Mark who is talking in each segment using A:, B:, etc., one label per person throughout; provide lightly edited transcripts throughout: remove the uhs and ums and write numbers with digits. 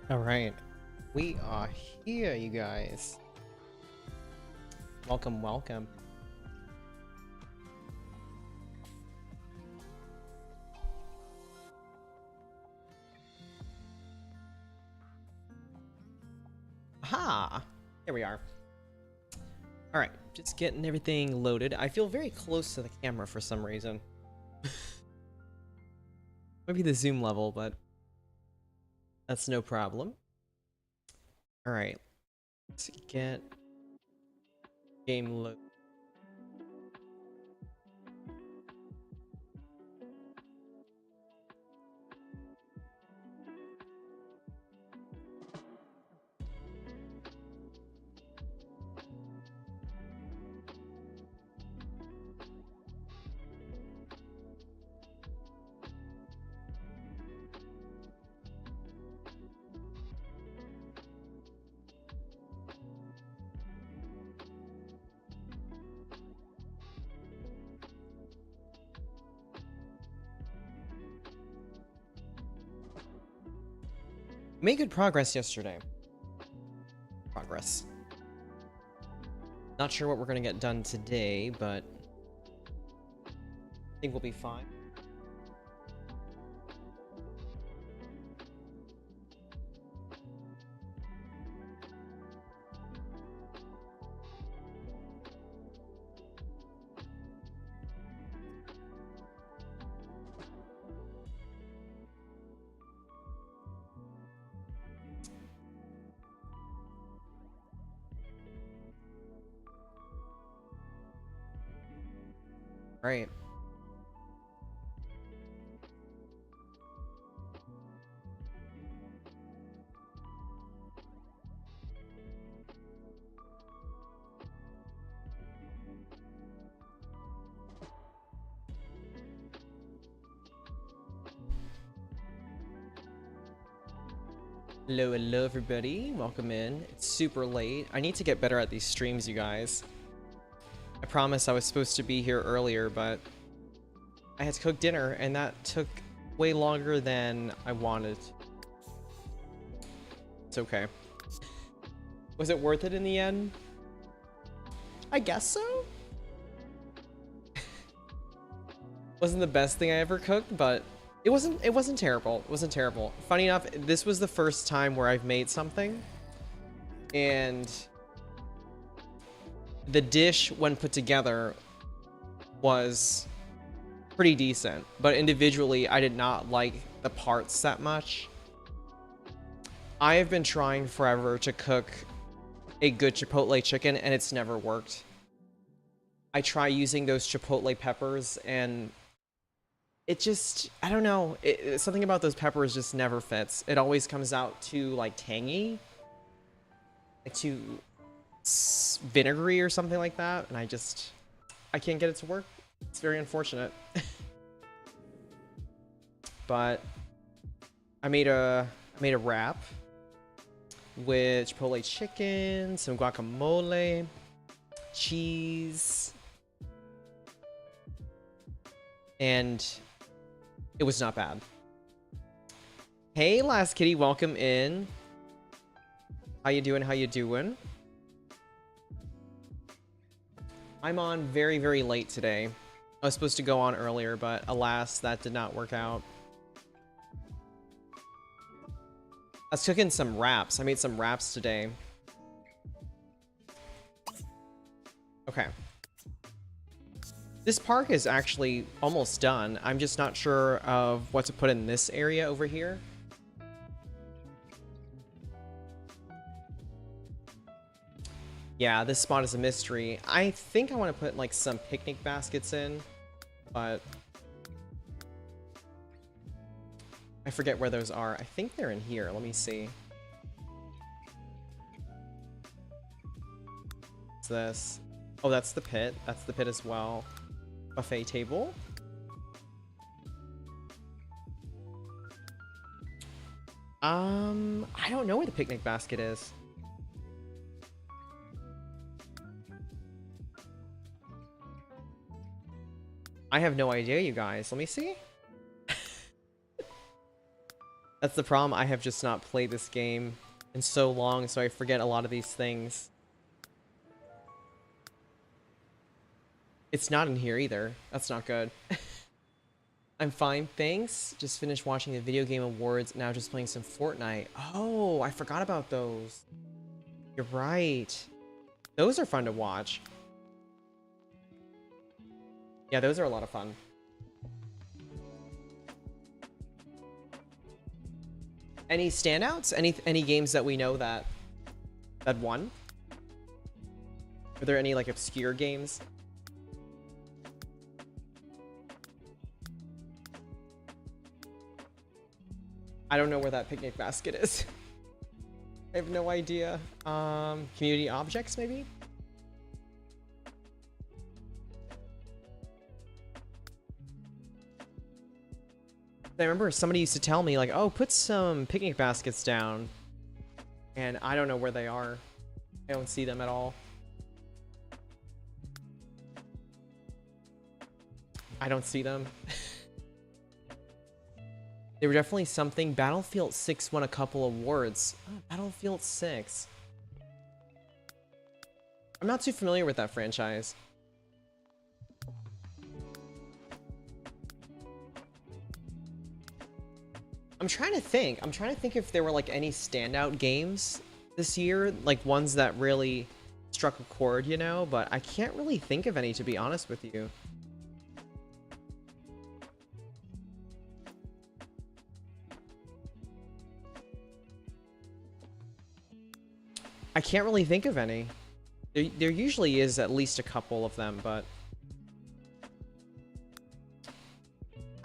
A: All right, we are here, you guys. Welcome, welcome. Aha! Here we are. All right, just getting everything loaded. I feel very close to the camera for some reason. Maybe the zoom level, but that's no problem. All right, let's get game load. Made good progress yesterday. Progress. Not sure what we're gonna get done today, but I think we'll be fine. Right. Hello everybody. Welcome in. It's super late. I need to get better at these streams, you guys. I promise I was supposed to be here earlier, but I had to cook dinner, and that took way longer than I wanted. It's okay. Was it worth it in the end? I guess so. Wasn't the best thing I ever cooked, but it wasn't terrible. It wasn't terrible. Funny enough, this was the first time where I've made something, and the dish when put together was pretty decent, but individually I did not like the parts that much. I have been trying forever to cook a good Chipotle chicken, and it's never worked. I try using those Chipotle peppers, and it just, I don't know, something about those peppers just never fits. It always comes out too, like, tangy, like too vinegary or something like that, and I can't get it to work. It's very unfortunate. But I made a wrap with Chipotle chicken, some guacamole, cheese, and it was not bad. Hey, Last Kitty, welcome in. How you doing? How you doing? I'm on very, very late today. I was supposed to go on earlier, but alas, that did not work out. I was cooking some wraps. I made some wraps today. Okay. This park is actually almost done. I'm just not sure of what to put in this area over here. Yeah, this spot is a mystery. I think I want to put like some picnic baskets in, but I forget where those are. I think they're in here. Let me see. What's this? Oh, that's the pit. That's the pit as well. Buffet table. I don't know where the picnic basket is. I have no idea, you guys. Let me see. That's the problem. I have just not played this game in so long, so I forget a lot of these things. It's not in here either. That's not good. I'm fine, thanks. Just finished watching the Video Game Awards. Now just playing some Fortnite. Oh, I forgot about those. You're right. Those are fun to watch. Yeah, those are a lot of fun. Any standouts? Any games that we know that won? Are there any like obscure games? I don't know where that picnic basket is. I have no idea. Community objects, maybe? I remember somebody used to tell me, like, oh, put some picnic baskets down. And I don't know where they are. I don't see them at all. I don't see them. They were definitely something. Battlefield 6 won a couple awards. Oh, Battlefield 6. I'm not too familiar with that franchise. I'm trying to think. I'm trying to think if there were like any standout games this year, like ones that really struck a chord, you know, but I can't really think of any, to be honest with you. I can't really think of any. There usually is at least a couple of them, but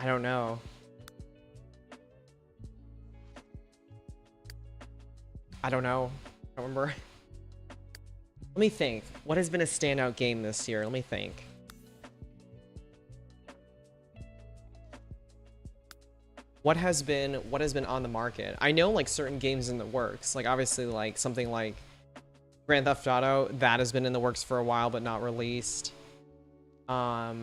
A: I don't know. I don't know. I don't remember. Let me think. What has been a standout game this year? Let me think. What has been on the market? I know like certain games in the works. Like obviously like something like Grand Theft Auto, that has been in the works for a while but not released. A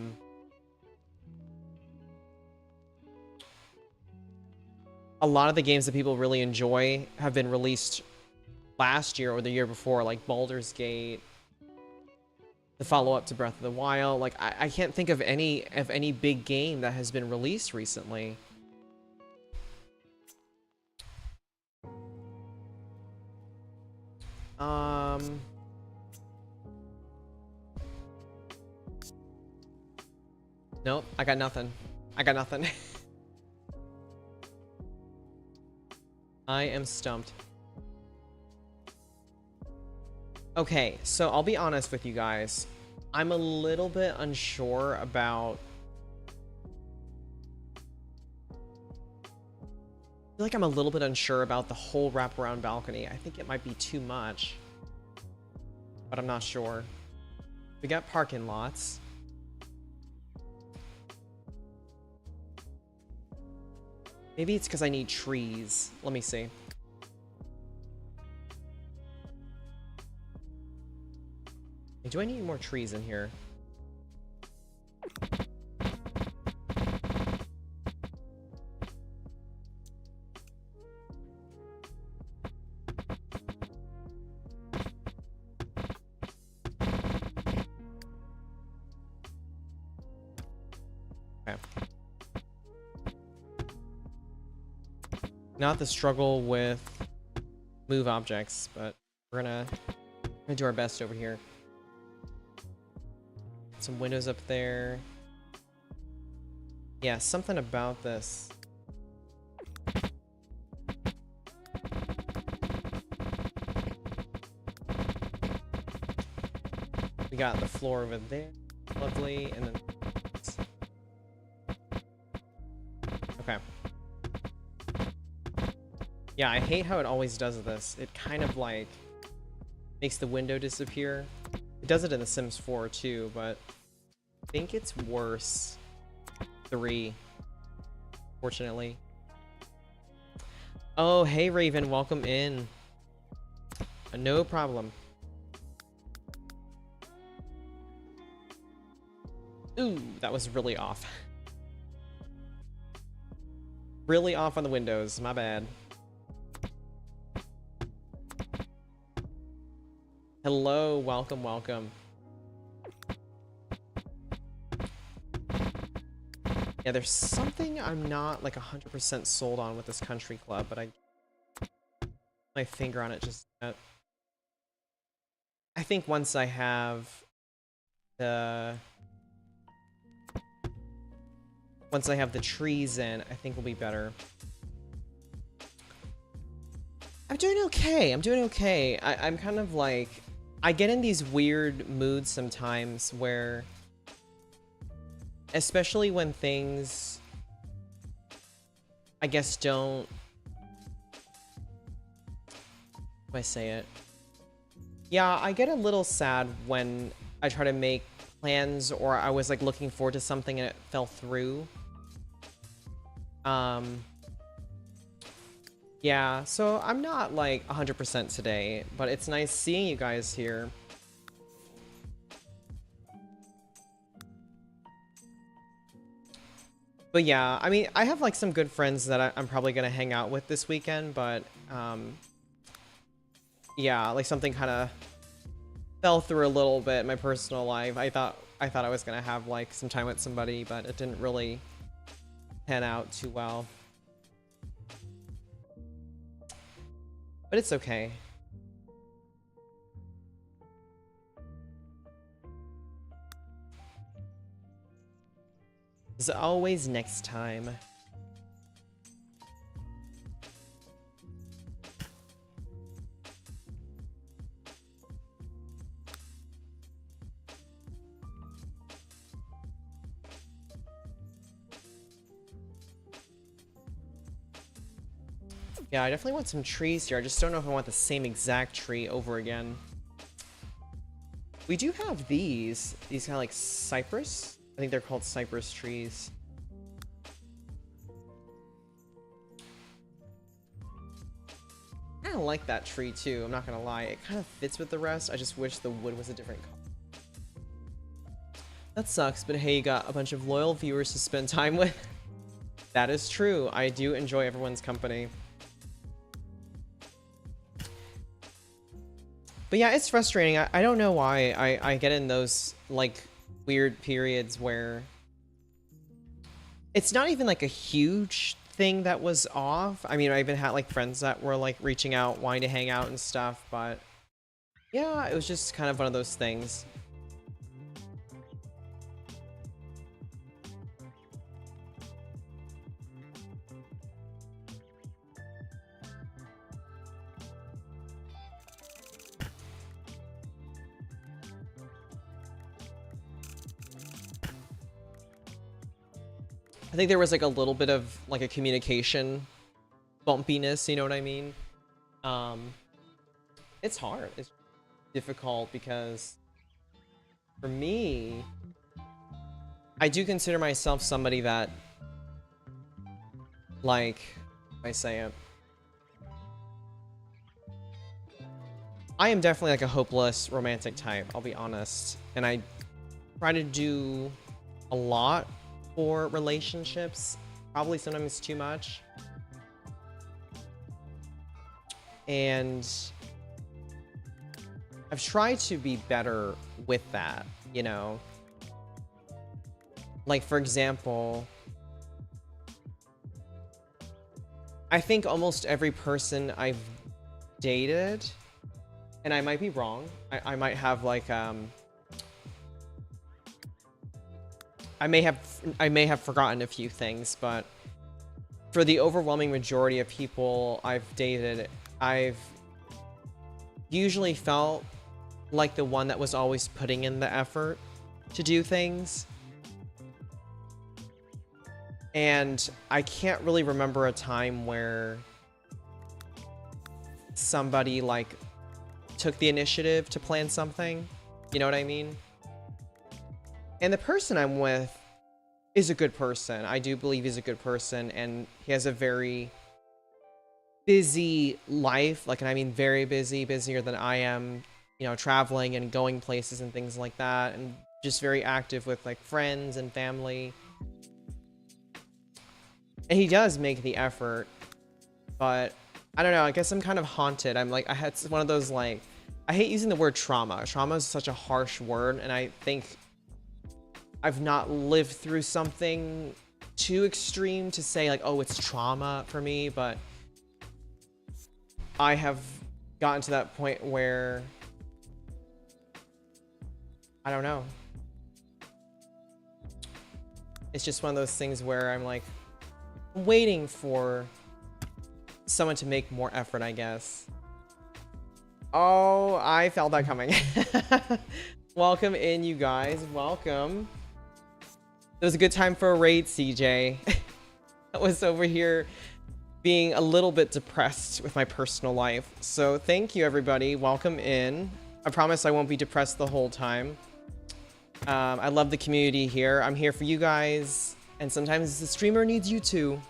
A: lot of the games that people really enjoy have been released last year or the year before, like Baldur's Gate, the follow-up to Breath of the Wild. Like I can't think of any big game that has been released recently. Nope, I got nothing. I got nothing. I am stumped. Okay, so I'll be honest with you guys. I'm a little bit unsure about... I feel like I'm a little bit unsure about the whole wraparound balcony. I think it might be too much. But I'm not sure. We got parking lots. Maybe it's because I need trees. Let me see. Do I need more trees in here? Okay. Not the struggle with move objects, but we're gonna do our best over here. Some windows up there. Yeah, something about this. We got the floor over there. Lovely, and then... Okay. Yeah, I hate how it always does this. It kind of like makes the window disappear. It does it in The Sims 4 too, but I think it's worse 3, fortunately. Oh, hey Raven, welcome in. No problem. Ooh, that was really off. Really off on the windows. My bad. Hello, welcome, welcome. Yeah, there's something I'm not like 100% sold on with this country club, but I my finger on it just yet. I think once I have the trees in, I think we'll be better. I'm doing okay. I'm doing okay. I'm kind of like, I get in these weird moods sometimes where, especially when things, I guess, don't, how do I say it? Yeah, I get a little sad when I try to make plans or I was like looking forward to something and it fell through. Yeah, so I'm not like 100% today, but it's nice seeing you guys here. But yeah, I mean, I have like some good friends that I'm probably gonna hang out with this weekend, but yeah, like something kind of fell through a little bit in my personal life. I thought I was gonna have like some time with somebody, but it didn't really pan out too well. But it's okay. There's always next time. Yeah, I definitely want some trees here. I just don't know if I want the same exact tree over again. We do have these kind of like cypress. I think they're called cypress trees. I kind of like that tree too, I'm not gonna lie. It kind of fits with the rest. I just wish the wood was a different color. That sucks, but hey, you got a bunch of loyal viewers to spend time with. That is true. I do enjoy everyone's company. But yeah, it's frustrating. I don't know why I get in those like weird periods where it's not even like a huge thing that was off. I mean, I even had like friends that were like reaching out, wanting to hang out and stuff, but yeah, it was just kind of one of those things. I think there was like a little bit of like a communication bumpiness, you know what I mean? It's hard. It's difficult because for me, I do consider myself somebody that, like, if I say it, I am definitely like a hopeless romantic type, I'll be honest. And I try to do a lot for relationships, probably sometimes too much. And I've tried to be better with that, you know? Like, for example, I think almost every person I've dated, and I might be wrong, I might have like, I may have forgotten a few things, but for the overwhelming majority of people I've dated, I've usually felt like the one that was always putting in the effort to do things. And I can't really remember a time where somebody like took the initiative to plan something. You know what I mean? And the person I'm with is a good person. I do believe he's a good person, and he has a very busy life. Like, and I mean very busy, busier than I am, you know, traveling and going places and things like that, and just very active with like friends and family. And he does make the effort, but I don't know. I guess I'm kind of haunted. I'm like, I had one of those, like, I hate using the word trauma. Trauma is such a harsh word, and I think I've not lived through something too extreme to say like, oh, it's trauma for me, but I have gotten to that point where I don't know. It's just one of those things where I'm like waiting for someone to make more effort, I guess. Oh, I felt that coming. Welcome in, you guys. Welcome. It was a good time for a raid, CJ. I was over here being a little bit depressed with my personal life. So thank you, everybody. Welcome in. I promise I won't be depressed the whole time. I love the community here. I'm here for you guys. And sometimes the streamer needs you too.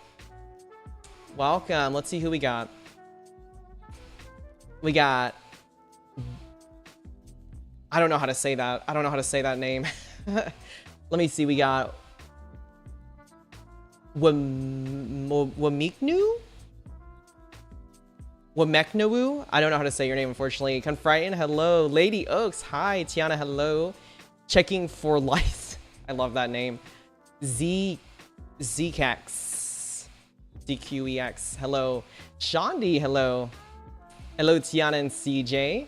A: Welcome. Let's see who we got. We got... I don't know how to say that. I don't know how to say that name. Let me see. We got Wamiknu? Wameknawu? I don't know how to say your name, unfortunately. Confrighten, hello. Lady Oaks, hi. Tiana, hello. Checking for lights. I love that name. Zkex. DQEX, hello. Shandi, hello. Hello, Tiana and CJ.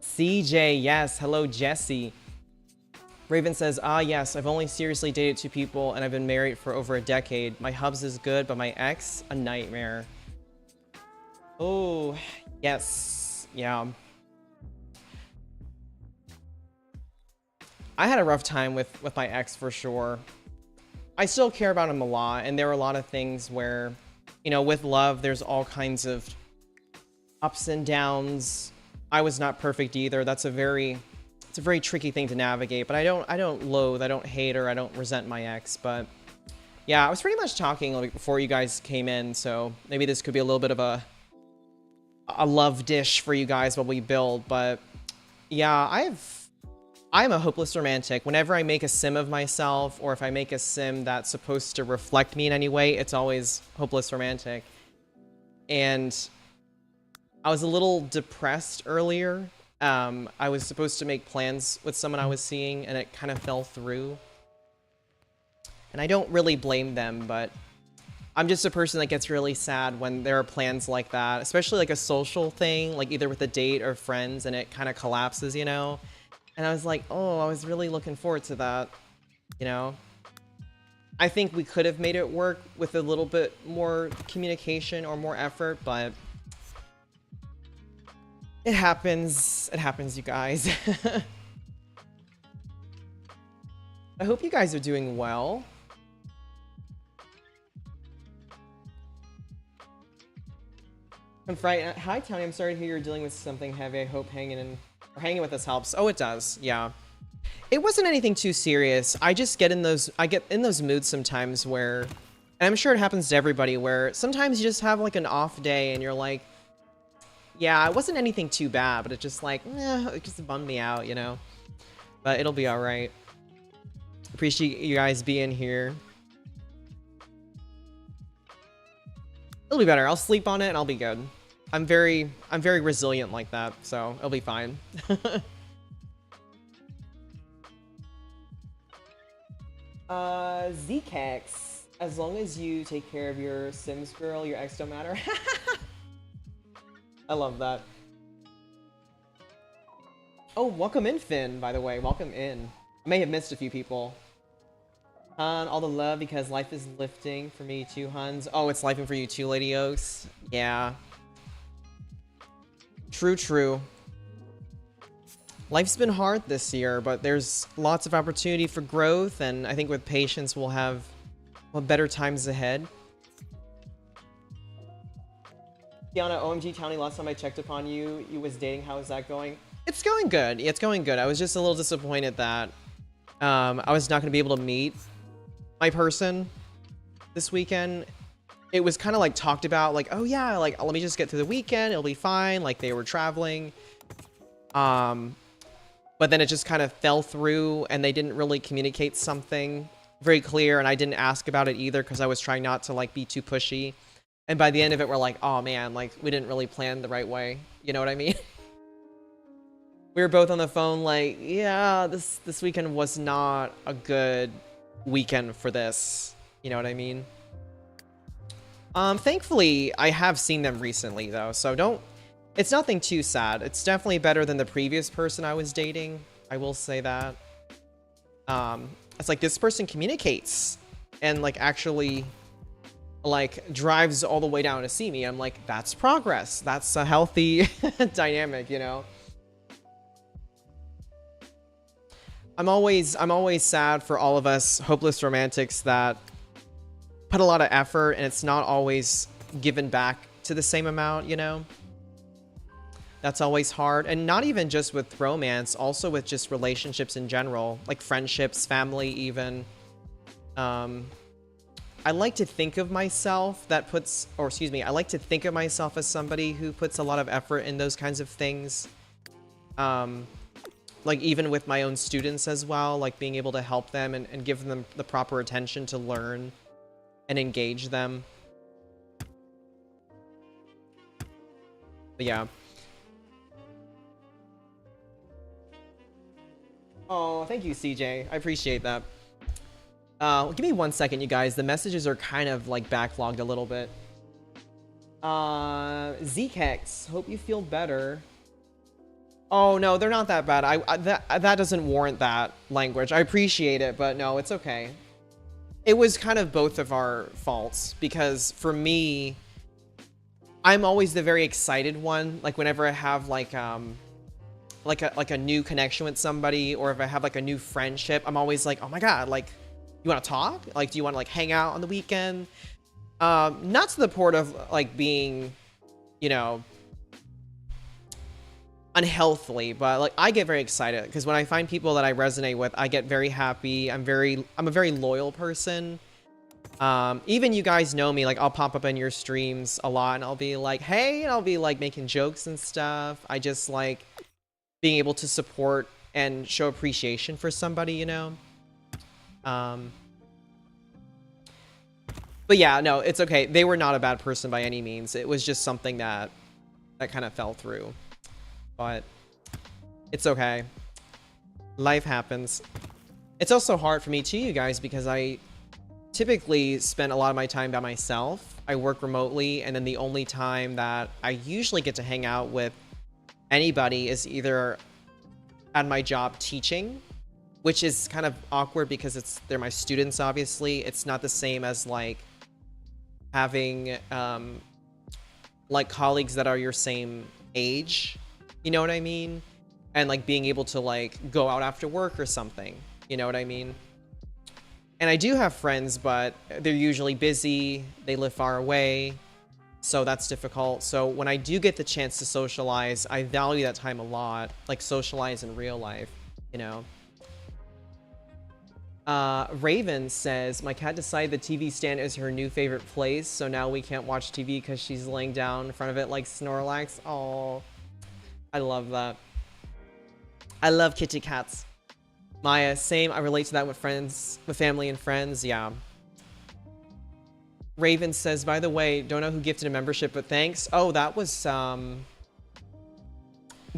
A: CJ, yes. Hello, Jesse. Raven says, ah, yes, I've only seriously dated 2 people and I've been married for over a decade. My hubs is good, but my ex, a nightmare. Oh, yes. Yeah. I had a rough time with my ex for sure. I still care about him a lot, and there are a lot of things where, you know, with love, there's all kinds of ups and downs. I was not perfect either. It's a very tricky thing to navigate, but I don't loathe, I don't hate her, I don't resent my ex, but yeah, I was pretty much talking like before you guys came in, so maybe this could be a little bit of a love dish for you guys while we build, but yeah, I'm a hopeless romantic. Whenever I make a sim of myself, or if I make a sim that's supposed to reflect me in any way, it's always hopeless romantic. And I was a little depressed earlier. I was supposed to make plans with someone I was seeing, and it kind of fell through. And I don't really blame them, but I'm just a person that gets really sad when there are plans like that, especially like a social thing, like either with a date or friends, and it kind of collapses, you know? And I was like, oh, I was really looking forward to that, you know? I think we could have made it work with a little bit more communication or more effort, but it happens. It happens, you guys. I hope you guys are doing well. Hi, Townie. I'm sorry to hear you're dealing with something heavy. I hope hanging with us helps. Oh, it does. Yeah. It wasn't anything too serious. I just get in those moods sometimes where, and I'm sure it happens to everybody, where sometimes you just have like an off day and you're like, yeah, it wasn't anything too bad, but it's just like, it just bummed me out, you know? But it'll be all right. Appreciate you guys being here. It'll be better. I'll sleep on it and I'll be good. I'm very resilient like that, so it'll be fine. Zkex, as long as you take care of your Sims girl, your ex don't matter. I love that. Oh, welcome in, Finn, by the way. Welcome in. I may have missed a few people. All the love because life is lifting for me too, Huns. Oh, it's lifting for you too, Lady Oaks. Yeah. True. Life's been hard this year, but there's lots of opportunity for growth, and I think with patience we'll have better times ahead. Tiana, OMG Townie, last time I checked upon you, you was dating. How is that going? It's going good. It's going good. I was just a little disappointed that I was not going to be able to meet my person this weekend. It was kind of like talked about, like, oh yeah, like let me just get through the weekend, it'll be fine. Like they were traveling. But then it just kind of fell through and they didn't really communicate something very clear, and I didn't ask about it either because I was trying not to like be too pushy. And by the end of it, we're like, oh man, like we didn't really plan the right way. You know what I mean? We were both on the phone like, yeah, this weekend was not a good weekend for this. You know what I mean? Thankfully, I have seen them recently though, so don't. It's nothing too sad. It's definitely better than the previous person I was dating. I will say that. It's like this person communicates and like actually like drives all the way down to see me. I'm like, that's progress. That's a healthy dynamic, you know? I'm always sad for all of us hopeless romantics that put a lot of effort and it's not always given back to the same amount, you know? That's always hard. And not even just with romance, also with just relationships in general, like friendships, family even. I like to think of myself I like to think of myself as somebody who puts a lot of effort in those kinds of things. Like even with my own students as well, like being able to help them and give them the proper attention to learn and engage them. But yeah. Oh, thank you, CJ. I appreciate that. Give me 1 second, you guys. The messages are kind of like backlogged a little bit. Zkex, hope you feel better. Oh no, they're not that bad. That doesn't warrant that language. I appreciate it, but no, it's okay. It was kind of both of our faults because for me, I'm always the very excited one. Like whenever I have like a new connection with somebody, or if I have like a new friendship, I'm always like, oh my god, like, you want to talk? Like, do you want to like hang out on the weekend? Not to the point of like being, you know, unhealthily, but like I get very excited because when I find people that I resonate with, I get very happy. I'm a very loyal person. Even you guys know me, like I'll pop up in your streams a lot and I'll be like, hey, and I'll be like making jokes and stuff. I just like being able to support and show appreciation for somebody, you know? But yeah, no, it's okay. They were not a bad person by any means. It was just something that kind of fell through. But it's okay. Life happens. It's also hard for me too, you guys, because I typically spend a lot of my time by myself. I work remotely, and then the only time that I usually get to hang out with anybody is either at my job teaching, which is kind of awkward because they're my students, obviously. It's not the same as like having like colleagues that are your same age, you know what I mean? And like being able to like go out after work or something, you know what I mean? And I do have friends, but they're usually busy, they live far away, so that's difficult. So when I do get the chance to socialize, I value that time a lot, like socialize in real life, you know? Raven says, my cat decided the TV stand is her new favorite place, so now we can't watch TV because she's laying down in front of it like Snorlax. Oh, I love that. I love kitty cats. Maya, same. I relate to that with friends, with family and friends. Yeah. Raven says, by the way, don't know who gifted a membership, but thanks. Oh, that was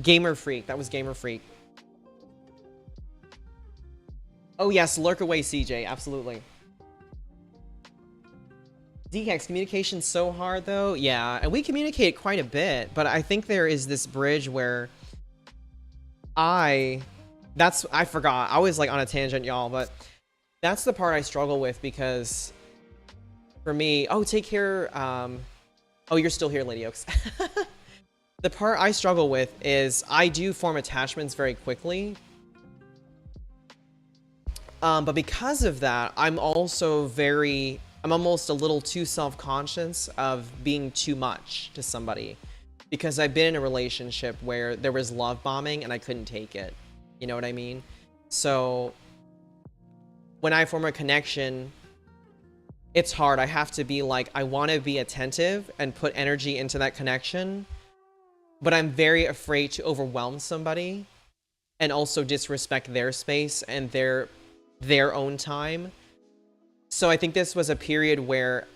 A: Gamer Freak. That was Gamer Freak. Oh yes, lurk away, CJ. Absolutely. DKX, communication's so hard though. Yeah, and we communicate quite a bit, but I think there is this bridge where I forgot. I was like on a tangent, y'all, but that's the part I struggle with because for me, oh, take care. Oh, you're still here, Lady Oaks. The part I struggle with is I do form attachments very quickly. But because of that, I'm almost a little too self-conscious of being too much to somebody because I've been in a relationship where there was love bombing and I couldn't take it. You know what I mean? So when I form a connection, it's hard. I have to be like, I want to be attentive and put energy into that connection, but I'm very afraid to overwhelm somebody and also disrespect their space and their own time. So I think this was a period where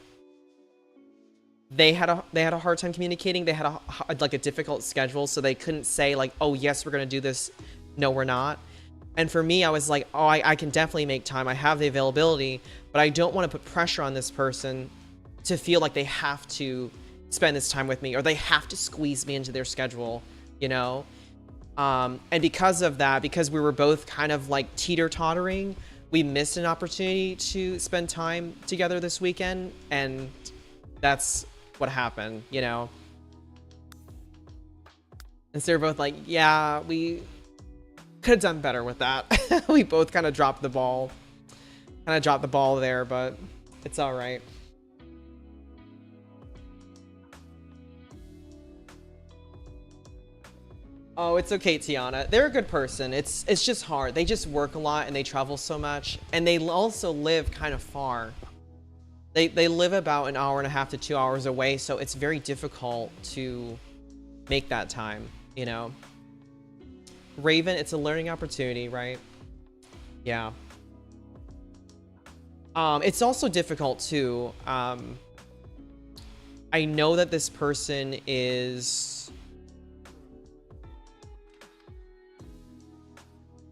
A: they had a hard time communicating. They had like a difficult schedule, so they couldn't say like, oh yes, we're gonna do this, no we're not. And for me, I was like, oh, I can definitely make time, I have the availability, but I don't want to put pressure on this person to feel like they have to spend this time with me, or they have to squeeze me into their schedule, you know. And because of that, because we were both kind of like teeter-tottering, we missed an opportunity to spend time together this weekend, and that's what happened, you know. And so we're both like, yeah, we could have done better with that. We both kind of dropped the ball. There, but it's all right. Oh, it's okay, Tiana. They're a good person. It's just hard. They just work a lot and they travel so much, and they also live kind of far. They live about an hour and a half to 2 hours away, so it's very difficult to make that time, you know. Raven, it's a learning opportunity, right? Yeah. It's also difficult too. I know that this person is...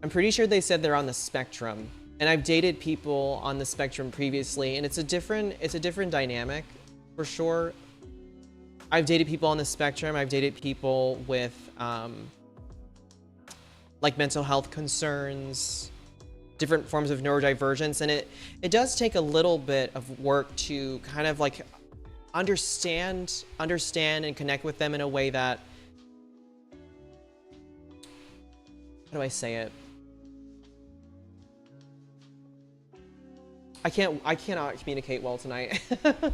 A: I'm pretty sure they said they're on the spectrum. And I've dated people on the spectrum previously, and it's a different dynamic, for sure. I've dated people on the spectrum. I've dated people with like mental health concerns, different forms of neurodivergence, and it does take a little bit of work to kind of like understand and connect with them in a way that, how do I say it? I cannot communicate well tonight. But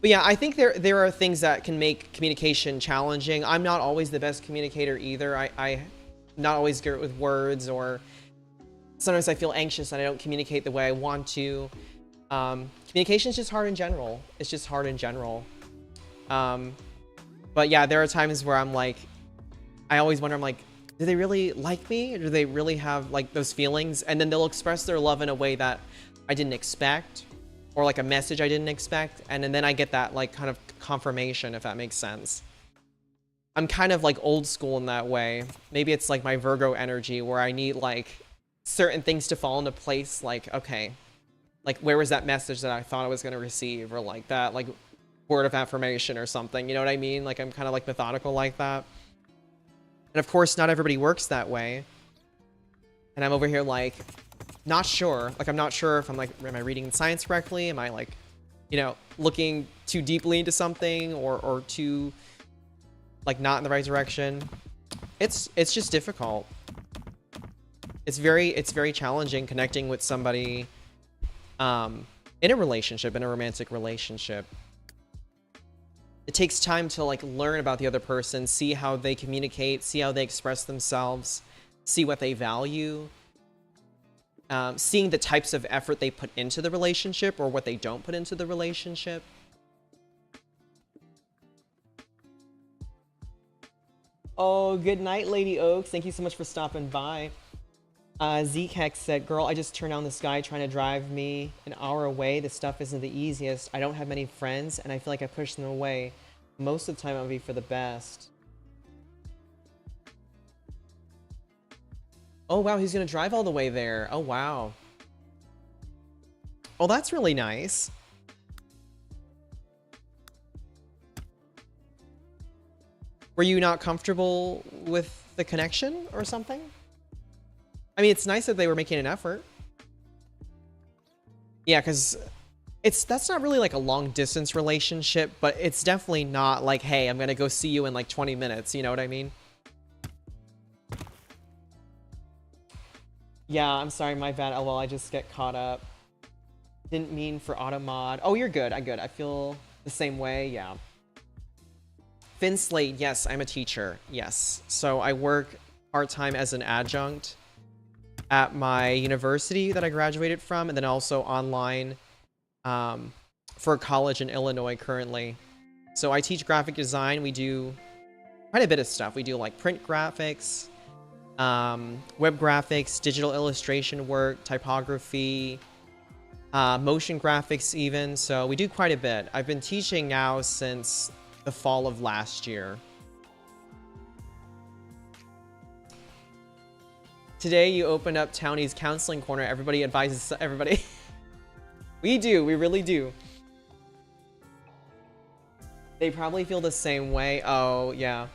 A: yeah, I think there are things that can make communication challenging. I'm not always the best communicator either. I'm not always good with words, or sometimes I feel anxious and I don't communicate the way I want to. Communication is just hard in general. It's just hard in general. But yeah, there are times where I'm like, I always wonder, I'm like, do they really like me? Or do they really have like those feelings? And then they'll express their love in a way that I didn't expect, or like a message I didn't expect, and then I get that like kind of confirmation, if that makes sense. I'm kind of like old school in that way. Maybe it's like my Virgo energy, where I need like certain things to fall into place, like, okay, like where was that message that I thought I was going to receive, or like that like word of affirmation or something, you know what I mean? Like I'm kind of like methodical like that. And of course not everybody works that way, and I'm over here like not sure. Like, I'm not sure if I'm like, am I reading science correctly? Am I like, you know, looking too deeply into something, or too like not in the right direction? It's just difficult. It's very challenging connecting with somebody in a relationship, in a romantic relationship. It takes time to like learn about the other person, see how they communicate, see how they express themselves, see what they value. Seeing the types of effort they put into the relationship, or what they don't put into the relationship. Oh, good night, Lady Oaks. Thank you so much for stopping by. Zeke Hex said, girl, I just turned on this guy trying to drive me an hour away. This stuff isn't the easiest. I don't have many friends, and I feel like I pushed them away. Most of the time, it would be for the best. Oh, wow, he's gonna drive all the way there. Oh, wow. Oh, that's really nice. Were you not comfortable with the connection or something? I mean, it's nice that they were making an effort. Yeah, because that's not really like a long distance relationship, but it's definitely not like, hey, I'm gonna go see you in like 20 minutes, you know what I mean? Yeah, I'm sorry, my bad. Oh, well, I just get caught up. Didn't mean for auto mod. Oh, you're good. I'm good. I feel the same way. Yeah. Finn Slade. Yes, I'm a teacher. Yes. So I work part-time as an adjunct at my university that I graduated from, and then also online for college in Illinois currently. So I teach graphic design. We do quite a bit of stuff. We do like print graphics, web graphics, digital illustration work, typography, motion graphics even. So we do quite a bit. I've been teaching now since the fall of last year. Today you opened up Townie's counseling corner. Everybody advises everybody. We do, we really do. They probably feel the same way. Oh, yeah.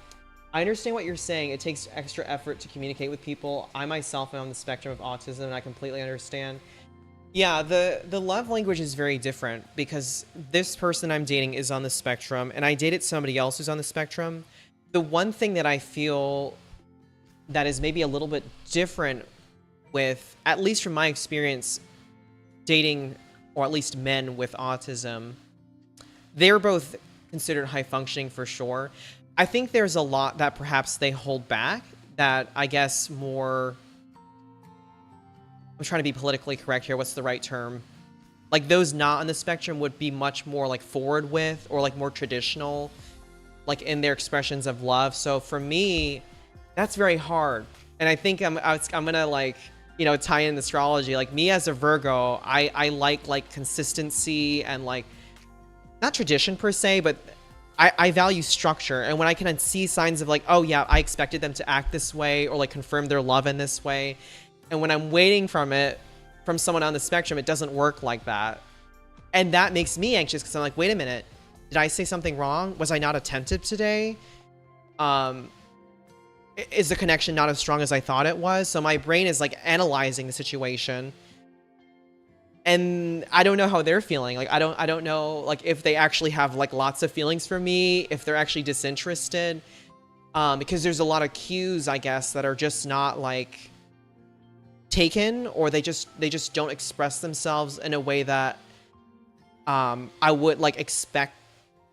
A: I understand what you're saying. It takes extra effort to communicate with people. I myself am on the spectrum of autism, and I completely understand. Yeah, the love language is very different because this person I'm dating is on the spectrum, and I dated somebody else who's on the spectrum. The one thing that I feel that is maybe a little bit different with, at least from my experience, dating, or at least men with autism, they're both considered high functioning for sure. I think there's a lot that perhaps they hold back that I guess more, I'm trying to be politically correct here, what's the right term? Like those not on the spectrum would be much more like forward with, or like more traditional, like in their expressions of love. So for me, that's very hard. And I think I'm gonna like, you know, tie in astrology. Like me as a Virgo, I like consistency and like, not tradition per se, but I value structure. And when I can see signs of like, oh yeah, I expected them to act this way or like confirm their love in this way. And when I'm waiting from someone on the spectrum, it doesn't work like that. And that makes me anxious because I'm like, wait a minute, did I say something wrong? Was I not attentive today? Is the connection not as strong as I thought it was? So my brain is like analyzing the situation. And I don't know how they're feeling. Like, I don't know like if they actually have like lots of feelings for me, if they're actually disinterested. Because there's a lot of cues, I guess, that are just not like taken, or they just don't express themselves in a way that I would like expect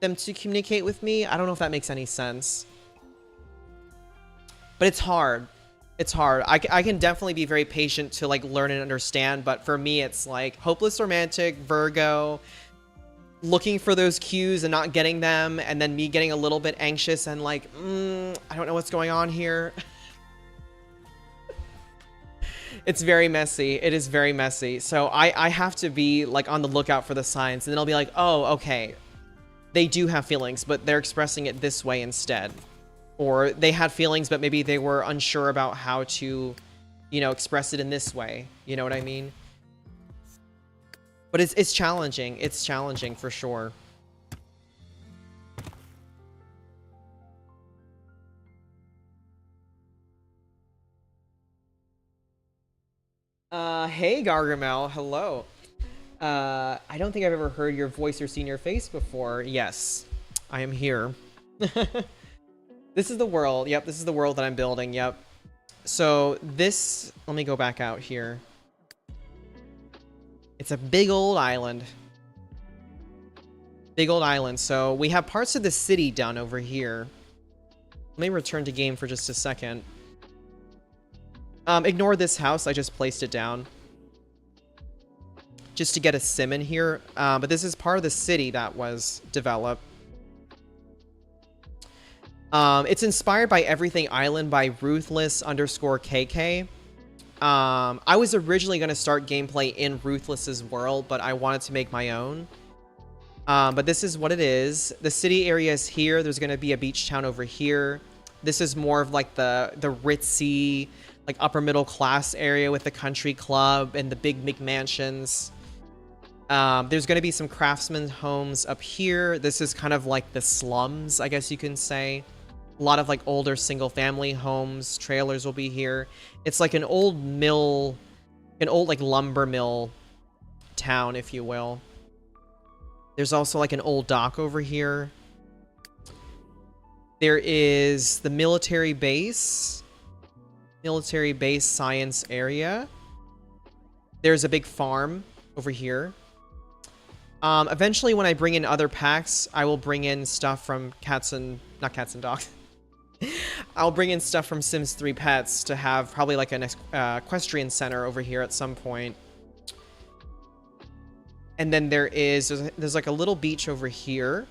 A: them to communicate with me. I don't know if that makes any sense. But it's hard. It's hard. I can definitely be very patient to like learn and understand, but for me it's like hopeless romantic, Virgo, looking for those cues and not getting them, and then me getting a little bit anxious and like, I don't know what's going on here. It's very messy. It is very messy. So I have to be like on the lookout for the signs, and then I'll be like, oh, okay, they do have feelings, but they're expressing it this way instead. Or they had feelings, but maybe they were unsure about how to, you know, express it in this way. You know what I mean? But it's challenging. It's challenging for sure. Hey Gargamel, hello. I don't think I've ever heard your voice or seen your face before. Yes, I am here. This is the world. Yep, this is the world that I'm building. Yep. So this, let me go back out here. It's a big old island. Big old island. So we have parts of the city done over here. Let me return to game for just a second. Ignore this house. I just placed it down just to get a sim in here. But this is part of the city that was developed. It's inspired by Everything Island by Ruthless_KK. I was originally going to start gameplay in Ruthless's world, but I wanted to make my own. But this is what it is. The city area is here. There's going to be a beach town over here. This is more of like the ritzy, like upper middle class area with the country club and the big McMansions. There's going to be some craftsman homes up here. This is kind of like the slums, I guess you can say. A lot of like older single family homes, trailers will be here. It's like an old mill, an old like lumber mill town, if you will. There's also like an old dock over here. There is the military base science area. There's a big farm over here. Eventually when I bring in other packs, I will bring in stuff from not cats and dogs. I'll bring in stuff from Sims 3 Pets to have probably like an equestrian center over here at some point. And then there's like a little beach over here.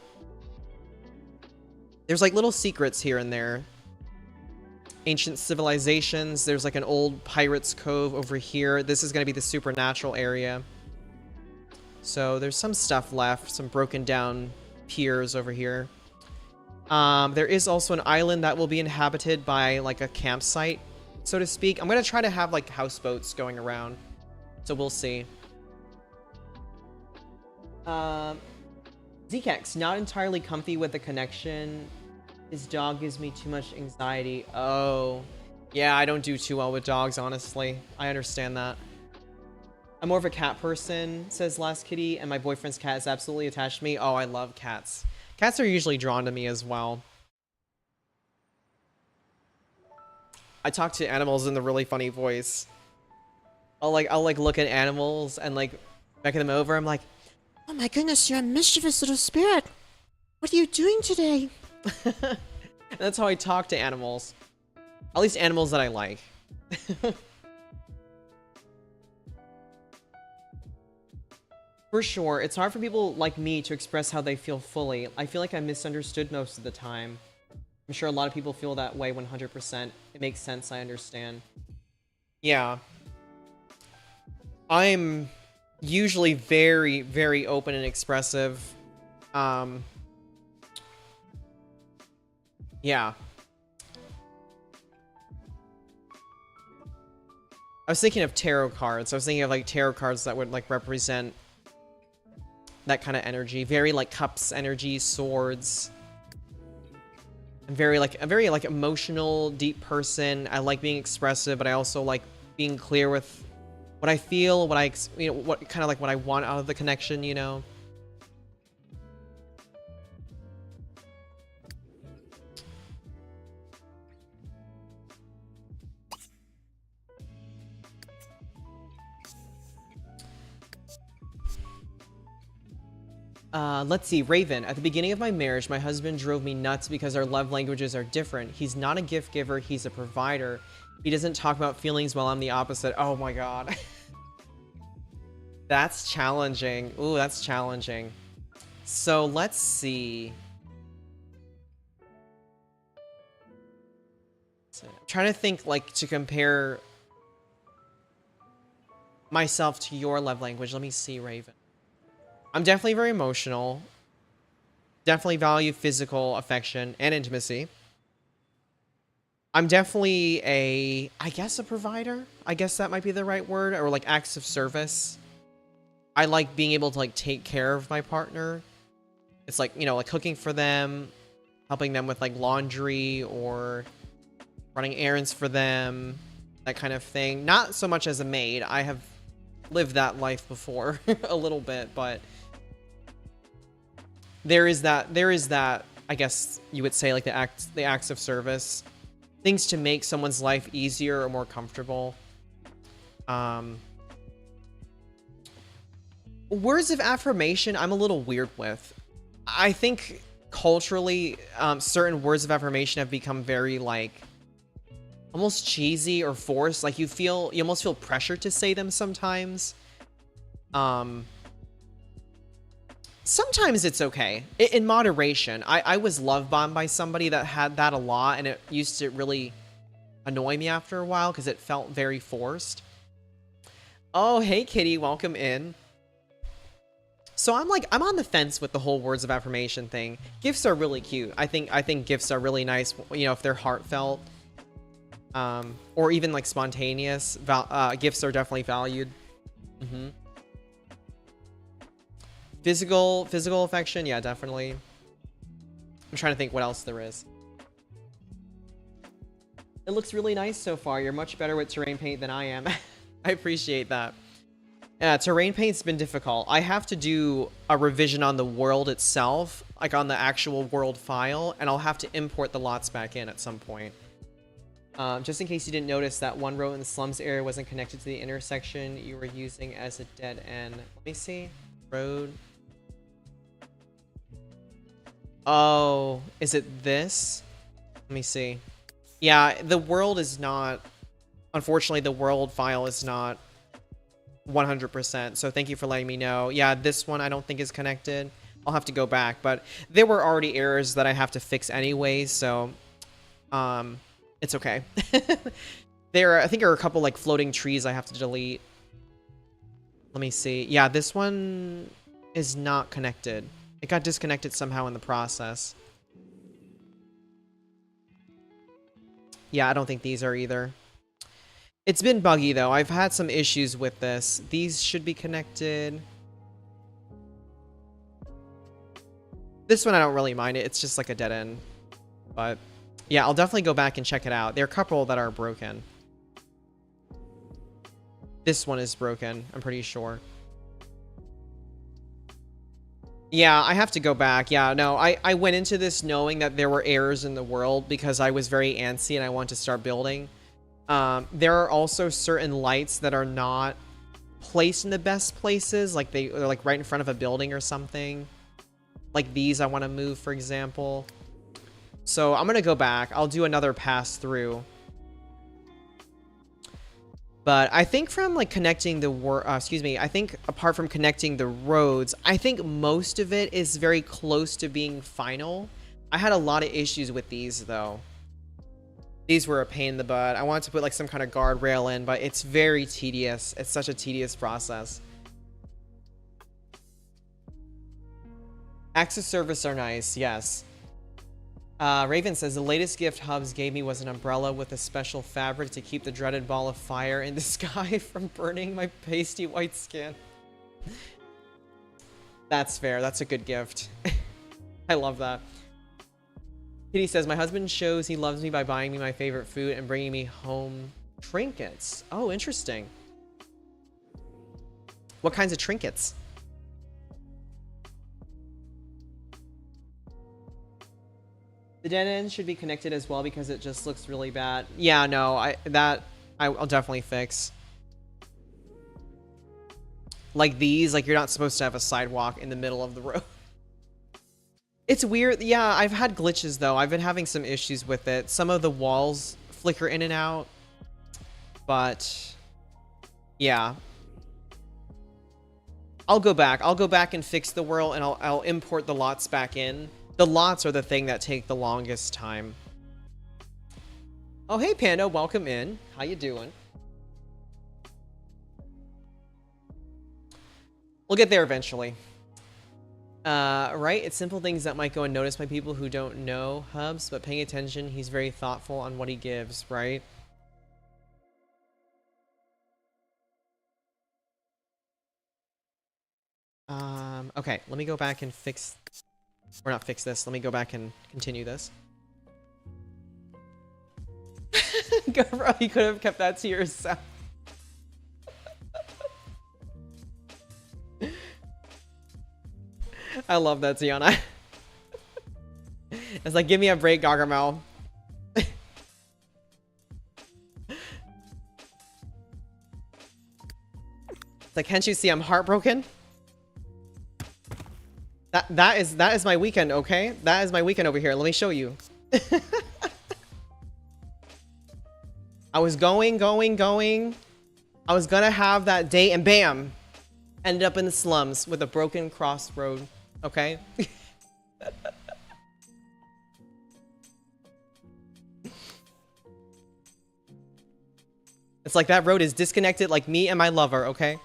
A: There's like little secrets here and there. Ancient civilizations. There's like an old pirate's cove over here. This is going to be the supernatural area. So there's some stuff left, some broken down piers over here. There is also an island that will be inhabited by like a campsite, so to speak. I'm gonna try to have like houseboats going around, so we'll see. Zkex, not entirely comfy with the connection. His dog gives me too much anxiety. Oh, yeah, I don't do too well with dogs, honestly. I understand that. I'm more of a cat person, says Last Kitty, and my boyfriend's cat is absolutely attached to me. Oh, I love cats. Cats are usually drawn to me as well. I talk to animals in the really funny voice. I'll look at animals and like beckon them over. I'm like, oh my goodness, you're a mischievous little spirit. What are you doing today? That's how I talk to animals. At least animals that I like. For sure, it's hard for people like me to express how they feel fully. I feel like I'm misunderstood most of the time. I'm sure a lot of people feel that way 100%. It makes sense, I understand. Yeah. I'm usually very, very open and expressive. Yeah. I was thinking of tarot cards. I was thinking of like tarot cards that would like represent that kind of energy. Very like cups energy, swords. I'm very like a very like emotional, deep person. I like being expressive, but I also like being clear with what I feel, what I, you know, what kind of like what I want out of the connection, you know. Let's see, Raven. At the beginning of my marriage, my husband drove me nuts because our love languages are different. He's not a gift giver, he's a provider. He doesn't talk about feelings while I'm the opposite. Oh my god. That's challenging. Ooh, that's challenging. So let's see. I'm trying to think like to compare myself to your love language. Let me see, Raven. I'm definitely very emotional. Definitely value physical affection and intimacy. I'm definitely I guess a provider. I guess that might be the right word. Or like acts of service. I like being able to like take care of my partner. It's like, you know, like cooking for them, helping them with like laundry or running errands for them, that kind of thing. Not so much as a maid. I have lived that life before a little bit, but there is that, I guess you would say, like the acts of service, things to make someone's life easier or more comfortable. Words of affirmation, I'm a little weird with. I think culturally, certain words of affirmation have become very like almost cheesy or forced. Like you almost feel pressure to say them sometimes. Sometimes it's okay. In moderation. I was love bombed by somebody that had that a lot, and it used to really annoy me after a while because it felt very forced. Oh, hey Kitty, welcome in. So I'm on the fence with the whole words of affirmation thing. Gifts are really cute. I think gifts are really nice, you know, if they're heartfelt. Or even like spontaneous. Gifts are definitely valued. Mm-hmm. Physical affection, yeah, definitely. I'm trying to think what else there is. It looks really nice so far. You're much better with terrain paint than I am. I appreciate that. Yeah, terrain paint's been difficult. I have to do a revision on the world itself, like on the actual world file, and I'll have to import the lots back in at some point. Just in case you didn't notice, that one road in the slums area wasn't connected to the intersection you were using as a dead end. Let me see. Road. Oh, is it this? Let me see. Yeah, the world is not... Unfortunately, the world file is not 100%, so thank you for letting me know. Yeah, this one I don't think is connected. I'll have to go back, but there were already errors that I have to fix anyway, so... it's okay. I think there are a couple like floating trees I have to delete. Let me see. Yeah, this one is not connected. It got disconnected somehow in the process. Yeah, I don't think these are either. It's been buggy, though. I've had some issues with this. These should be connected. This one, I don't really mind it. It's just like a dead end. But, yeah, I'll definitely go back and check it out. There are a couple that are broken. This one is broken, I'm pretty sure. Yeah, I have to go back. Yeah, no, I went into this knowing that there were errors in the world because I was very antsy and I want to start building. There are also certain lights that are not placed in the best places. Like they're like right in front of a building or something. Like these I want to move, for example. So I'm going to go back. I'll do another pass through. But I think from like connecting the I think apart from connecting the roads, I think most of it is very close to being final. I had a lot of issues with these though. These were a pain in the butt. I wanted to put like some kind of guardrail in, but it's very tedious. It's such a tedious process. Acts of service are nice, yes. Raven says, the latest gift Hubs gave me was an umbrella with a special fabric to keep the dreaded ball of fire in the sky from burning my pasty white skin. That's fair. That's a good gift. I love that. Kitty says, my husband shows he loves me by buying me my favorite food and bringing me home trinkets. Oh, interesting. What kinds of trinkets? The dead end should be connected as well because it just looks really bad. Yeah, no, I'll definitely fix. Like these, like you're not supposed to have a sidewalk in the middle of the road. It's weird. Yeah, I've had glitches though. I've been having some issues with it. Some of the walls flicker in and out. But yeah. I'll go back. I'll go back and fix the world and I'll import the lots back in. The lots are the thing that take the longest time. Oh, hey, Panda. Welcome in. How you doing? We'll get there eventually. Right? It's simple things that might go unnoticed by people who don't know Hubs, but paying attention, he's very thoughtful on what he gives, right? Okay. Let me go back and fix... Or not fix this. Let me go back and continue this. Bro, you could have kept that to yourself. I love that, Tiana. It's like, give me a break, Gargamel. It's like, can't you see I'm heartbroken? That is my weekend, okay? That is my weekend over here. Let me show you. I was going. I was gonna have that date and bam! Ended up in the slums with a broken crossroad, okay? It's like that road is disconnected like me and my lover, okay?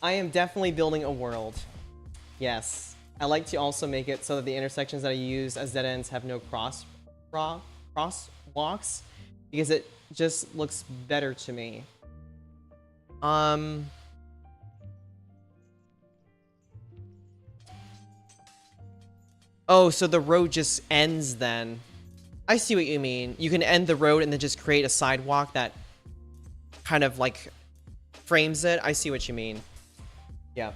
A: I am definitely building a world. Yes. I like to also make it so that the intersections that I use as dead ends have no crosswalks because it just looks better to me. Oh, so the road just ends then. I see what you mean. You can end the road and then just create a sidewalk that kind of like frames it. I see what you mean. Yeah.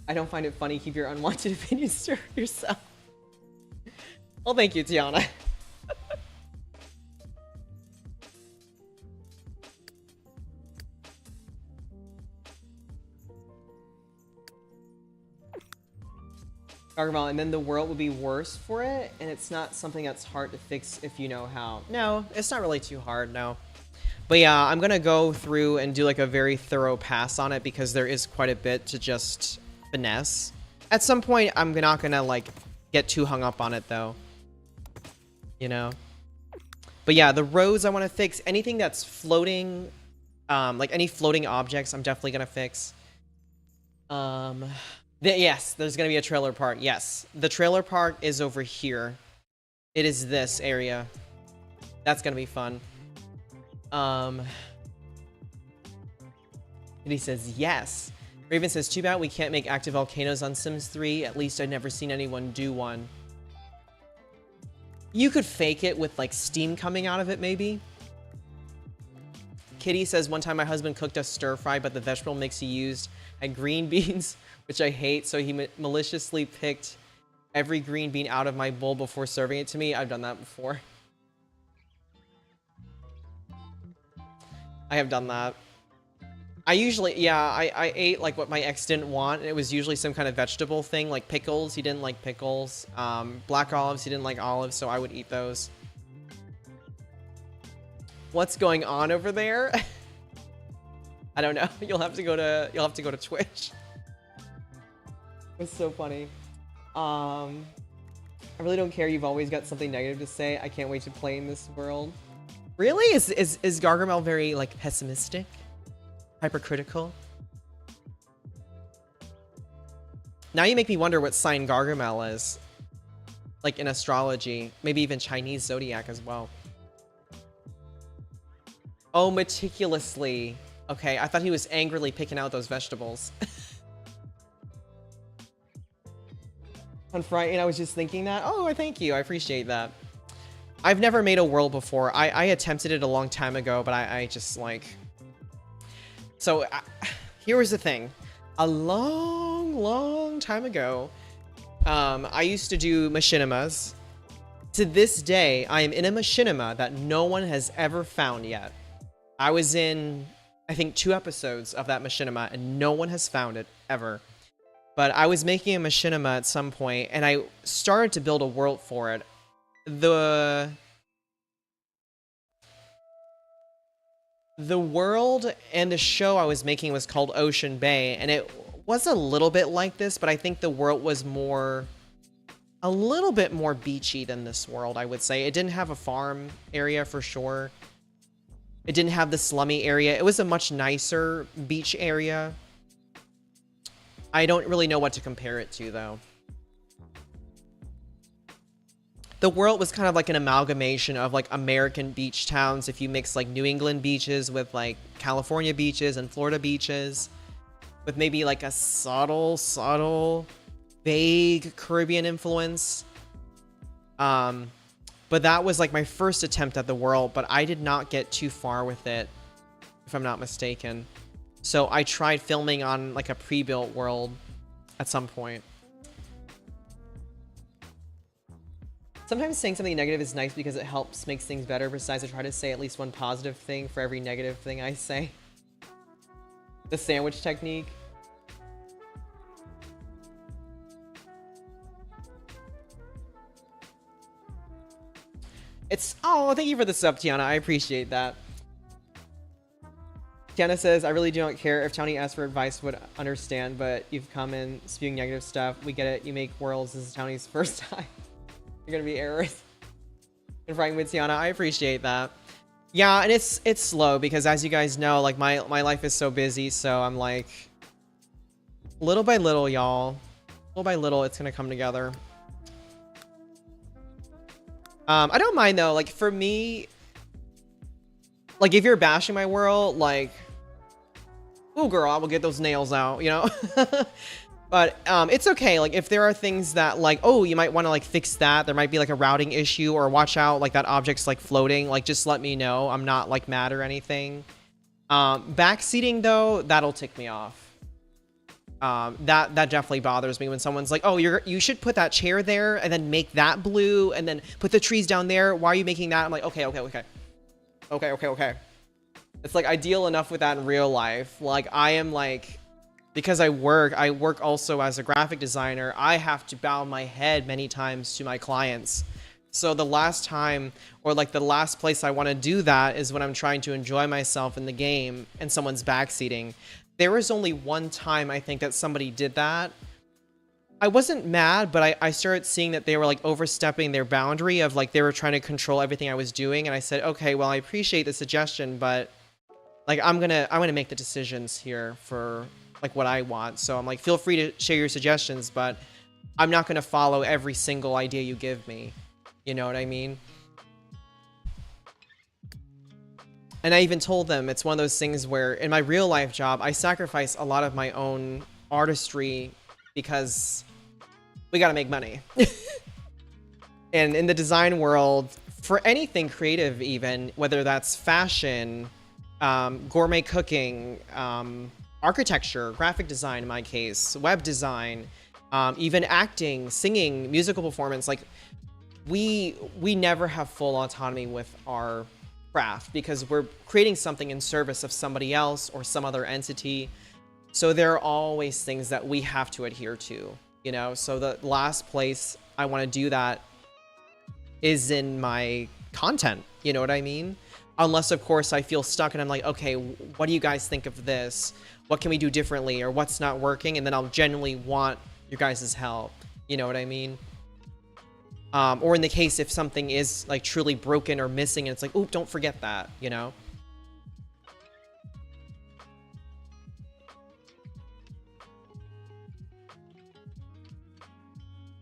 A: I don't find it funny. Keep your unwanted opinions to yourself. Well, thank you, Tiana. Gargamel, and then the world would be worse for it, and it's not something that's hard to fix if you know how. No, it's not really too hard, no. But yeah, I'm gonna go through and do like a very thorough pass on it because there is quite a bit to just finesse. At some point, I'm not gonna like get too hung up on it though. you know? But yeah, the roads I want to fix. Anything that's floating, like any floating objects, I'm definitely going to fix. Yes, there's going to be a trailer park. Yes, the trailer park is over here. It is this area. That's going to be fun. And he says, yes. Raven says, too bad we can't make active volcanoes on Sims 3. At least I've never seen anyone do one. You could fake it with like steam coming out of it, maybe. Kitty says, one time my husband cooked a stir fry, but the vegetable mix he used had green beans, which I hate. So he maliciously picked every green bean out of my bowl before serving it to me. I've done that before. I have done that. I usually, yeah, I ate like what my ex didn't want. And it was usually some kind of vegetable thing, like pickles. He didn't like pickles. Black olives, he didn't like olives, so I would eat those. What's going on over there? I don't know. You'll have to go to Twitch. It's so funny. I really don't care. You've always got something negative to say. I can't wait to play in this world. Really? Is Gargamel very like pessimistic? Hypercritical? Now you make me wonder what sign Gargamel is. Like in astrology. Maybe even Chinese zodiac as well. Oh, meticulously. Okay, I thought he was angrily picking out those vegetables. On Friday, I was just thinking that. Oh, thank you. I appreciate that. I've never made a world before. I attempted it a long time ago, but I just like... So, here was the thing. A long time ago, I used to do machinimas. To this day, I am in a machinima that no one has ever found yet. I was in, I think, 2 episodes of that machinima, and no one has found it, ever. But I was making a machinima at some point, and I started to build a world for it. The world and the show I was making was called Ocean Bay, and it was a little bit like this, but I think the world was a little bit more beachy than this world, I would say. It didn't have a farm area for sure. It didn't have the slummy area. It was a much nicer beach area. I don't really know what to compare it to, though. The world was kind of like an amalgamation of like American beach towns. If you mix like New England beaches with like California beaches and Florida beaches, with maybe like a subtle, vague Caribbean influence. But that was like my first attempt at the world, but I did not get too far with it, if I'm not mistaken. So I tried filming on like a pre-built world at some point. Sometimes saying something negative is nice because it helps makes things better. Besides, I try to say at least one positive thing for every negative thing I say. The sandwich technique. Oh, thank you for the sub, Tiana. I appreciate that. Tiana says, I really don't care if Townie asks for advice, would understand, but you've come in spewing negative stuff. We get it. You make worlds. This is Townie's first time. You're gonna be errors. Confronting with Tiana. I appreciate that. Yeah, and it's slow because as you guys know, like my life is so busy, so I'm like little by little, y'all. Little by little, it's gonna come together. I don't mind though, like for me, like if you're bashing my world, like, ooh girl, I will get those nails out, you know? But it's okay, like if there are things that like, oh, you might want to like fix that, there might be like a routing issue, or watch out, like that object's like floating, like just let me know. I'm not like mad or anything. Backseating though, that'll tick me off. That definitely bothers me when someone's like, oh, you should put that chair there and then make that blue and then put the trees down there. Why are you making that? I'm like, okay. It's like I deal enough with that in real life. Like I am like, because I work also as a graphic designer, I have to bow my head many times to my clients. So the last time, or like the last place I want to do that is when I'm trying to enjoy myself in the game and someone's backseating. There was only one time I think that somebody did that. I wasn't mad, but I started seeing that they were like overstepping their boundary of like they were trying to control everything I was doing, and I said, okay, well, I appreciate the suggestion, but like I'm gonna make the decisions here for like what I want. So I'm like, feel free to share your suggestions, but I'm not gonna follow every single idea you give me. You know what I mean? And I even told them it's one of those things where in my real life job, I sacrifice a lot of my own artistry because we gotta make money. And in the design world, for anything creative even, whether that's fashion, gourmet cooking, architecture, graphic design in my case, web design, even acting, singing, musical performance, like we never have full autonomy with our craft because we're creating something in service of somebody else or some other entity. So there are always things that we have to adhere to, you know? So the last place I want to do that is in my content, you know what I mean? Unless, of course, I feel stuck and I'm like, okay, what do you guys think of this? What can we do differently, or what's not working? And then I'll genuinely want your guys' help, you know what I mean? Or in the case if something is like truly broken or missing and it's like, oop, don't forget that, you know?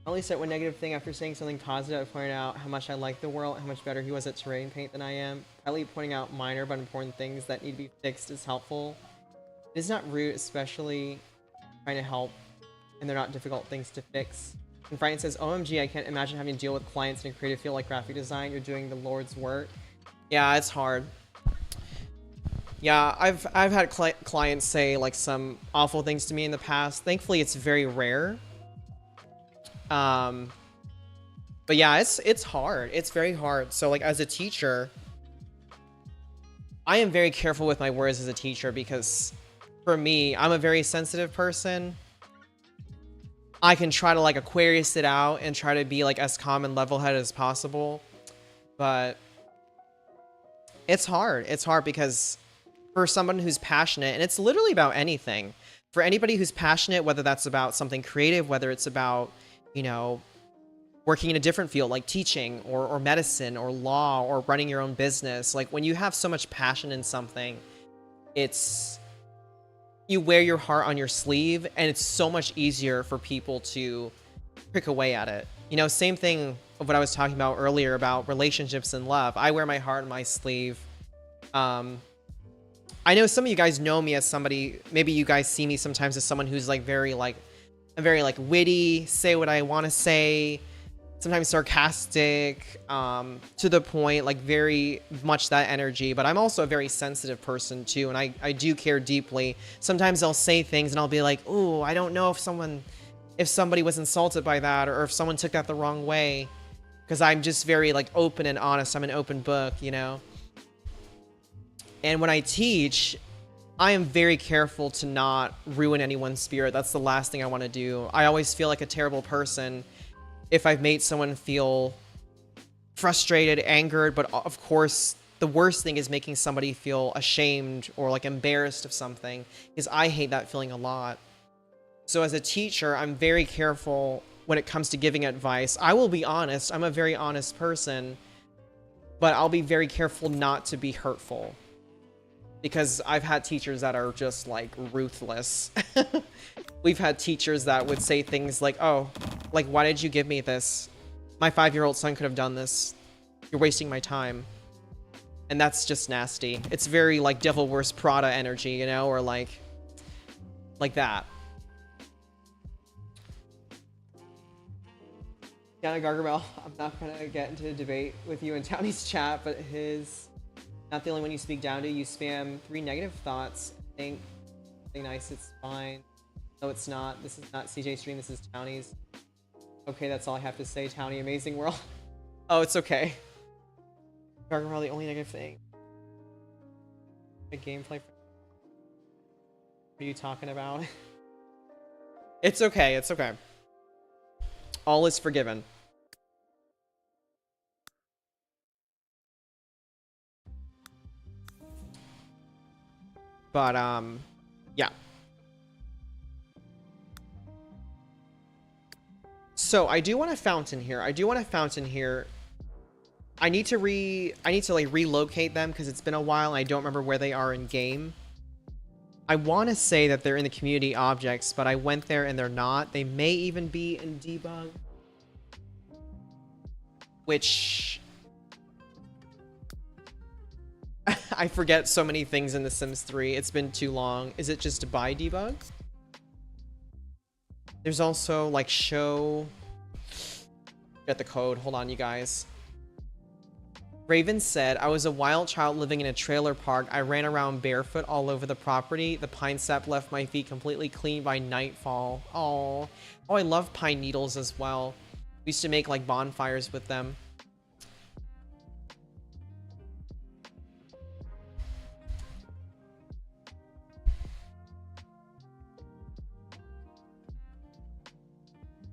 A: I only said one negative thing after saying something positive. I pointed out how much I like the world, how much better he was at terrain paint than I am. Probably pointing out minor but important things that need to be fixed is helpful. It is not rude, especially trying to help, and they're not difficult things to fix. And Brian says, OMG, I can't imagine having to deal with clients in a creative field like graphic design. You're doing the Lord's work. Yeah, it's hard. Yeah, I've had clients say like some awful things to me in the past. Thankfully, it's very rare. But yeah, it's hard. It's very hard. So like as a teacher, I am very careful with my words as a teacher because for me, I'm a very sensitive person. I can try to like Aquarius it out and try to be like as calm and level-headed as possible. But it's hard. It's hard because for someone who's passionate, and it's literally about anything, for anybody who's passionate, whether that's about something creative, whether it's about, you know, working in a different field like teaching or medicine or law or running your own business, like when you have so much passion in something, it's, you wear your heart on your sleeve and it's so much easier for people to pick away at it. You know, same thing of what I was talking about earlier about relationships and love. I wear my heart on my sleeve. I know some of you guys know me as somebody, maybe you guys see me sometimes as someone who's like very like, I'm very like witty, say what I want to say, sometimes sarcastic, to the point, like very much that energy. But I'm also a very sensitive person too, and I do care deeply. Sometimes I'll say things and I'll be like, oh, I don't know if somebody was insulted by that, or if someone took that the wrong way, because I'm just very like open and honest. I'm an open book, you know? And when I teach, I am very careful to not ruin anyone's spirit. That's the last thing I want to do. I always feel like a terrible person if I've made someone feel frustrated, angered, but of course, the worst thing is making somebody feel ashamed or like embarrassed of something, because I hate that feeling a lot. So as a teacher, I'm very careful when it comes to giving advice. I will be honest. I'm a very honest person, but I'll be very careful not to be hurtful, because I've had teachers that are just like ruthless. We've had teachers that would say things like, oh, like, why did you give me this? My 5-year-old son could have done this. You're wasting my time. And that's just nasty. It's very like Devil Wears Prada energy, you know, or like that. Yana Gargamel, I'm not gonna get into a debate with you in Townie's chat, but his not the only one you speak down to. You spam 3 negative thoughts. I think something nice, it's fine. No, it's not. This is not CJ stream, this is Townie's. Okay, that's all I have to say. Townie, amazing world. Oh, it's okay. Gargamel, the only negative thing. A gameplay. What are you talking about? It's okay, it's okay. All is forgiven. But, yeah. So I do want a fountain here. I do want a fountain here. I need to like relocate them because it's been a while and I don't remember where they are in game. I want to say that they're in the community objects, but I went there and they're not. They may even be in debug. Which I forget so many things in The Sims 3. It's been too long. Is it just to buy debug? There's also like show. Get the code. Hold on, you guys. Raven said, I was a wild child living in a trailer park. I ran around barefoot all over the property. The pine sap left my feet completely clean by nightfall. Oh, I love pine needles as well. We used to make like bonfires with them.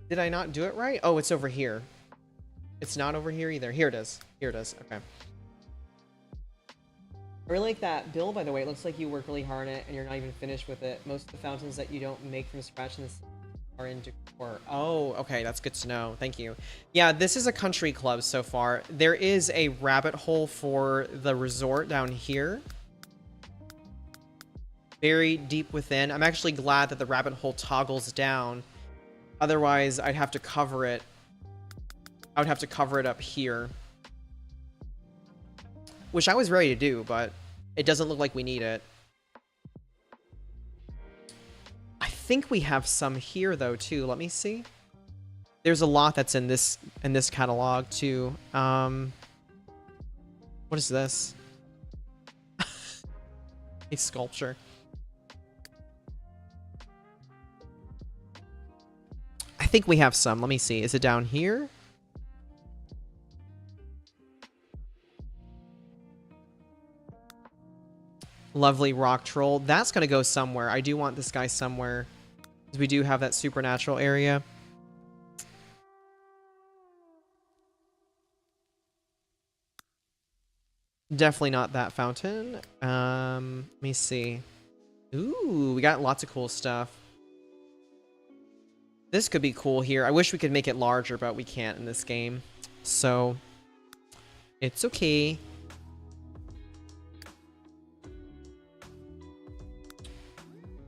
A: Did I not do it right? Oh, it's over here. It's not over here either. Here it is. Here it is. Okay. I really like that bill, by the way. It looks like you work really hard on it and you're not even finished with it. Most of the fountains that you don't make from scratch in this are in decor. Oh, okay. That's good to know. Thank you. Yeah, this is a country club so far. There is a rabbit hole for the resort down here. Very deep within. I'm actually glad that the rabbit hole toggles down. Otherwise, I'd have to cover it. I would have to cover it up here. Which I was ready to do, but it doesn't look like we need it. I think we have some here though too. Let me see. There's a lot that's in this catalog too. What is this? A sculpture. I think we have some. Let me see. Is it down here? Lovely rock troll. That's going to go somewhere. I do want this guy somewhere. Because we do have that supernatural area. Definitely not that fountain. Let me see. Ooh, we got lots of cool stuff. This could be cool here. I wish we could make it larger, but we can't in this game. So, it's okay.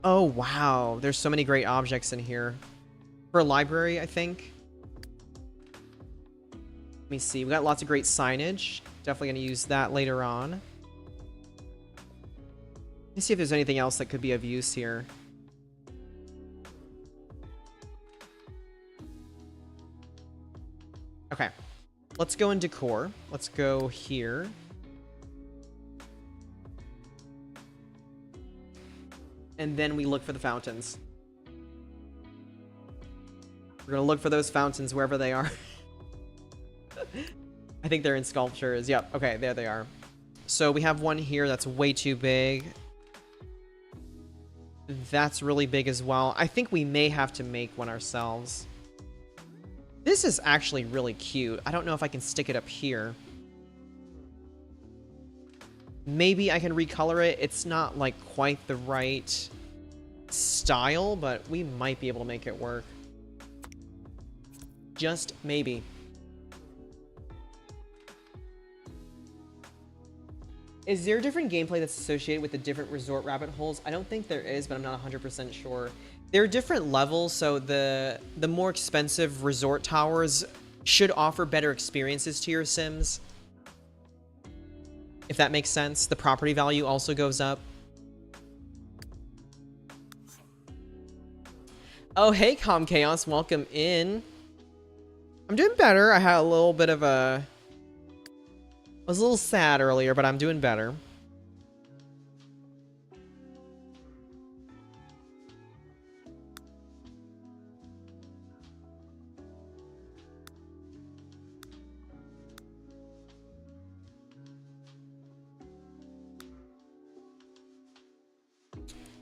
A: Oh, wow. There's so many great objects in here. For a library, I think. Let me see. We got lots of great signage. Definitely going to use that later on. Let me see if there's anything else that could be of use here. Okay. Let's go in decor. Let's go here. And then we look for the fountains. We're going to look for those fountains wherever they are. I think they're in sculptures. Yep. Okay, there they are. So we have one here that's way too big. That's really big as well. I think we may have to make one ourselves. This is actually really cute. I don't know if I can stick it up here. Maybe I can recolor it. It's not like quite the right style, but we might be able to make it work. Just maybe. Is there different gameplay that's associated with the different resort rabbit holes? I don't think there is, but I'm not 100% sure. There are different levels, so the more expensive resort towers should offer better experiences to your Sims. If that makes sense. The property value also goes up. Oh, hey, Calm Chaos. Welcome in. I'm doing better. I had a little bit of a... I was a little sad earlier, but I'm doing better.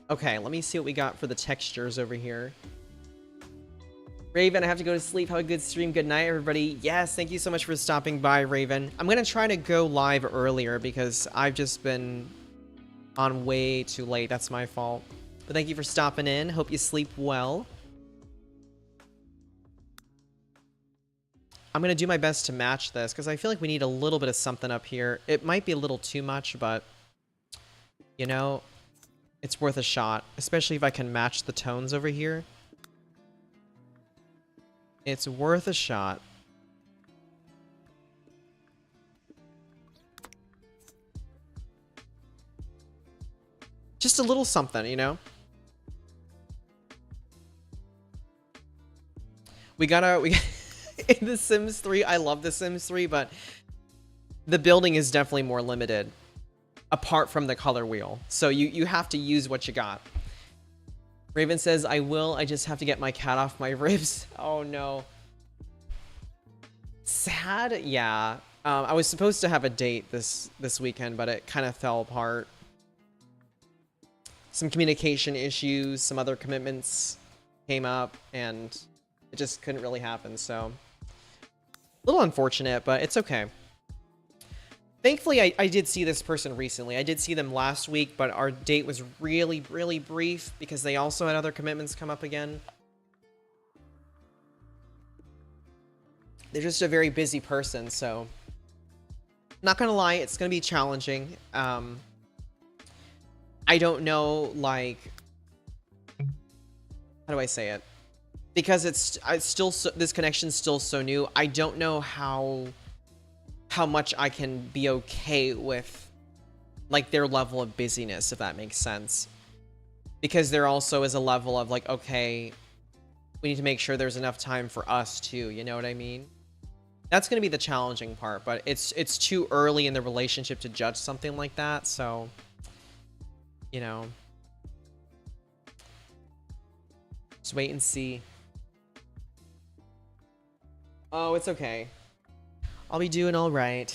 A: Okay, let me see what we got for the textures over here. Raven, I have to go to sleep. Have a good stream. Good night, everybody. Yes, thank you so much for stopping by, Raven. I'm going to try to go live earlier because I've just been on way too late. That's my fault. But thank you for stopping in. Hope you sleep well. I'm going to do my best to match this because I feel like we need a little bit of something up here. It might be a little too much, but, you know, it's worth a shot, especially if I can match the tones over here. It's worth a shot. Just a little something, you know? We in The Sims 3, I love The Sims 3, but the building is definitely more limited apart from the color wheel. So you have to use what you got. Raven says, I will. I just have to get my cat off my ribs. Oh, no. Sad? Yeah. I was supposed to have a date this weekend, but it kind of fell apart. Some communication issues, some other commitments came up, and it just couldn't really happen, so a little unfortunate, but it's okay. Thankfully, I did see this person recently. I did see them last week, but our date was really, really brief because they also had other commitments come up again. They're just a very busy person, so not gonna lie, it's gonna be challenging. I don't know, like, how do I say it? Because it's still this connection's still so new. I don't know how much I can be okay with, like, their level of busyness, if that makes sense. Because there also is a level of, like, okay, we need to make sure there's enough time for us too, you know what I mean? That's going to be the challenging part, but it's too early in the relationship to judge something like that, so, you know. Just wait and see. Oh, it's okay. I'll be doing all right.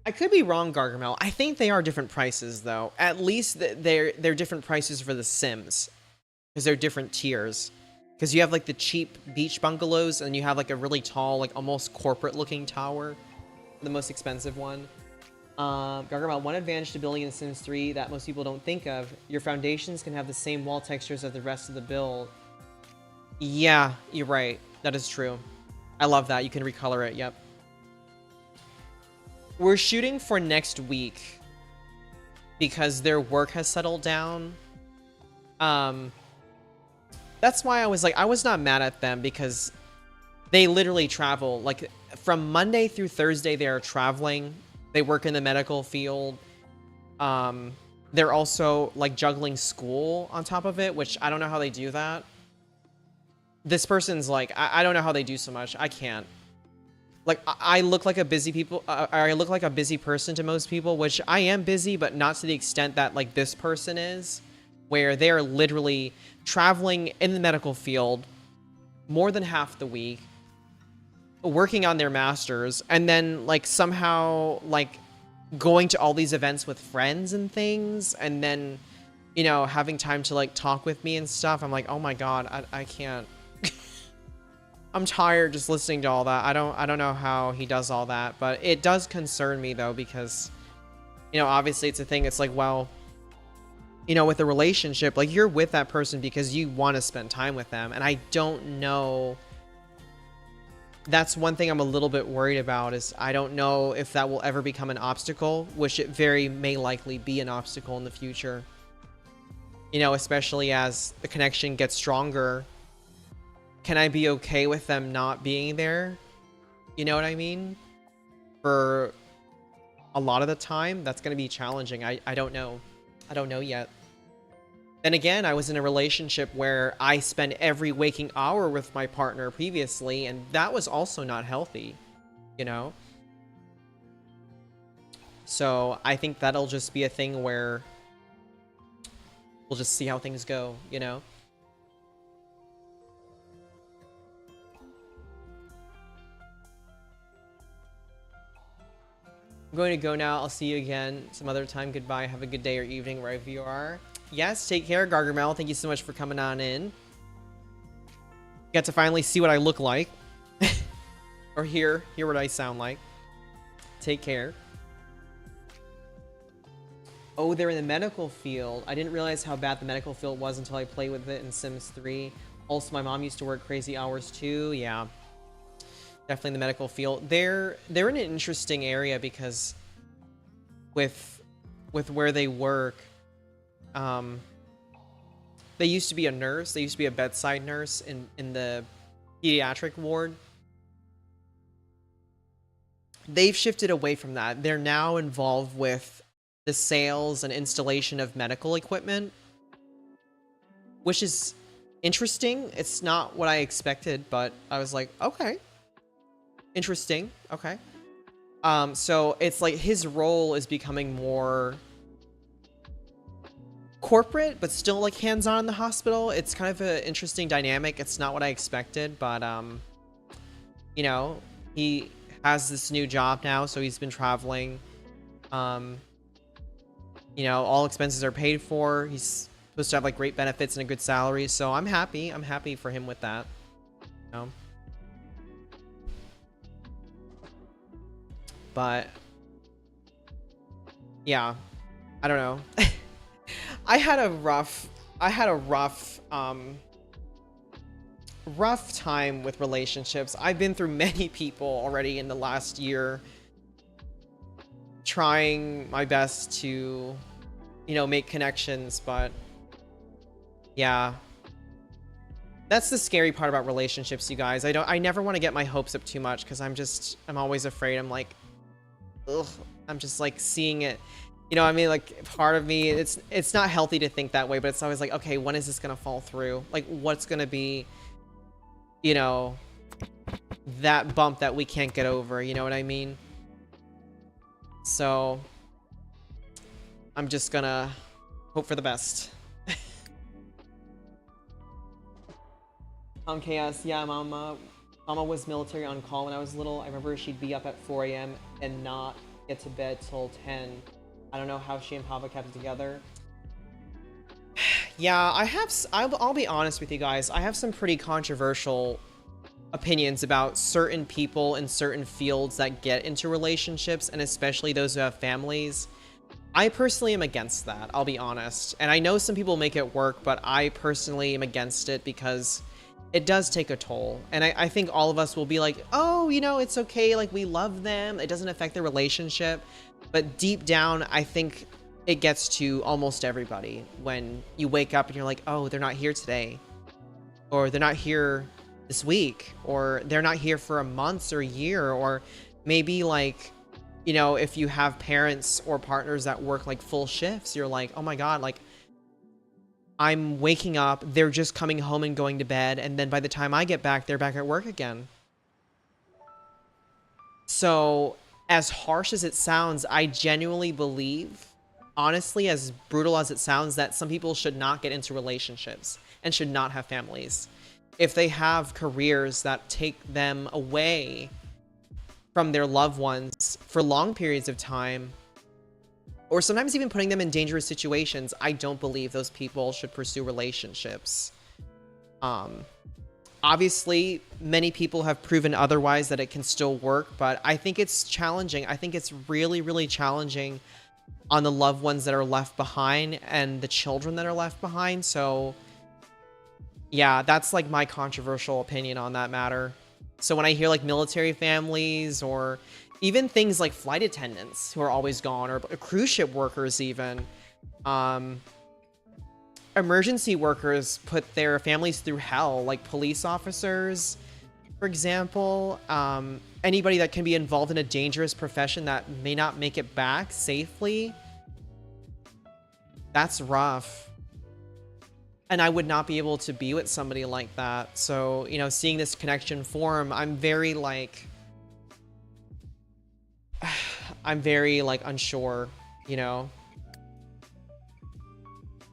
A: I could be wrong, Gargamel. I think they are different prices, though. At least they're different prices for the Sims, because they're different tiers. Because you have, like, the cheap beach bungalows, and you have, like, a really tall, like, almost corporate-looking tower, the most expensive one. Gargamel, one advantage to building in Sims 3 that most people don't think of: your foundations can have the same wall textures as the rest of the build. Yeah, you're right. That is true. I love that. You can recolor it. Yep. We're shooting for next week because their work has settled down. That's why I was like, I was not mad at them because they literally travel. Like, from Monday through Thursday, they are traveling. They work in the medical field. They're also, like, juggling school on top of it, which I don't know how they do that. This person's like, I don't know how they do so much. I can't. Like, I look like a busy I look like a busy person to most people, which I am busy, but not to the extent that, like, this person is, where they're literally traveling in the medical field more than half the week, working on their masters, and then, like, somehow, like, going to all these events with friends and things, and then, you know, having time to, like, talk with me and stuff. I'm like, oh my god, I can't. I'm tired just listening to all that. I don't know how he does all that, but it does concern me, though, because, you know, obviously it's a thing. It's like, well, you know, with a relationship, like, you're with that person because you want to spend time with them, and I don't know. That's one thing I'm a little bit worried about, is I don't know if that will ever become an obstacle, which it very may likely be an obstacle in the future. You know, especially as the connection gets stronger. Can I be okay with them not being there? You know what I mean? For a lot of the time, that's going to be challenging. I don't know. I don't know yet. Then again, I was in a relationship where I spent every waking hour with my partner previously, and that was also not healthy, you know? So I think that'll just be a thing where we'll just see how things go, you know? I'm going to go now. I'll see you again some other time. Goodbye. Have a good day or evening wherever you are. Yes, take care, Gargamel. Thank you so much for coming on in. Get to finally see what I look like. Or hear what I sound like. Take care. Oh, they're in the medical field. I didn't realize how bad the medical field was until I played with it in Sims 3. Also, my mom used to work crazy hours too. Yeah. definitely in the medical field. They're in an interesting area because with where they work, um, they used to be a nurse. They used to be a bedside nurse in the pediatric ward. They've shifted away from that. They're now involved with the sales and installation of medical equipment, which is interesting. It's not what I expected, but I was like, okay, interesting. Okay. So it's like his role is becoming more corporate, but still like hands-on in the hospital. It's kind of an interesting dynamic. It's not what I expected, but you know, he has this new job now, so he's been traveling. You know, all expenses are paid for. He's supposed to have like great benefits and a good salary, so I'm happy. I'm happy for him with that. You know? But yeah, I don't know. I had a rough rough time with relationships. I've been through many people already in the last year, trying my best to, you know, make connections, but yeah. That's the scary part about relationships, you guys. I never want to get my hopes up too much because I'm always afraid. I'm like, ugh, I'm just like seeing it. You know what I mean? Like, part of me, it's not healthy to think that way, but it's always like, okay, when is this gonna fall through? Like, what's gonna be, you know, that bump that we can't get over, you know what I mean? So, I'm just gonna hope for the best. KS, yeah, Mama was military on call when I was little. I remember she'd be up at 4 a.m. and not get to bed till 10. I don't know how she and Papa kept it together. Yeah, I'll be honest with you guys. I have some pretty controversial opinions about certain people in certain fields that get into relationships, and especially those who have families. I personally am against that, I'll be honest. And I know some people make it work, but I personally am against it because it does take a toll. And I think all of us will be like, oh, you know, it's okay. Like, we love them. It doesn't affect their relationship. But deep down, I think it gets to almost everybody when you wake up and you're like, oh, they're not here today. Or they're not here this week. Or they're not here for a month or a year. Or maybe like, you know, if you have parents or partners that work like full shifts, you're like, oh my God, like, I'm waking up, they're just coming home and going to bed, and then by the time I get back, they're back at work again. So, as harsh as it sounds, I genuinely believe, honestly, as brutal as it sounds, that some people should not get into relationships and should not have families. If they have careers that take them away from their loved ones for long periods of time, or sometimes even putting them in dangerous situations, I don't believe those people should pursue relationships. Obviously, many people have proven otherwise that it can still work, but I think it's challenging. I think it's really, really challenging on the loved ones that are left behind and the children that are left behind. So, yeah, that's like my controversial opinion on that matter. So when I hear like military families or even things like flight attendants who are always gone, or cruise ship workers even, emergency workers put their families through hell, like police officers, for example, anybody that can be involved in a dangerous profession that may not make it back safely. That's rough. And I would not be able to be with somebody like that. So, you know, seeing this connection form, I'm very like unsure, you know?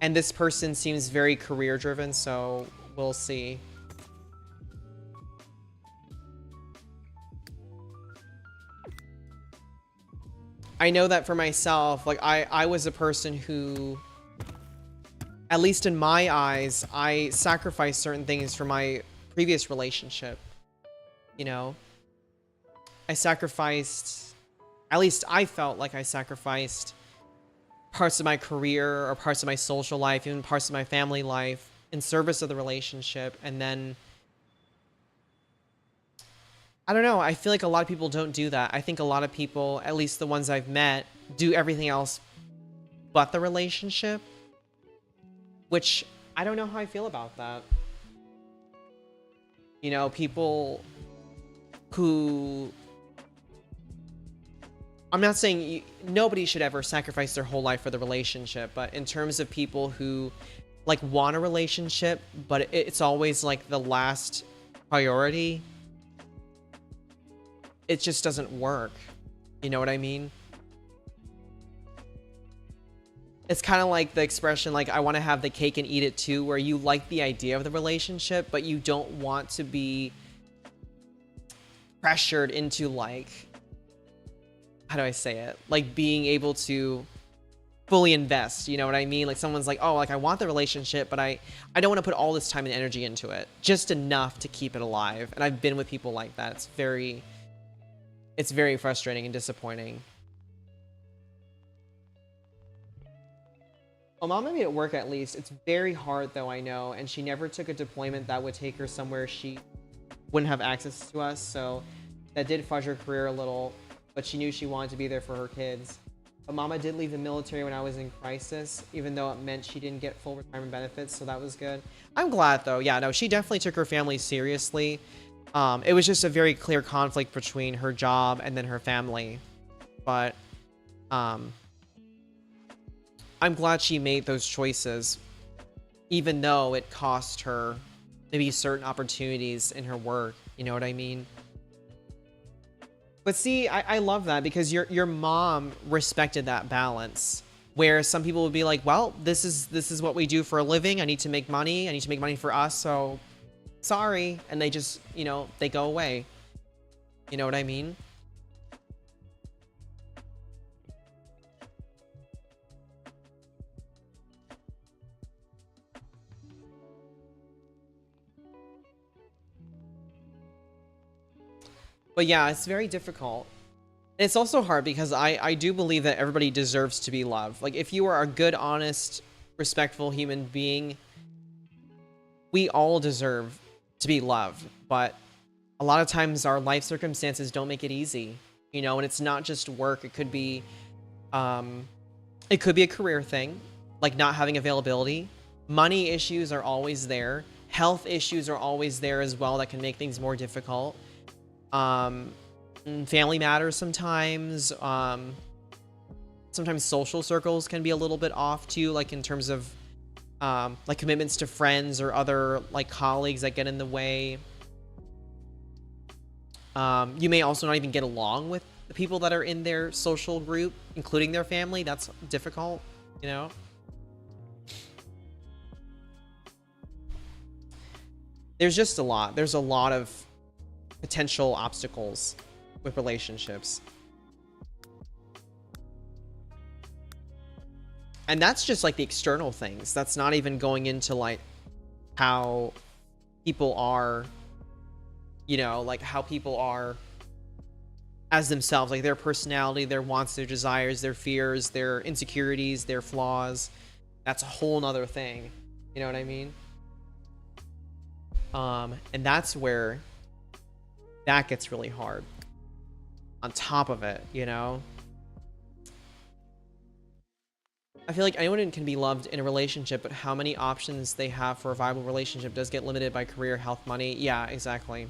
A: And this person seems very career driven, so we'll see. I know that for myself, like I was a person who, at least in my eyes, I sacrificed certain things for my previous relationship. You know? I sacrificed, at least I felt like I sacrificed parts of my career or parts of my social life, even parts of my family life in service of the relationship. And then I don't know. I feel like a lot of people don't do that. I think a lot of people, at least the ones I've met, do everything else but the relationship, which I don't know how I feel about that. You know, people who, I'm not saying nobody should ever sacrifice their whole life for the relationship, but in terms of people who like want a relationship, but it's always like the last priority, it just doesn't work. You know what I mean? It's kind of like the expression, like, I want to have the cake and eat it too, where you like the idea of the relationship, but you don't want to be pressured into, like, how do I say it? Like, being able to fully invest, you know what I mean? Like, someone's like, oh, like, I want the relationship, but I don't want to put all this time and energy into it. Just enough to keep it alive. And I've been with people like that. It's very frustrating and disappointing. Well, Mama made it work at least. It's very hard though, I know, and she never took a deployment that would take her somewhere she wouldn't have access to us, so that did fudge her career a little, but she knew she wanted to be there for her kids. But Mama did leave the military when I was in crisis, even though it meant she didn't get full retirement benefits, so that was good. I'm glad though. Yeah, no, she definitely took her family seriously. It was just a very clear conflict between her job and then her family. But I'm glad she made those choices, even though it cost her maybe certain opportunities in her work. You know what I mean? But see, I love that because your mom respected that balance. Where some people would be like, well, this is what we do for a living. I need to make money. I need to make money for us. So sorry. And they just, you know, they go away. You know what I mean? But yeah, it's very difficult. And it's also hard because I do believe that everybody deserves to be loved. Like, if you are a good, honest, respectful human being, we all deserve to be loved. But a lot of times our life circumstances don't make it easy, you know, and it's not just work. It could be a career thing, like not having availability. Money issues are always there. Health issues are always there as well that can make things more difficult. Family matters sometimes. Sometimes social circles can be a little bit off too, like in terms of like commitments to friends or other like colleagues that get in the way. You may also not even get along with the people that are in their social group, including their family. That's difficult, you know? There's just a lot. There's a lot of potential obstacles with relationships. And that's just like the external things. That's not even going into like how people are, you know, like how people are as themselves, like their personality, their wants, their desires, their fears, their insecurities, their flaws. That's a whole nother thing. You know what I mean? And that's where that gets really hard on top of it, you know? I feel like anyone can be loved in a relationship, but how many options they have for a viable relationship does get limited by career, health, money. Yeah, exactly.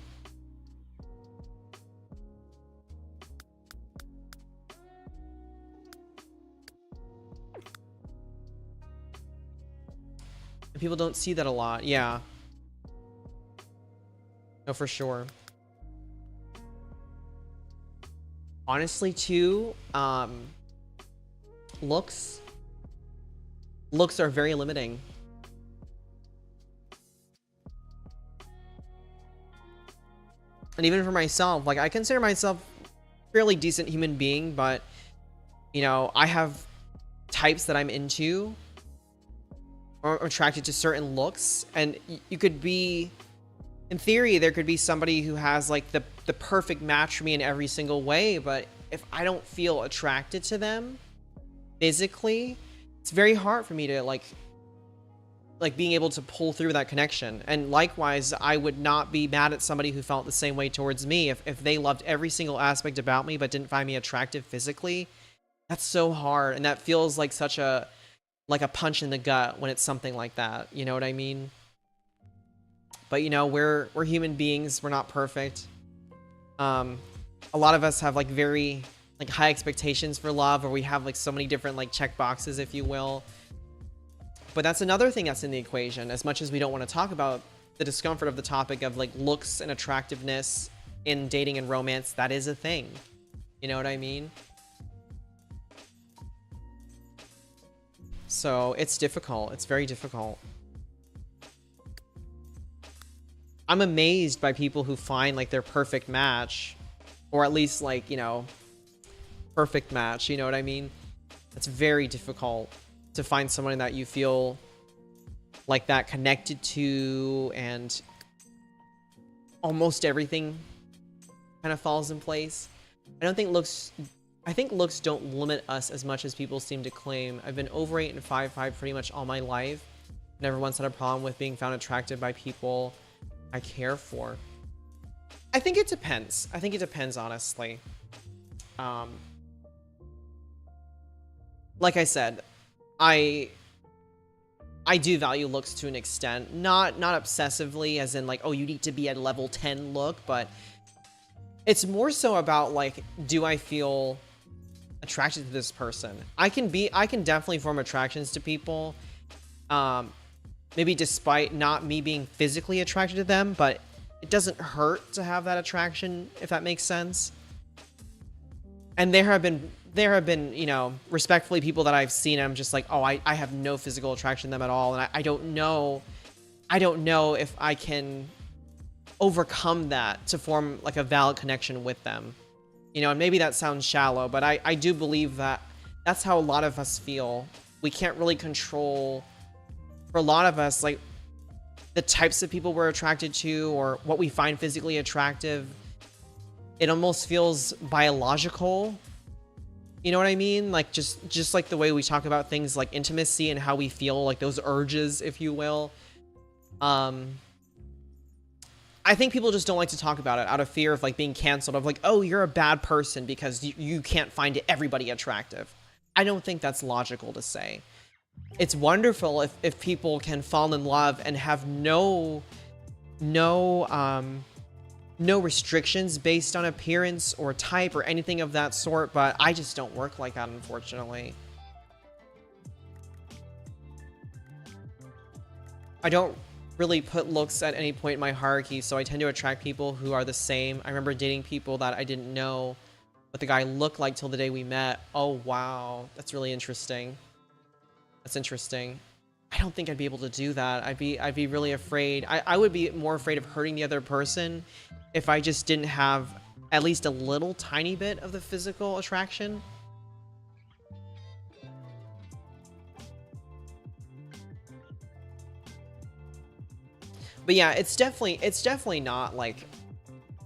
A: And people don't see that a lot. Yeah. No, for sure. Honestly, too, looks are very limiting. And even for myself, like I consider myself a fairly decent human being, but you know, I have types that I'm into or attracted to certain looks, and you could be, in theory, there could be somebody who has like the perfect match for me in every single way, but if I don't feel attracted to them physically, it's very hard for me to like like being able to pull through that connection. And likewise, I would not be mad at somebody who felt the same way towards me if they loved every single aspect about me but didn't find me attractive physically. That's so hard, and that feels like such a punch in the gut when it's something like that. You know what I mean? But you know, we're human beings. We're not perfect. A lot of us have like very like high expectations for love, or we have like so many different like check boxes, if you will. But that's another thing that's in the equation. As much as we don't want to talk about the discomfort of the topic of like looks and attractiveness in dating and romance, that is a thing. You know what I mean? So it's difficult. It's very difficult. I'm amazed by people who find like their perfect match, or at least like, you know, perfect match. You know what I mean? It's very difficult to find someone that you feel like that connected to, and almost everything kind of falls in place. I think looks don't limit us as much as people seem to claim. I've been over 8 and 5'5" pretty much all my life. Never once had a problem with being found attractive by people I care for. I think it depends. I think it depends, honestly. Like I said, I do value looks to an extent, not obsessively, as in like, oh, you need to be at level 10 look, but it's more so about like, do I feel attracted to this person? I can definitely form attractions to people, maybe despite not me being physically attracted to them, but it doesn't hurt to have that attraction, if that makes sense. And there have been, you know, respectfully, people that I've seen, I'm just like, oh, I have no physical attraction to them at all. And I don't know if I can overcome that to form like a valid connection with them. You know, and maybe that sounds shallow, but I do believe that that's how a lot of us feel. We can't really control, for a lot of us, like the types of people we're attracted to or what we find physically attractive. It almost feels biological. You know what I mean? Like just like the way we talk about things like intimacy and how we feel, like those urges, if you will. I think people just don't like to talk about it out of fear of like being canceled, of like, oh, you're a bad person because you can't find everybody attractive. I don't think that's logical to say. It's wonderful if people can fall in love and have no restrictions based on appearance or type or anything of that sort, but I just don't work like that, unfortunately. I don't really put looks at any point in my hierarchy, so I tend to attract people who are the same. I remember dating people that I didn't know what the guy looked like till the day we met. Oh, wow. That's really interesting. That's interesting. I don't think I'd be able to do that. I'd be really afraid. I would be more afraid of hurting the other person if I just didn't have at least a little tiny bit of the physical attraction. But yeah, it's definitely not like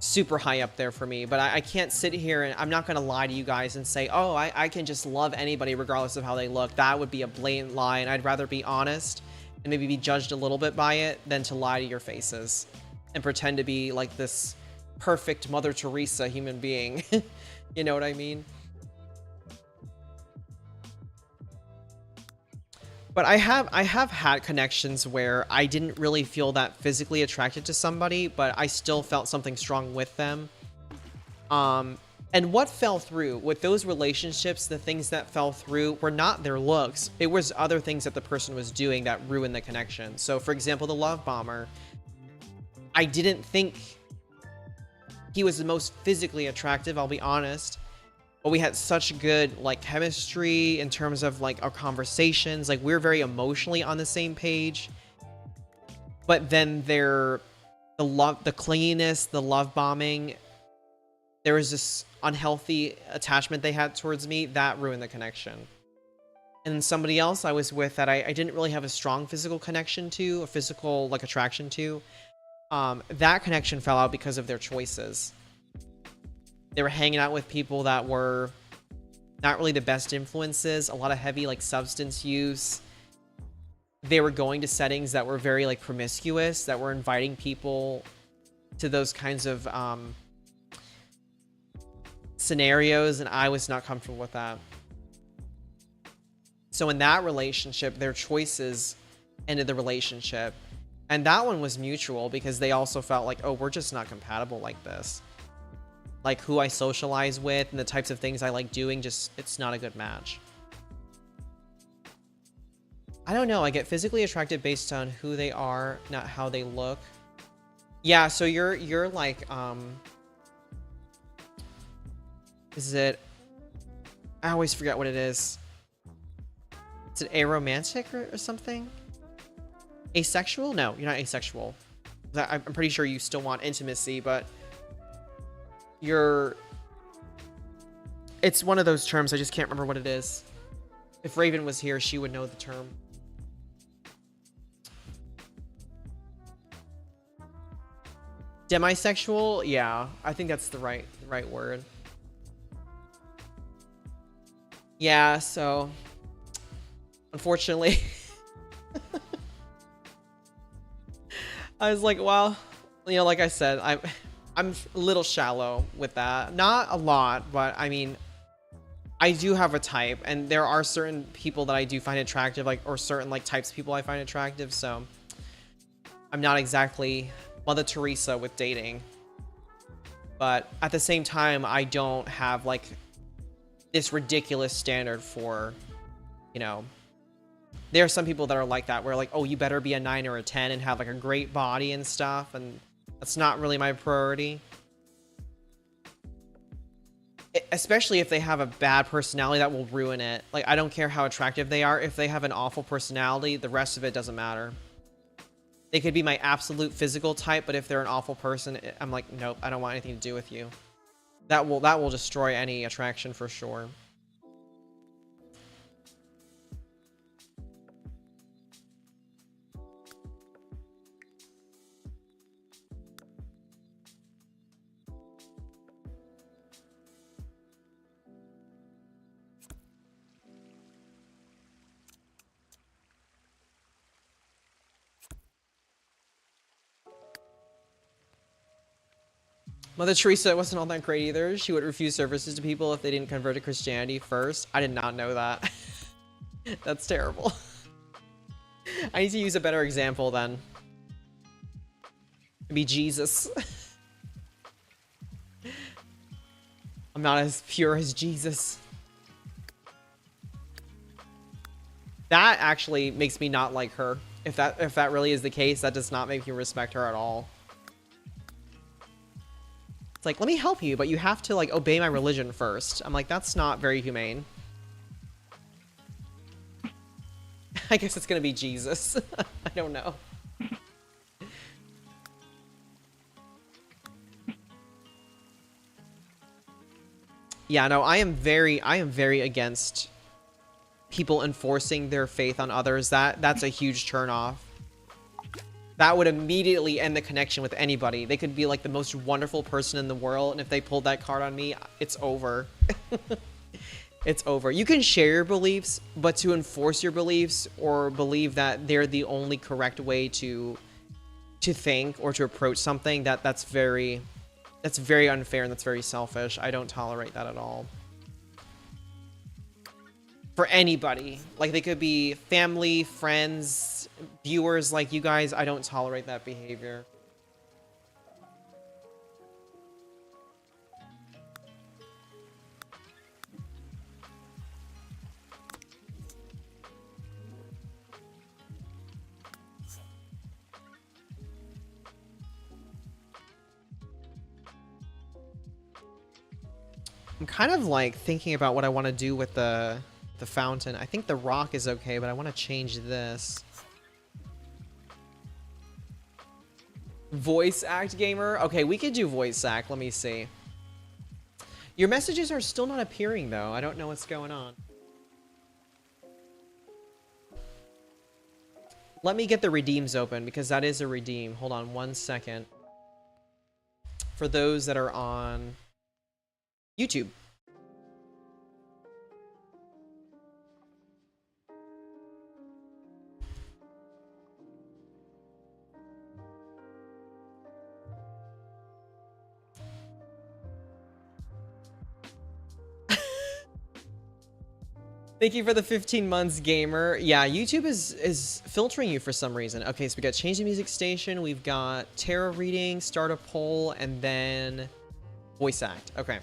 A: super high up there for me, but I can't sit here and I'm not going to lie to you guys and say, oh, I can just love anybody regardless of how they look. That would be a blatant lie, and I'd rather be honest and maybe be judged a little bit by it than to lie to your faces and pretend to be like this perfect Mother Teresa human being. You know what I mean? But I have had connections where I didn't really feel that physically attracted to somebody, but I still felt something strong with them. And what fell through with those relationships, the things that fell through were not their looks. It was other things that the person was doing that ruined the connection. So for example, the love bomber, I didn't think he was the most physically attractive, I'll be honest. But we had such good like chemistry in terms of like our conversations. Like we were very emotionally on the same page. But then the clinginess, the love bombing, there was this unhealthy attachment they had towards me that ruined the connection. And then somebody else I was with that I didn't really have a strong physical connection to, a physical like attraction to, that connection fell out because of their choices. They were hanging out with people that were not really the best influences, a lot of heavy like substance use. they were going to settings that were very like promiscuous, that were inviting people to those kinds of scenarios, and I was not comfortable with that. So in that relationship, their choices ended the relationship. And that one was mutual because they also felt like, oh, we're just not compatible like this. Like who I socialize with and the types of things I like doing, just, it's not a good match. I don't know. I get physically attracted based on who they are, not how they look. Yeah, so you're like, is it, I always forget what it is. Is it aromantic or something? Asexual? No, you're not asexual. I'm pretty sure you still want intimacy, but it's one of those terms. I just can't remember what it is. If Raven was here, she would know the term. Demisexual? Yeah, I think that's the right word. Yeah, so unfortunately I was like, well, you know, like I said, I'm a little shallow with that. Not a lot, but I mean, I do have a type, and there are certain people that I do find attractive, like, or certain like types of people I find attractive, so I'm not exactly Mother Teresa with dating. But at the same time, I don't have like this ridiculous standard for, you know, there are some people that are like that, where like, oh, you better be a 9 or a 10 and have like a great body and stuff, and that's not really my priority. Especially if they have a bad personality, that will ruin it. Like, I don't care how attractive they are. If they have an awful personality, the rest of it doesn't matter. They could be my absolute physical type, but if they're an awful person, I'm like, nope, I don't want anything to do with you. That will destroy any attraction for sure. Mother Teresa wasn't all that great either. She would refuse services to people if they didn't convert to Christianity first. I did not know that. That's terrible. I need to use a better example then. It'd be Jesus. I'm not as pure as Jesus. That actually makes me not like her. If that really is the case, that does not make me respect her at all. It's like, let me help you, but you have to like obey my religion first. I'm like, that's not very humane. I guess it's gonna be Jesus. I don't know. Yeah, no, I am very against people enforcing their faith on others. That's a huge turn off. That would immediately end the connection with anybody. They could be like the most wonderful person in the world, and if they pulled that card on me, it's over. It's over. You can share your beliefs, but to enforce your beliefs or believe that they're the only correct way to think or to approach something, that's very unfair and that's very selfish. I don't tolerate that at all. For anybody. Like, they could be family, friends, viewers like you guys. I don't tolerate that behavior. I'm kind of like thinking about what I want to do with the fountain. I think the rock is okay, but I want to change this. Voice act gamer? Okay, we could do voice act. Let me see. Your messages are still not appearing though. I don't know what's going on. Let me get the redeems open because that is a redeem. Hold on 1 second. For those that are on YouTube. Thank you for the 15 months, gamer. Yeah, YouTube is filtering you for some reason. Okay, so we got change the music station, we've got tarot reading, start a poll, and then voice act. Okay.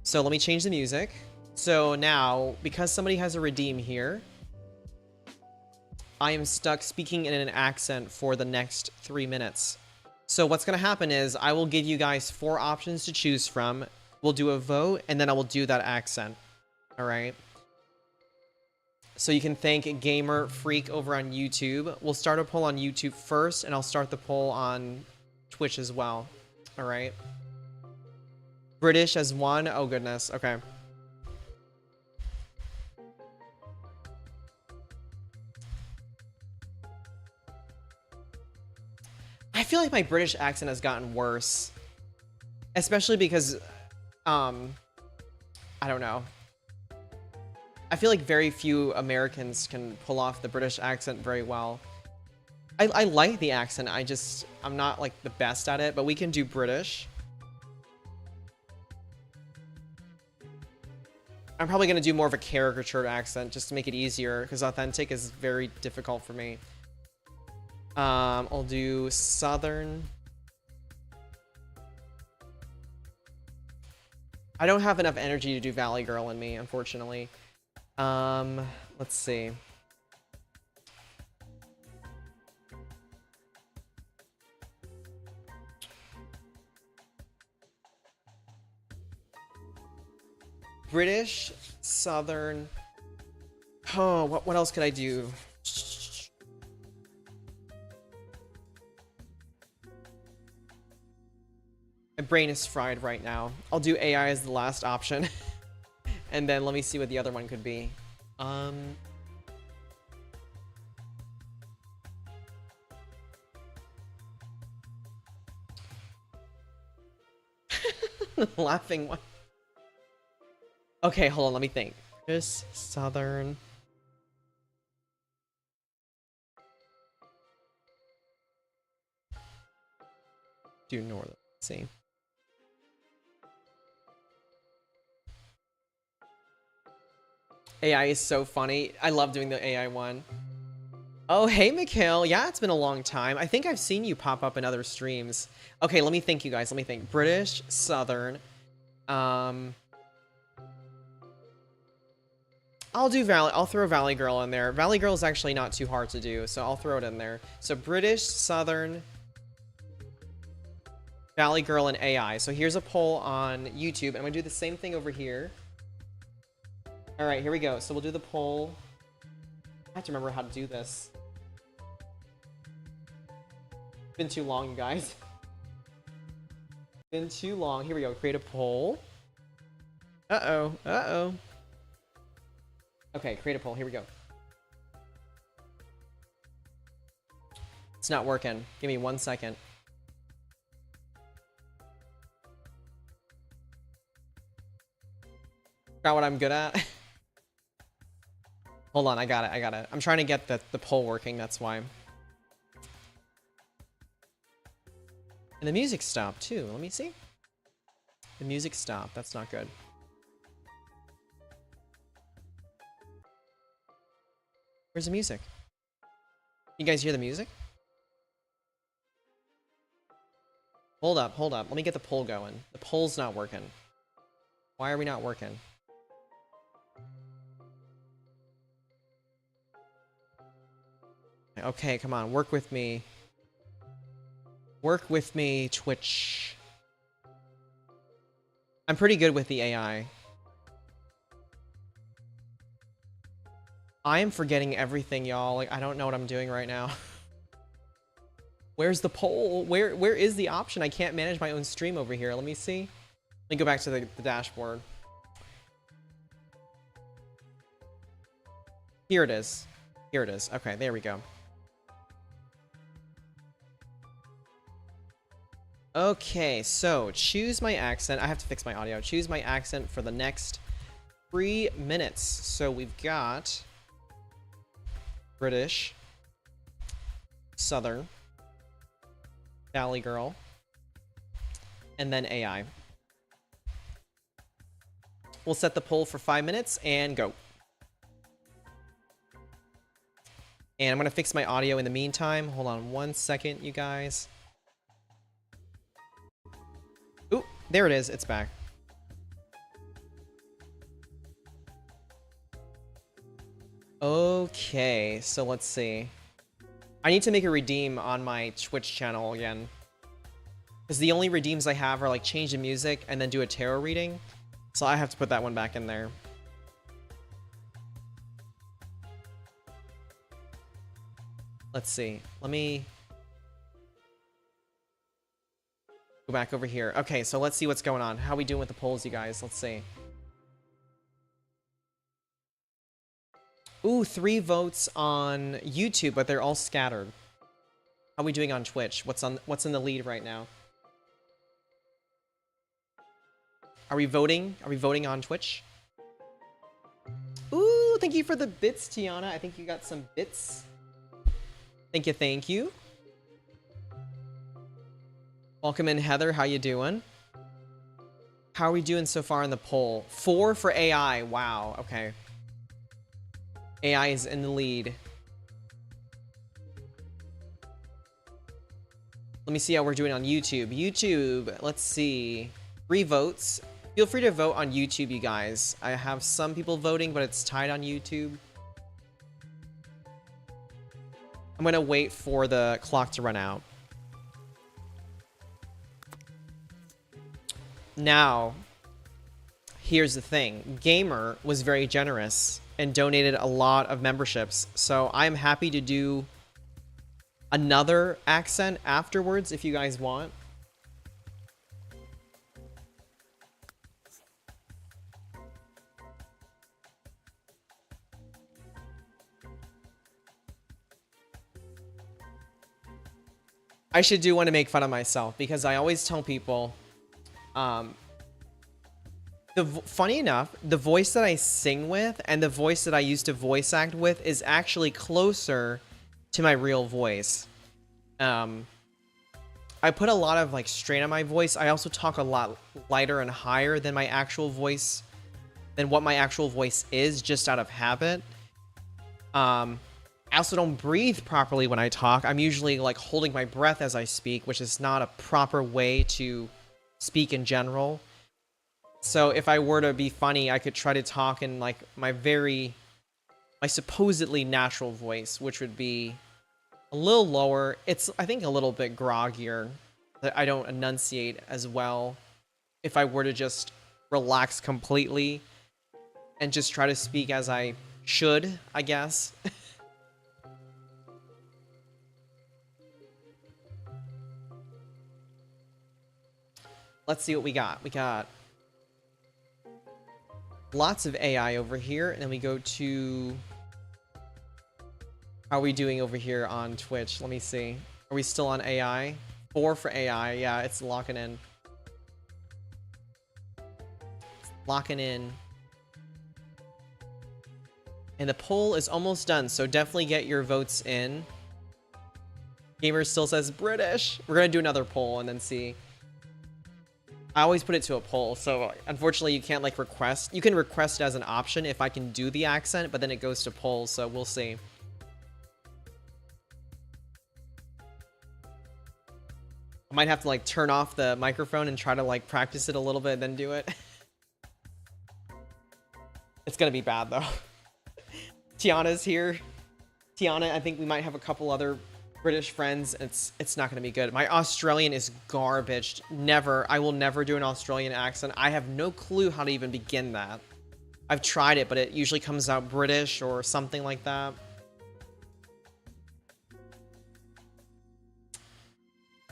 A: So let me change the music. So now, because somebody has a redeem here, I am stuck speaking in an accent for the next 3 minutes. So what's going to happen is I will give you guys 4 options to choose from. We'll do a vote, and then I will do that accent. All right. So you can thank Gamer Freak over on YouTube. We'll start a poll on YouTube first, and I'll start the poll on Twitch as well. All right. British as 1. Oh, goodness. Okay. I feel like my British accent has gotten worse. Especially because, I don't know. I feel like very few Americans can pull off the British accent very well. I like the accent, I'm not like the best at it, but we can do British. I'm probably going to do more of a caricatured accent just to make it easier, because authentic is very difficult for me. I'll do Southern. I don't have enough energy to do Valley Girl in me, unfortunately. Let's see. British, Southern. Oh, what else could I do? My brain is fried right now. I'll do AI as the last option. And then let me see what the other one could be. Laughing one. Okay, hold on, let me think. British, Southern. Do Northern. Let's see. AI is so funny. I love doing the AI one. Oh, hey, Mikhail. Yeah, it's been a long time. I think I've seen you pop up in other streams. Okay, let me think, you guys. Let me think. British, Southern. I'll do Valley. I'll throw Valley Girl in there. Valley Girl is actually not too hard to do, so I'll throw it in there. So British, Southern, Valley Girl, and AI. So here's a poll on YouTube. I'm gonna do the same thing over here. All right, here we go. So we'll do the poll. I have to remember how to do this. It's been too long, you guys. Been too long. Here we go. Create a poll. Uh-oh. Uh-oh. Okay, create a poll. Here we go. It's not working. Give me 1 second. Got what I'm good at? Hold on, I got it. I got it. I'm trying to get the poll working, that's why. And the music stopped too. Let me see. The music stopped. That's not good. Where's the music? You guys hear the music? Hold up, hold up. Let me get the poll going. The poll's not working. Why are we not working? Okay, come on. Work with me. Work with me, Twitch. I'm pretty good with the AI. I am forgetting everything, y'all. Like, I don't know what I'm doing right now. Where's the poll? Where is the option? I can't manage my own stream over here. Let me see. Let me go back to the dashboard. Here it is. Here it is. Okay, there we go. Okay, so choose my accent. I have to fix my audio. Choose my accent for the next 3 minutes. So we've got British, Southern, Valley Girl, and then AI. We'll set the poll for 5 minutes and go. And I'm going to fix my audio in the meantime. Hold on 1 second, you guys. Ooh, there it is. It's back. Okay, so let's see. I need to make a redeem on my Twitch channel again. Because the only redeems I have are like change the music and then do a tarot reading. So I have to put that one back in there. Let's see. Let me go back over here. Okay, so let's see what's going on. How are we doing with the polls, you guys? Let's see. Ooh, 3 votes on YouTube, but they're all scattered. How are we doing on Twitch? What's in the lead right now? Are we voting? Are we voting on Twitch? Ooh, thank you for the bits, Tiana. I think you got some bits. Thank you, thank you. Welcome in, Heather. How you doing? How are we doing so far in the poll? 4 for AI. Wow. Okay. AI is in the lead. Let me see how we're doing on YouTube. YouTube, let's see. 3 votes. Feel free to vote on YouTube, you guys. I have some people voting, but it's tied on YouTube. I'm going to wait for the clock to run out. Now, here's the thing. Gamer was very generous and donated a lot of memberships. So I'm happy to do another accent afterwards if you guys want. I should do one to make fun of myself because I always tell people, funny enough, the voice that I sing with and the voice that I used to voice act with is actually closer to my real voice. I put a lot of like strain on my voice. I also talk a lot lighter and higher than my actual voice, than what my actual voice is, just out of habit. I also don't breathe properly when I talk. I'm usually like holding my breath as I speak, which is not a proper way to speak in general. So if I were to be funny, I could try to talk in like my supposedly natural voice, which would be a little lower. It's, I think, a little bit groggier, that I don't enunciate as well if I were to just relax completely and just try to speak as I should, I guess. Let's see what we got. We got lots of AI over here, and then we go to... How are we doing over here on Twitch? Let me see. Are we still on AI? 4 for AI. Yeah, it's locking in. It's locking in. And the poll is almost done, so definitely get your votes in. Gamer still says British. We're gonna do another poll and then see. I always put it to a poll, so unfortunately you can't like request. You can request it as an option if I can do the accent, but then it goes to polls, so we'll see. I might have to like turn off the microphone and try to like practice it a little bit and then do it. It's gonna be bad though. Tiana's here. Tiana, I think we might have a couple other British friends. It's not gonna be good. My Australian is garbage. Never. I will never do an Australian accent. I have no clue how to even begin that. I've tried it, but it usually comes out British or something like that.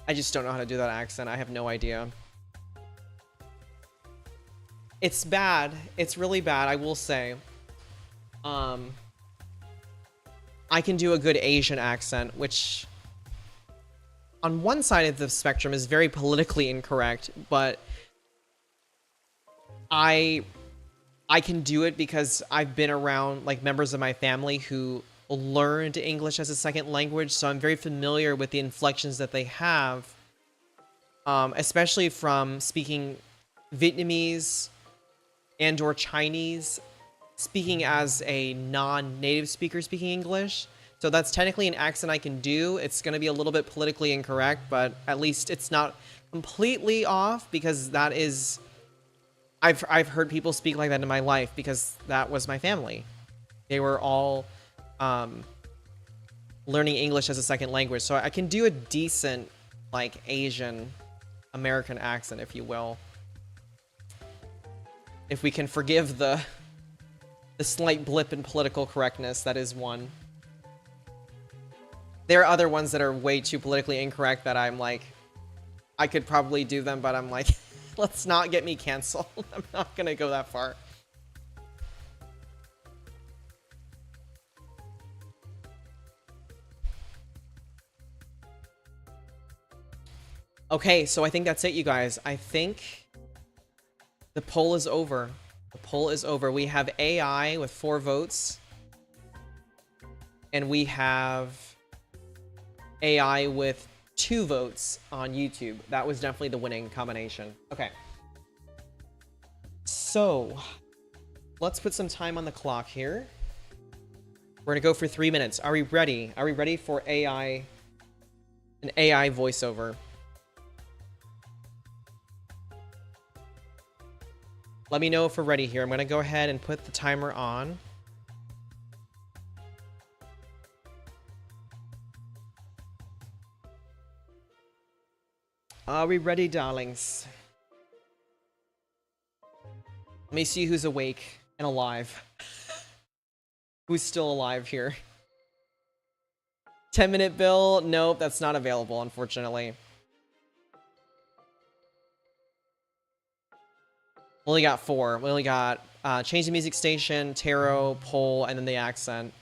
A: I just don't know how to do that accent. I have no idea. It's bad. It's really bad, I will say. I can do a good Asian accent, which on one side of the spectrum is very politically incorrect, but I can do it because I've been around like members of my family who learned English as a second language, so I'm very familiar with the inflections that they have, especially from speaking Vietnamese and or Chinese, speaking as a non-native speaker speaking English. So that's technically an accent I can do. It's going to be a little bit politically incorrect, but at least it's not completely off, because that is... I've heard people speak like that in my life because that was my family. They were all learning English as a second language. So I can do a decent, like, Asian American accent, if you will. If we can forgive the slight blip in political correctness, that is one. There are other ones that are way too politically incorrect that I'm like, I could probably do them, but I'm like, let's not get me canceled. I'm not gonna go that far. Okay, so I think that's it, you guys. I think the poll is over. The poll is over. We have AI with 4 votes. And we have AI with 2 votes on YouTube. That was definitely the winning combination. Okay. So, let's put some time on the clock here. We're gonna go for 3 minutes. Are we ready? Are we ready for AI, an AI voiceover? Let me know if we're ready here. I'm gonna go ahead and put the timer on. Are we ready, darlings? Let me see who's awake and alive. Who's still alive here? 10-minute bill? Nope, that's not available, unfortunately. We only got 4. We only got change the music station, tarot, poll, and then the accent.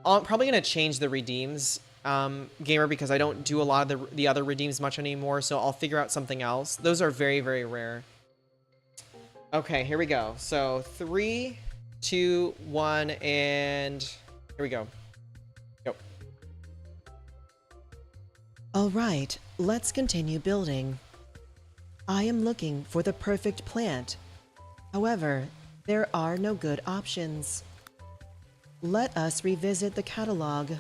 A: I'm probably gonna change the redeems, gamer, because I don't do a lot of the other redeems much anymore, so I'll figure out something else. Those are very, very rare. Okay, here we go. So 3, 2, 1, and here we go. Go.
B: All right, let's continue building. I am looking for the perfect plant. However, there are no good options. Let us revisit the catalog.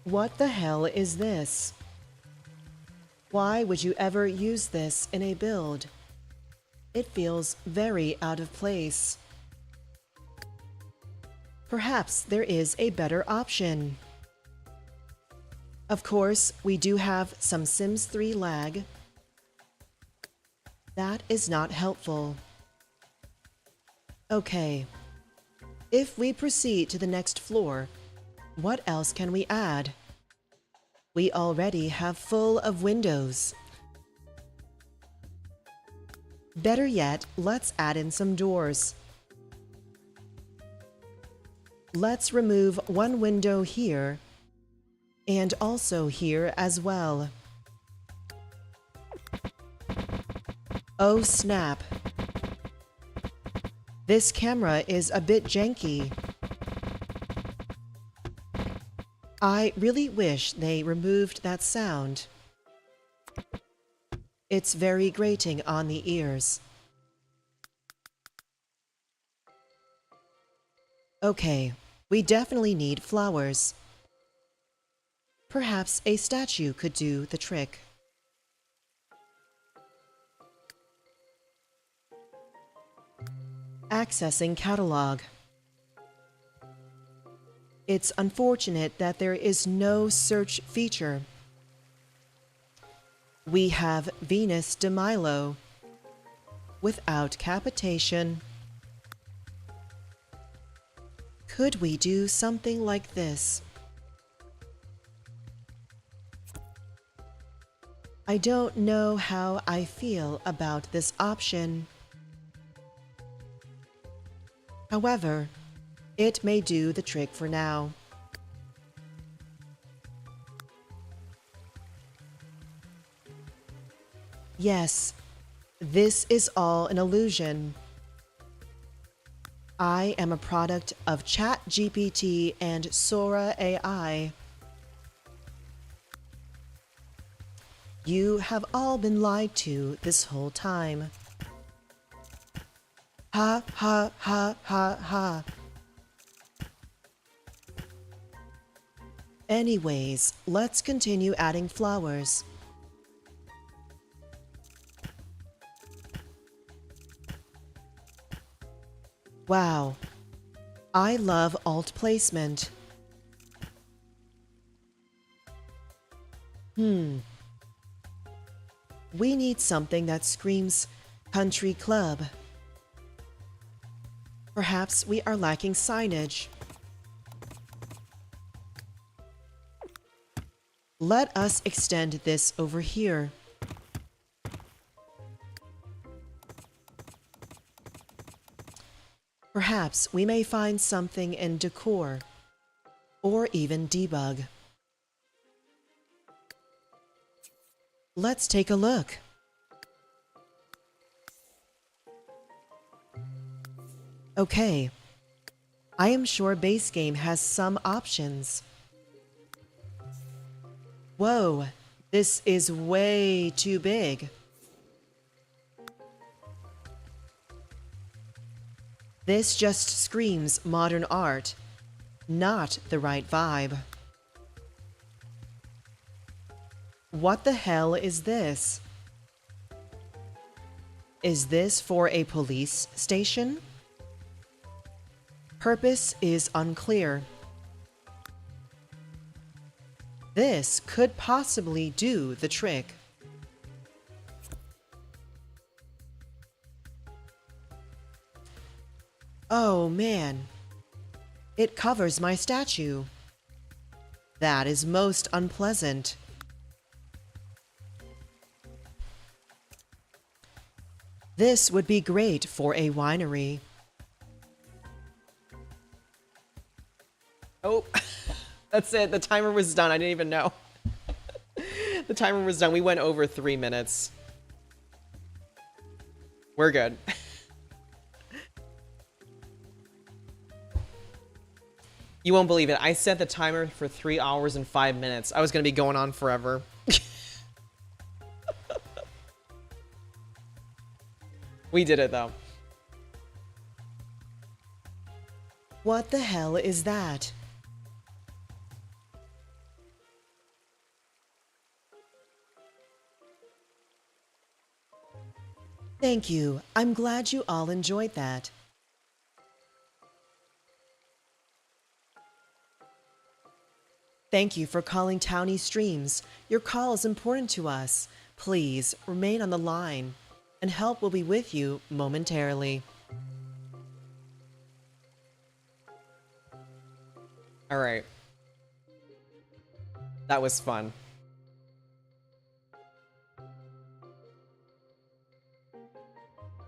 B: What the hell is this? Why would you ever use this in a build? It feels very out of place. Perhaps there is a better option. Of course, we do have some Sims 3 lag. That is not helpful. Okay. If we proceed to the next floor, what else can we add? We already have full of windows. Better yet, let's add in some doors. Let's remove one window here, and also here as well. Oh snap. This camera is a bit janky. I really wish they removed that sound. It's very grating on the ears. Okay, we definitely need flowers. Perhaps a statue could do the trick. Accessing catalog. It's unfortunate that there is no search feature. We have Venus de Milo without capitation. Could we do something like this? I don't know how I feel about this option. However, it may do the trick for now. Yes, this is all an illusion. I am a product of ChatGPT and Sora AI. You have all been lied to this whole time. Ha ha ha ha ha. Anyways, let's continue adding flowers. Wow, I love alt placement. We need something that screams country club. Perhaps we are lacking signage. Let us extend this over here. Perhaps we may find something in decor, or even debug. Let's take a look. Okay, I am sure base game has some options. Whoa, this is way too big. This just screams modern art, not the right vibe. What the hell is this? Is this for a police station? Purpose is unclear. This could possibly do the trick. Oh man, it covers my statue. That is most unpleasant. This would be great for a winery.
A: Oh, that's it. The timer was done. I didn't even know. The timer was done. We went over 3 minutes. We're good. You won't believe it. I set the timer for 3 hours and 5 minutes. I was going to be going on forever. We did it, though.
B: What the hell is that? Thank you. I'm glad you all enjoyed that. Thank you for calling Townie Streams. Your call is important to us. Please remain on the line, and help will be with you momentarily.
A: All right. That was fun.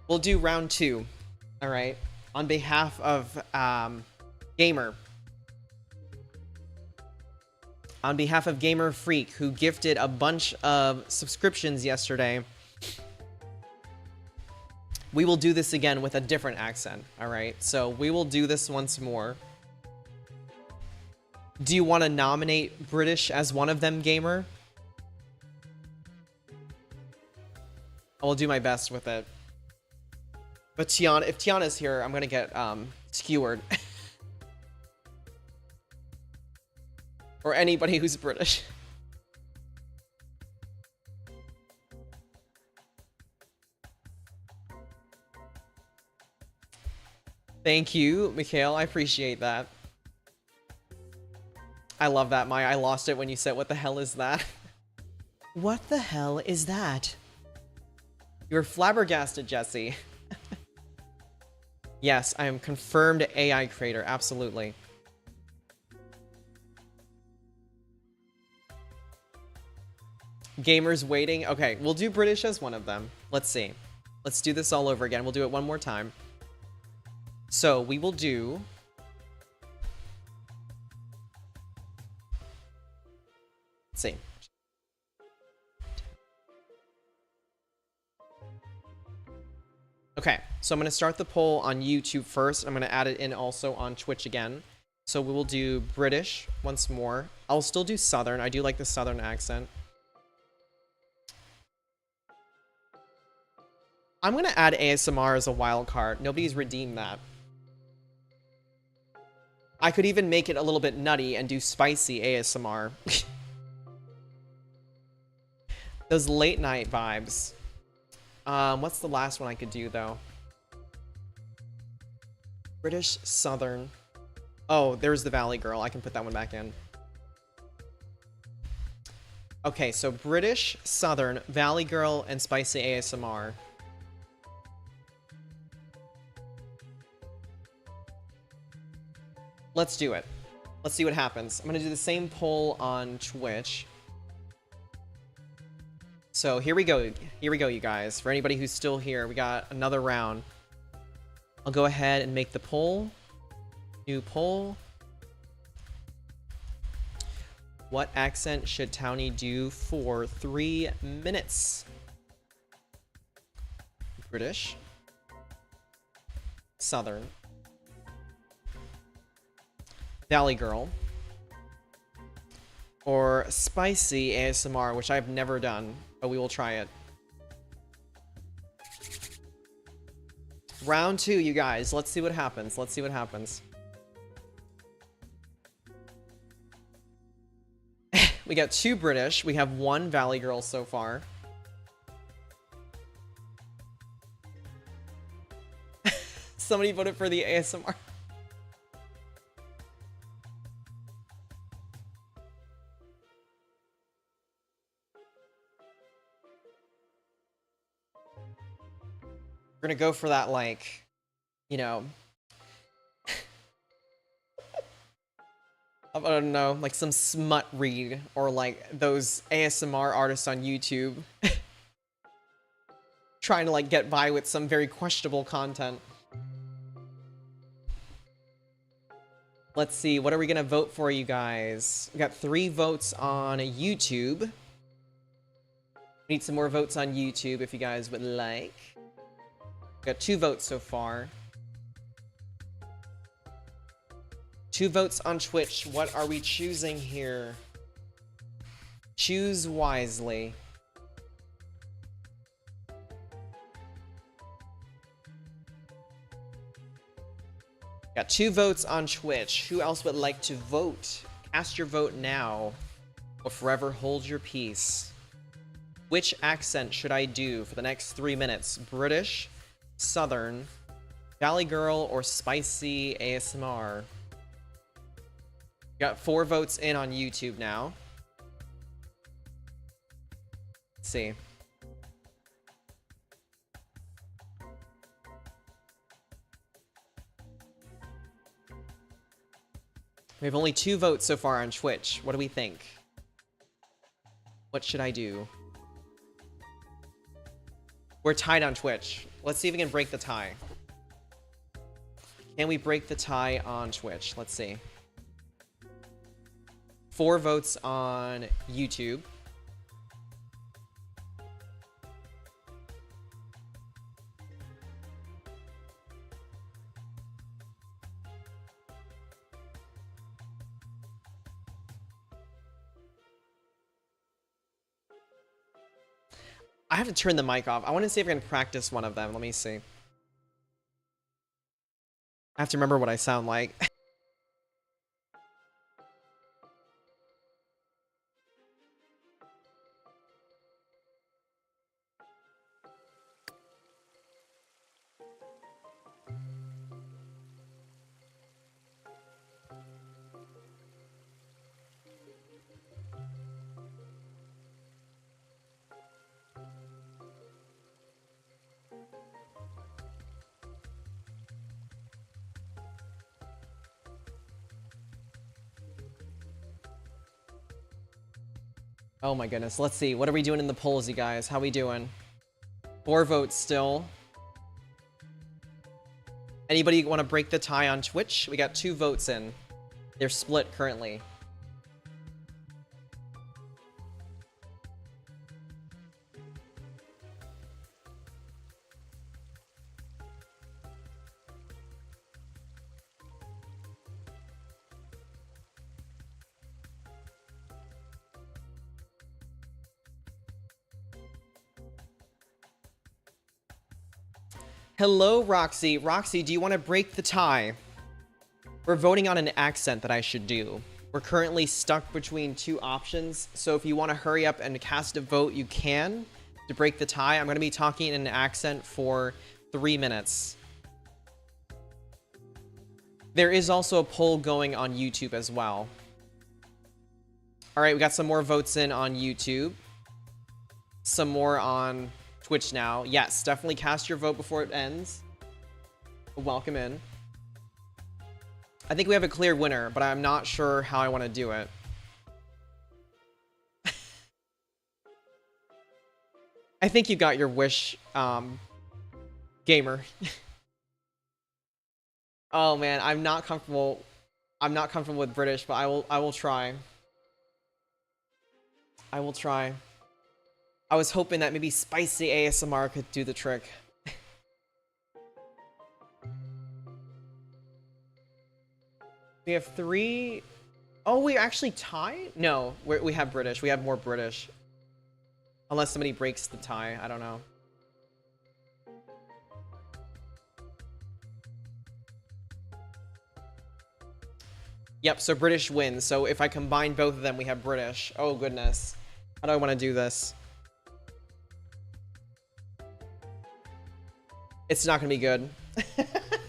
A: We'll do round 2. All right. On behalf of Gamer. On behalf of Gamer Freak, who gifted a bunch of subscriptions yesterday, we will do this again with a different accent. All right. So we will do this once more. Do you want to nominate British as one of them, Gamer? I will do my best with it. But Tiana, if Tiana's here, I'm gonna get skewered. Or anybody who's British. Thank you, Mikhail. I appreciate that. I love that, Maya. I lost it when you said, "What the hell is that?"
B: What the hell is that?
A: You're flabbergasted, Jesse. Yes, I am confirmed AI creator. Absolutely. Gamers waiting. Okay, we'll do British as one of them. Let's see. Let's do this all over again. We'll do it one more time. So we will do... Let's see. Okay, so I'm going to start the poll on YouTube first. I'm going to add it in also on Twitch again. So we will do British once more. I'll still do Southern. I do like the Southern accent. I'm going to add ASMR as a wild card. Nobody's redeemed that. I could even make it a little bit nutty and do spicy ASMR. Those late night vibes. What's the last one I could do, though? British Southern. Oh, there's the Valley Girl. I can put that one back in. Okay, so British Southern, Valley Girl, and spicy ASMR. Let's do it. Let's see what happens. I'm gonna do the same poll on Twitch. So here we go. Here we go, you guys. For anybody who's still here, we got another round. I'll go ahead and make the poll. New poll. What accent should Townie do for 3 minutes? British. Southern. Valley Girl. Or spicy ASMR, which I've never done, but we will try it. Round 2, you guys. Let's see what happens. Let's see what happens. We got 2 British. We have 1 Valley Girl so far. Somebody voted for the ASMR. We're gonna go for that, like, you know, I don't know, like some smut read, or like those ASMR artists on YouTube trying to like get by with some very questionable content. Let's see, what are we gonna vote for, you guys? We got 3 votes on YouTube. We need some more votes on YouTube if you guys would like. Got 2 votes so far. 2 votes on Twitch. What are we choosing here? Choose wisely. Got 2 votes on Twitch. Who else would like to vote? Cast your vote now, or forever hold your peace. Which accent should I do for the next 3 minutes? British, Southern, Valley Girl, or spicy ASMR? Got 4 votes in on YouTube now. Let's see. We have only 2 votes so far on Twitch. What do we think? What should I do? We're tied on Twitch. Let's see if we can break the tie. Can we break the tie on Twitch? Let's see. 4 votes on YouTube. I have to turn the mic off. I want to see if I can practice one of them. Let me see. I have to remember what I sound like. Oh my goodness. Let's see. What are we doing in the polls, you guys? How we doing? 4 votes still. Anybody want to break the tie on Twitch? We got 2 votes in. They're split currently. Hello, Roxy. Roxy, do you want to break the tie? We're voting on an accent that I should do. We're currently stuck between two options, so if you want to hurry up and cast a vote, you can. To break the tie, I'm going to be talking in an accent for 3 minutes. There is also a poll going on YouTube as well. All right, we got some more votes in on YouTube. Some more on Twitch now. Yes, definitely cast your vote before it ends. Welcome in. I think we have a clear winner, but I'm not sure how I want to do it. I think you got your wish, gamer. Oh man, I'm not comfortable. I'm not comfortable with British, but I will try. I will try. I was hoping that maybe spicy ASMR could do the trick. We have 3. Oh, we actually tie? No, we have British. We have more British. Unless somebody breaks the tie. I don't know. Yep, so British wins. So if I combine both of them, we have British. Oh, goodness. How do I want to do this? It's not going to be good.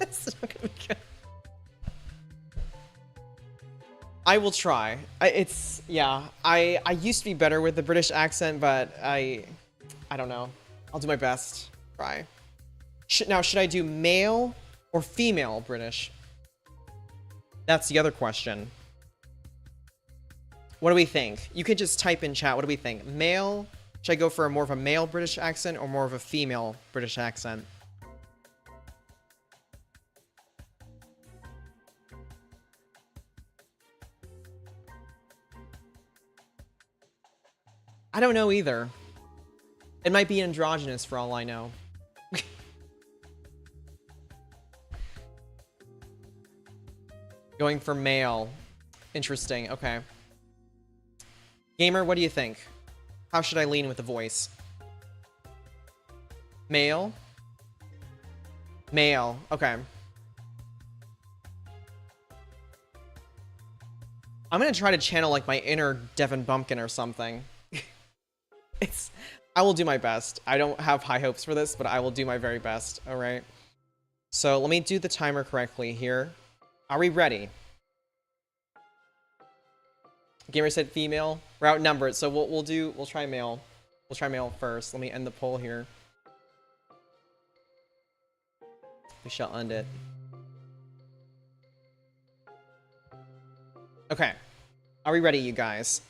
A: It's not going to be good. I will try. Yeah. I used to be better with the British accent, but I don't know. I'll do my best. Try. Now, should I do male or female British? That's the other question. What do we think? You could just type in chat. What do we think? Male? Should I go for more of a male British accent or more of a female British accent? I don't know either. It might be androgynous for all I know. Going for male. Interesting. Okay. Gamer, what do you think? How should I lean with the voice? Male? Male. Okay. I'm gonna try to channel like my inner Devin Bumpkin or something. I will do my best. I don't have high hopes for this, but I will do my very best. All right. So let me do the timer correctly here. Are we ready? Gamer said female. We're outnumbered, so we'll try male. We'll try male first. Let me end the poll here. We shall end it. Okay. Are we ready, you guys?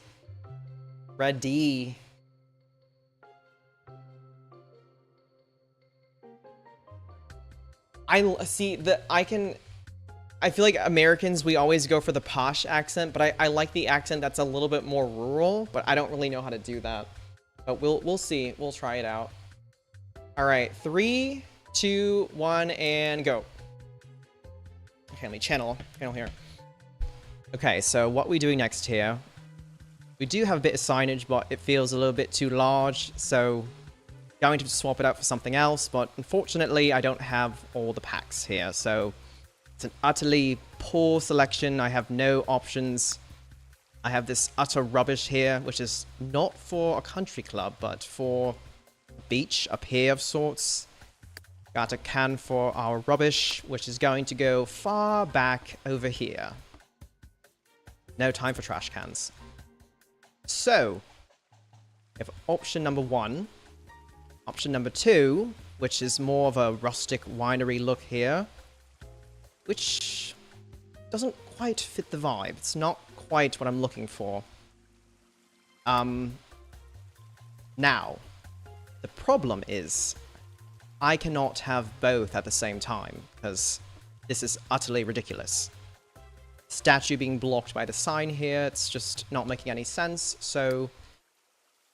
A: Ready. I feel like Americans, we always go for the posh accent, but I like the accent that's a little bit more rural, but I don't really know how to do that. But we'll see. We'll try it out. All right, 3, 2, 1, and go. Okay, let me channel here. Okay, so what we doing next here? We do have a bit of signage, but it feels a little bit too large, so going to swap it out for something else, but unfortunately I don't have all the packs here, so it's an utterly poor selection. I have no options. I have this utter rubbish here, which is not for a country club, but for a beach up here of sorts. Got a can for our rubbish, which is going to go far back over here. No time for trash cans. So, we have option number 1. Option number 2, which is more of a rustic winery look here, which doesn't quite fit the vibe. It's not quite what I'm looking for. Now, the problem is I cannot have both at the same time, because this is utterly ridiculous. Statue being blocked by the sign here, it's just not making any sense, so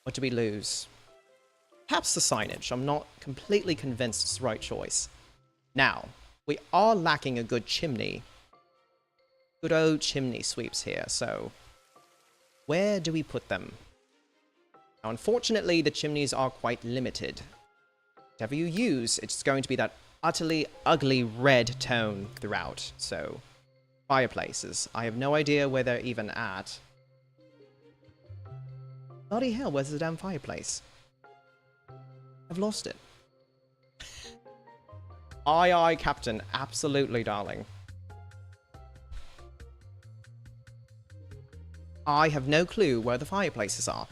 A: what do we lose? Perhaps the signage. I'm not completely convinced it's the right choice. Now, we are lacking a good chimney. Good old chimney sweeps here, so where do we put them? Now, unfortunately, the chimneys are quite limited. Whatever you use, it's going to be that utterly ugly red tone throughout, so fireplaces. I have no idea where they're even at. Bloody hell, where's the damn fireplace? I've lost it. Aye, aye, Captain. Absolutely, darling. I have no clue where the fireplaces are.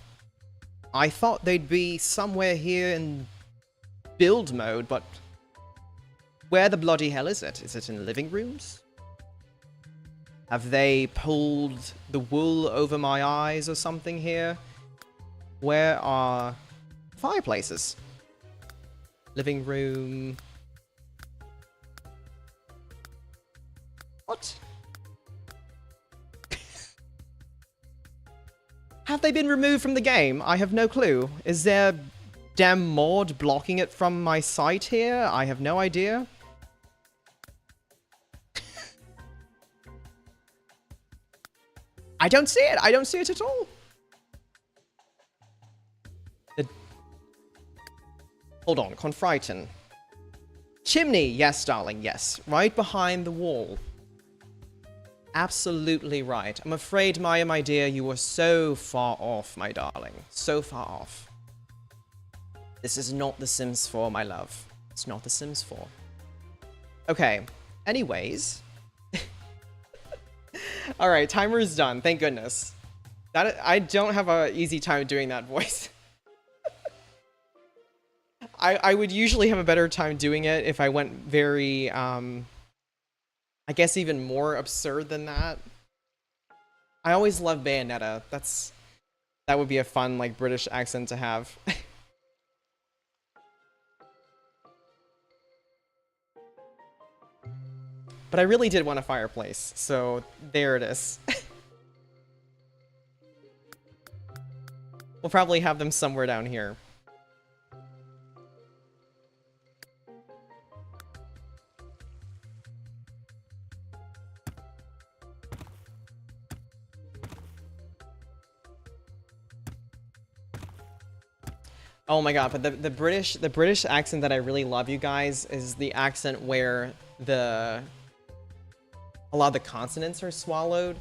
A: I thought they'd be somewhere here in build mode, but where the bloody hell is it? Is it in the living rooms? Have they pulled the wool over my eyes or something here? Where are fireplaces? Living room. What? Have they been removed from the game? I have no clue. Is there damn mod blocking it from my sight here? I have no idea. I don't see it. I don't see it at all. Hold on, Confrighton. Chimney, yes, darling, yes. Right behind the wall. Absolutely right. I'm afraid, Maya, my dear, you were so far off, my darling. So far off. This is not The Sims 4, my love. It's not The Sims 4. Okay. Anyways. Alright, timer is done. Thank goodness. I don't have an easy time doing that voice. I would usually have a better time doing it if I went very, I guess even more absurd than that. I always love Bayonetta. That would be a fun, like, British accent to have. But I really did want a fireplace, so there it is. We'll probably have them somewhere down here. Oh my god, but the British accent that I really love, you guys, is the accent where a lot of the consonants are swallowed.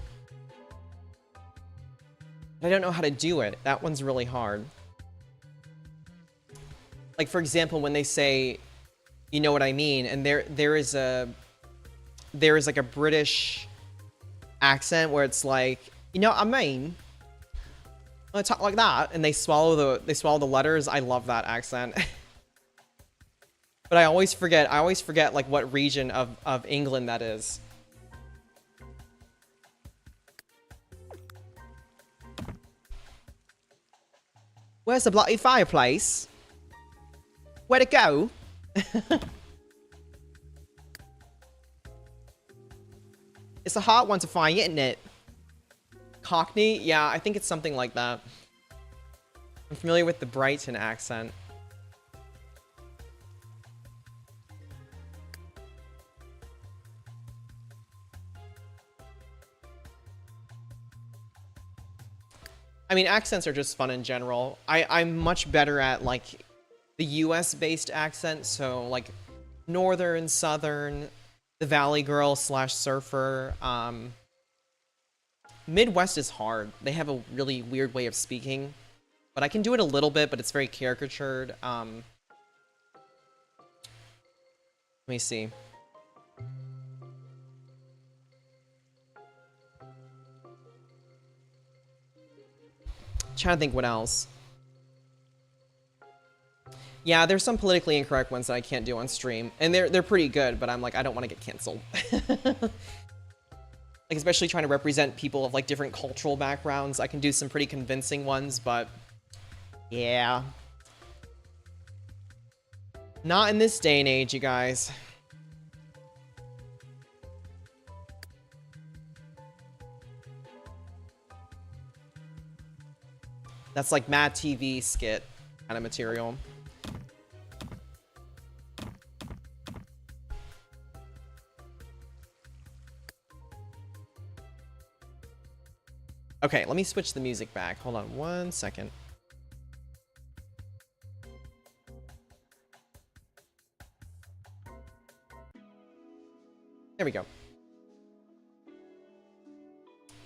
A: I don't know how to do it. That one's really hard. Like, for example, when they say, you know what I mean, and there is like a British accent where it's like, you know what I mean? I talk like that, and they swallow the letters. I love that accent. But I always forget like what region of England that is. Where's the bloody fireplace? Where'd it go? It's a hard one to find, isn't it? Cockney? Yeah, I think it's something like that. I'm familiar with the Brighton accent. I mean, accents are just fun in general. I'm much better at, like, the US-based accent, so, like, Northern, Southern, the Valley Girl / Surfer. Midwest is hard. They have a really weird way of speaking. But I can do it a little bit, but it's very caricatured. Let me see. Trying to think what else. Yeah, there's some politically incorrect ones that I can't do on stream. And they're pretty good, but I'm like, I don't want to get canceled. Like, especially trying to represent people of, like, different cultural backgrounds. I can do some pretty convincing ones, but yeah. Not in this day and age, you guys. That's like Mad TV skit kind of material. Okay, let me switch the music back. Hold on 1 second. There we go.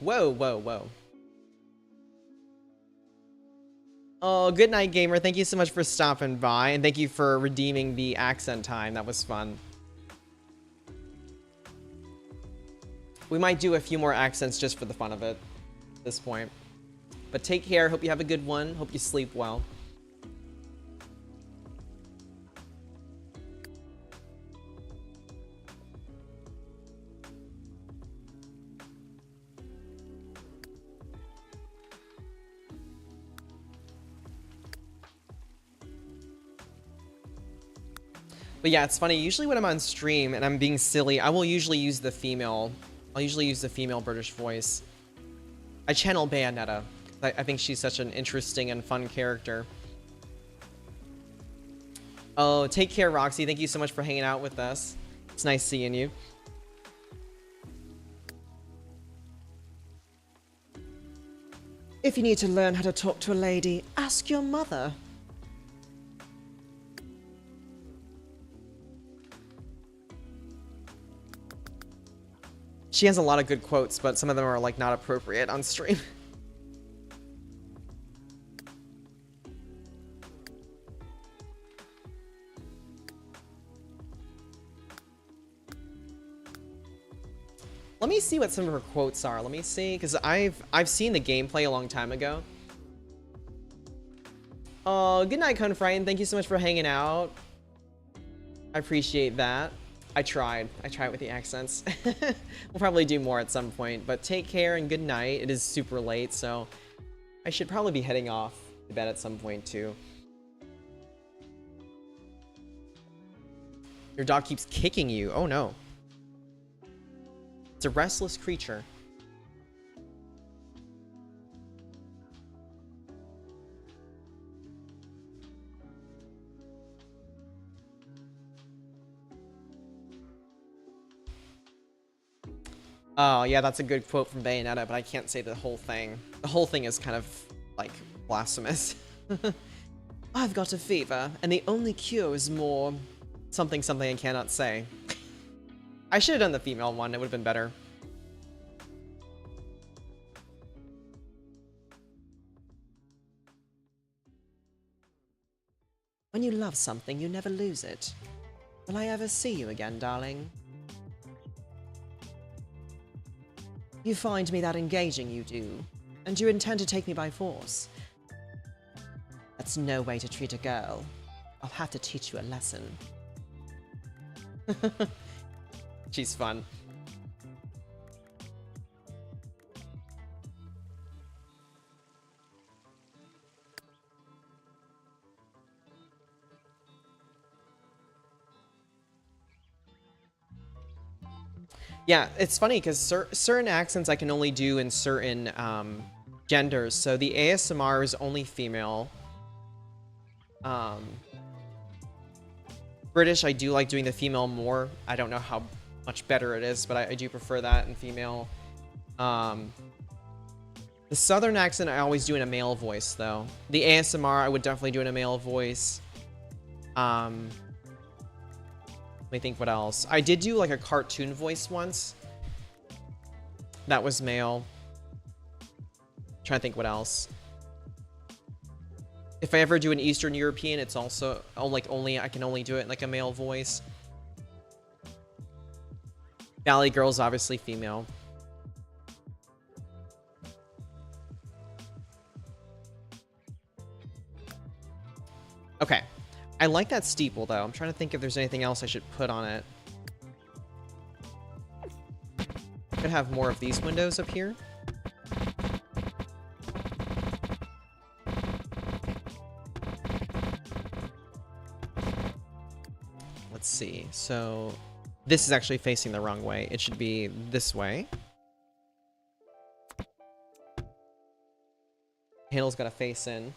A: Whoa, whoa, whoa. Oh, good night, gamer. Thank you so much for stopping by, and thank you for redeeming the accent time. That was fun. We might do a few more accents just for the fun of it at this point. But take care. Hope you have a good one. Hope you sleep well. But yeah, it's funny. Usually when I'm on stream and I'm being silly, I will usually use the female. I'll usually use the female British voice. I channel Bayonetta. I think she's such an interesting and fun character. Oh, take care, Roxy. Thank you so much for hanging out with us. It's nice seeing you.
B: If you need to learn how to talk to a lady, ask your mother.
A: She has a lot of good quotes, but some of them are like not appropriate on stream. Let me see what some of her quotes are. Let me see, because I've seen the gameplay a long time ago. Oh, good night, Confrine. Thank you so much for hanging out. I appreciate that. I tried with the accents. We'll probably do more at some point, but take care and good night. It is super late, so I should probably be heading off to bed at some point too. Your dog keeps kicking you. Oh no. It's a restless creature. Oh, yeah, that's a good quote from Bayonetta, but I can't say the whole thing. The whole thing is kind of, like, blasphemous.
B: I've got a fever, and the only cure is more...
A: something I cannot say. I should have done the female one. It would have been better.
B: When you love something, you never lose it. Will I ever see you again, darling? You find me that engaging, you do, and you intend to take me by force. That's no way to treat a girl. I'll have to teach you a lesson.
A: She's fun. Yeah, it's funny because certain accents I can only do in certain genders. So the ASMR is only female. British, I do like doing the female more. I don't know how much better it is, but I do prefer that in female. The Southern accent I always do in a male voice, though. The ASMR I would definitely do in a male voice. Let me think what else. I did do like a cartoon voice once. That was male. Trying to think what else. If I ever do an Eastern European, it's also I can only do it in like a male voice. Valley Girl's obviously female. Okay. I like that steeple, though. I'm trying to think if there's anything else I should put on it. Could have more of these windows up here. Let's see. So this is actually facing the wrong way. It should be this way. Handle's got to face in.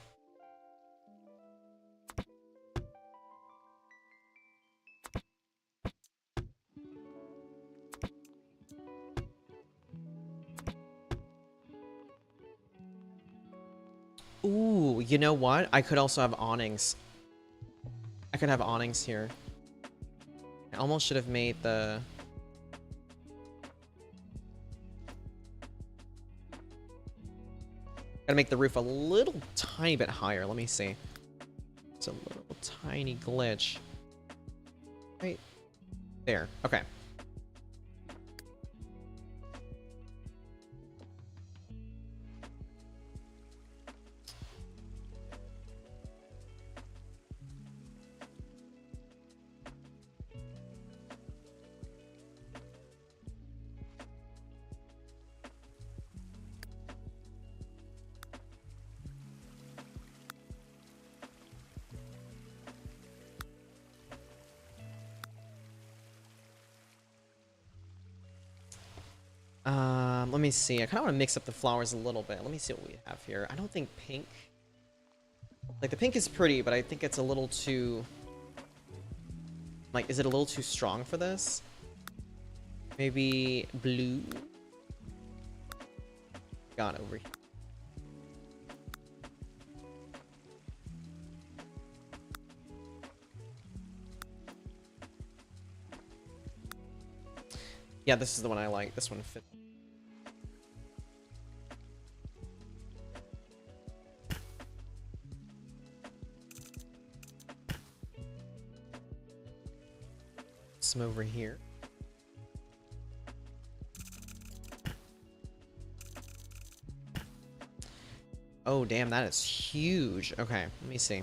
A: Ooh, you know what? I could also have awnings. I could have awnings here. I almost should have made the... Gotta make the roof a little tiny bit higher. Let me see. It's a little tiny glitch. Right there. Okay. Let me see. I kind of want to mix up the flowers a little bit. Let me see what we have here. I don't think pink... Like, the pink is pretty, but I think it's a little too... Like, is it a little too strong for this? Maybe blue? Got it over here. Yeah, this is the one I like. This one fits. Some over here. Oh, damn, that is huge. Okay, let me see.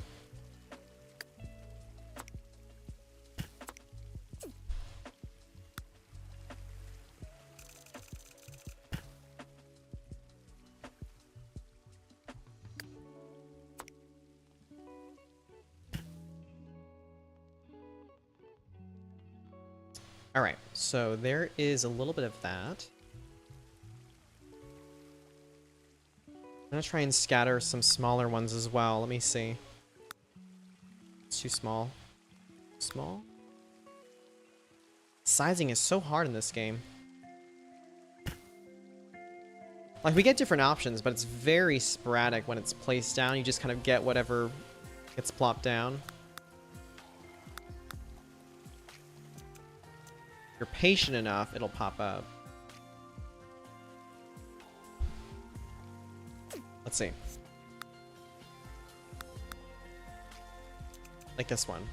A: All right, so there is a little bit of that. I'm gonna try and scatter some smaller ones as well. Let me see. It's too small. Small? Sizing is so hard in this game. Like, we get different options, but it's very sporadic when it's placed down. You just kind of get whatever gets plopped down. If you're patient enough, it'll pop up. Let's see. Like this one.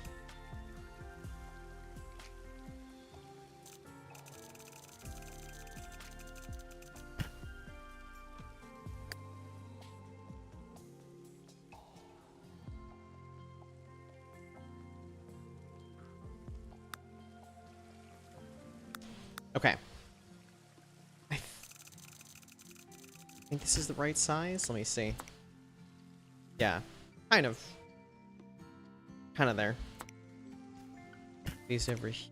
A: Okay. I think this is the right size. Let me see. Yeah, kind of. Kind of there. These over here.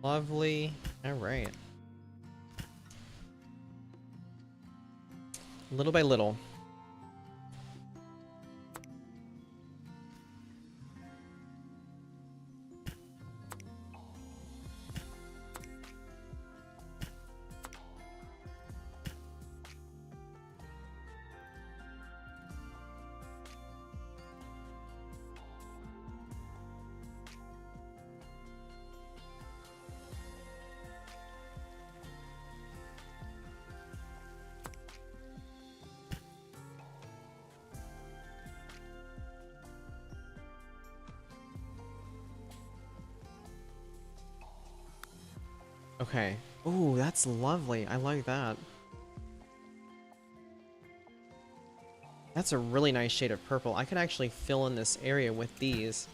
A: Lovely. All right. Little by little. Okay. Ooh, that's lovely. I like that. That's a really nice shade of purple. I could actually fill in this area with these.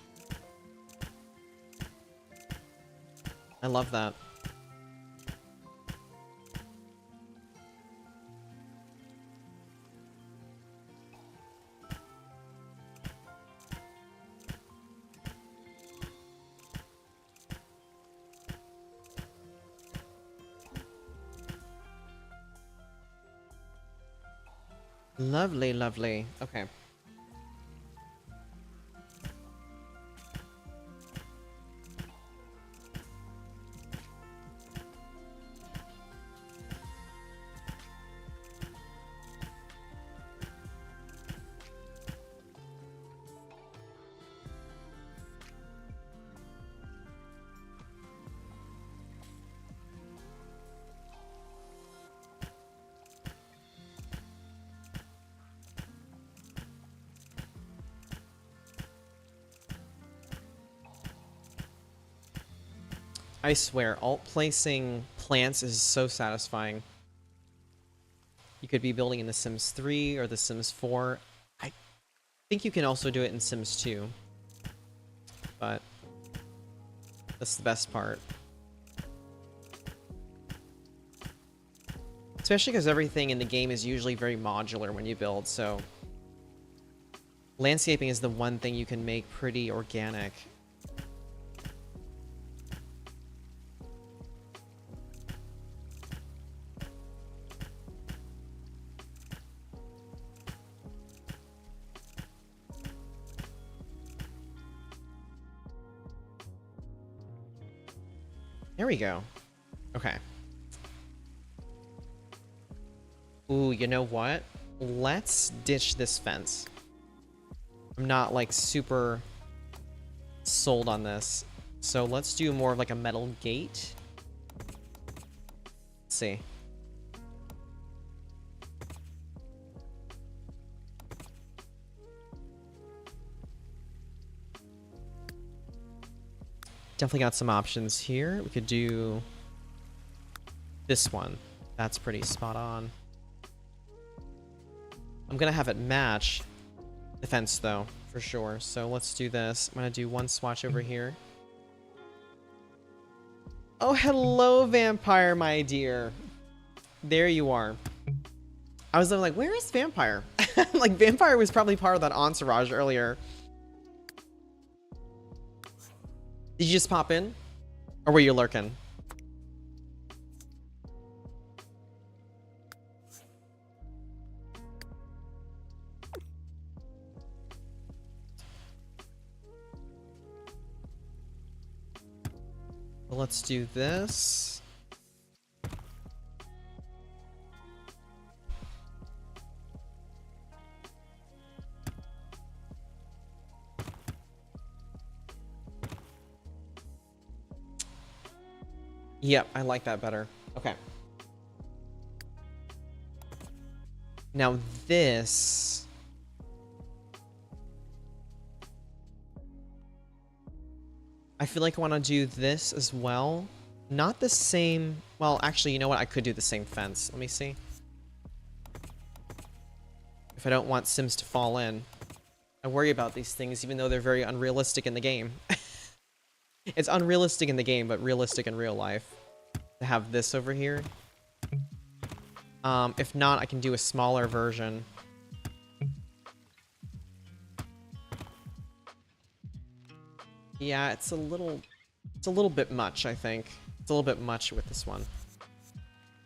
A: I love that. Lovely, lovely. Okay. I swear, alt placing plants is so satisfying. You could be building in The Sims 3 or The Sims 4. I think you can also do it in Sims 2. But that's the best part. Especially because everything in the game is usually very modular when you build, so landscaping is the one thing you can make pretty organic. There we go. Okay. Ooh, you know what? Let's ditch this fence. I'm not like super sold on this. So let's do more of like a metal gate. Let's see. Definitely got some options here. We could do this one. That's pretty spot on. I'm gonna have it match the fence though, for sure. So let's do this. I'm gonna do one swatch over here. Oh, hello, Vampire, my dear. There you are. I was like, where is Vampire? Like, Vampire was probably part of that entourage earlier. Did you just pop in? Or were you lurking? Well, let's do this. Yep, I like that better. Okay. Now this... I feel like I want to do this as well. Not the same... Well, actually, you know what? I could do the same fence. Let me see. If I don't want Sims to fall in. I worry about these things, even though they're very unrealistic in the game. It's unrealistic in the game, but realistic in real life. To have this over here. If not, I can do a smaller version. Yeah, it's a little bit much, I think. It's a little bit much with this one.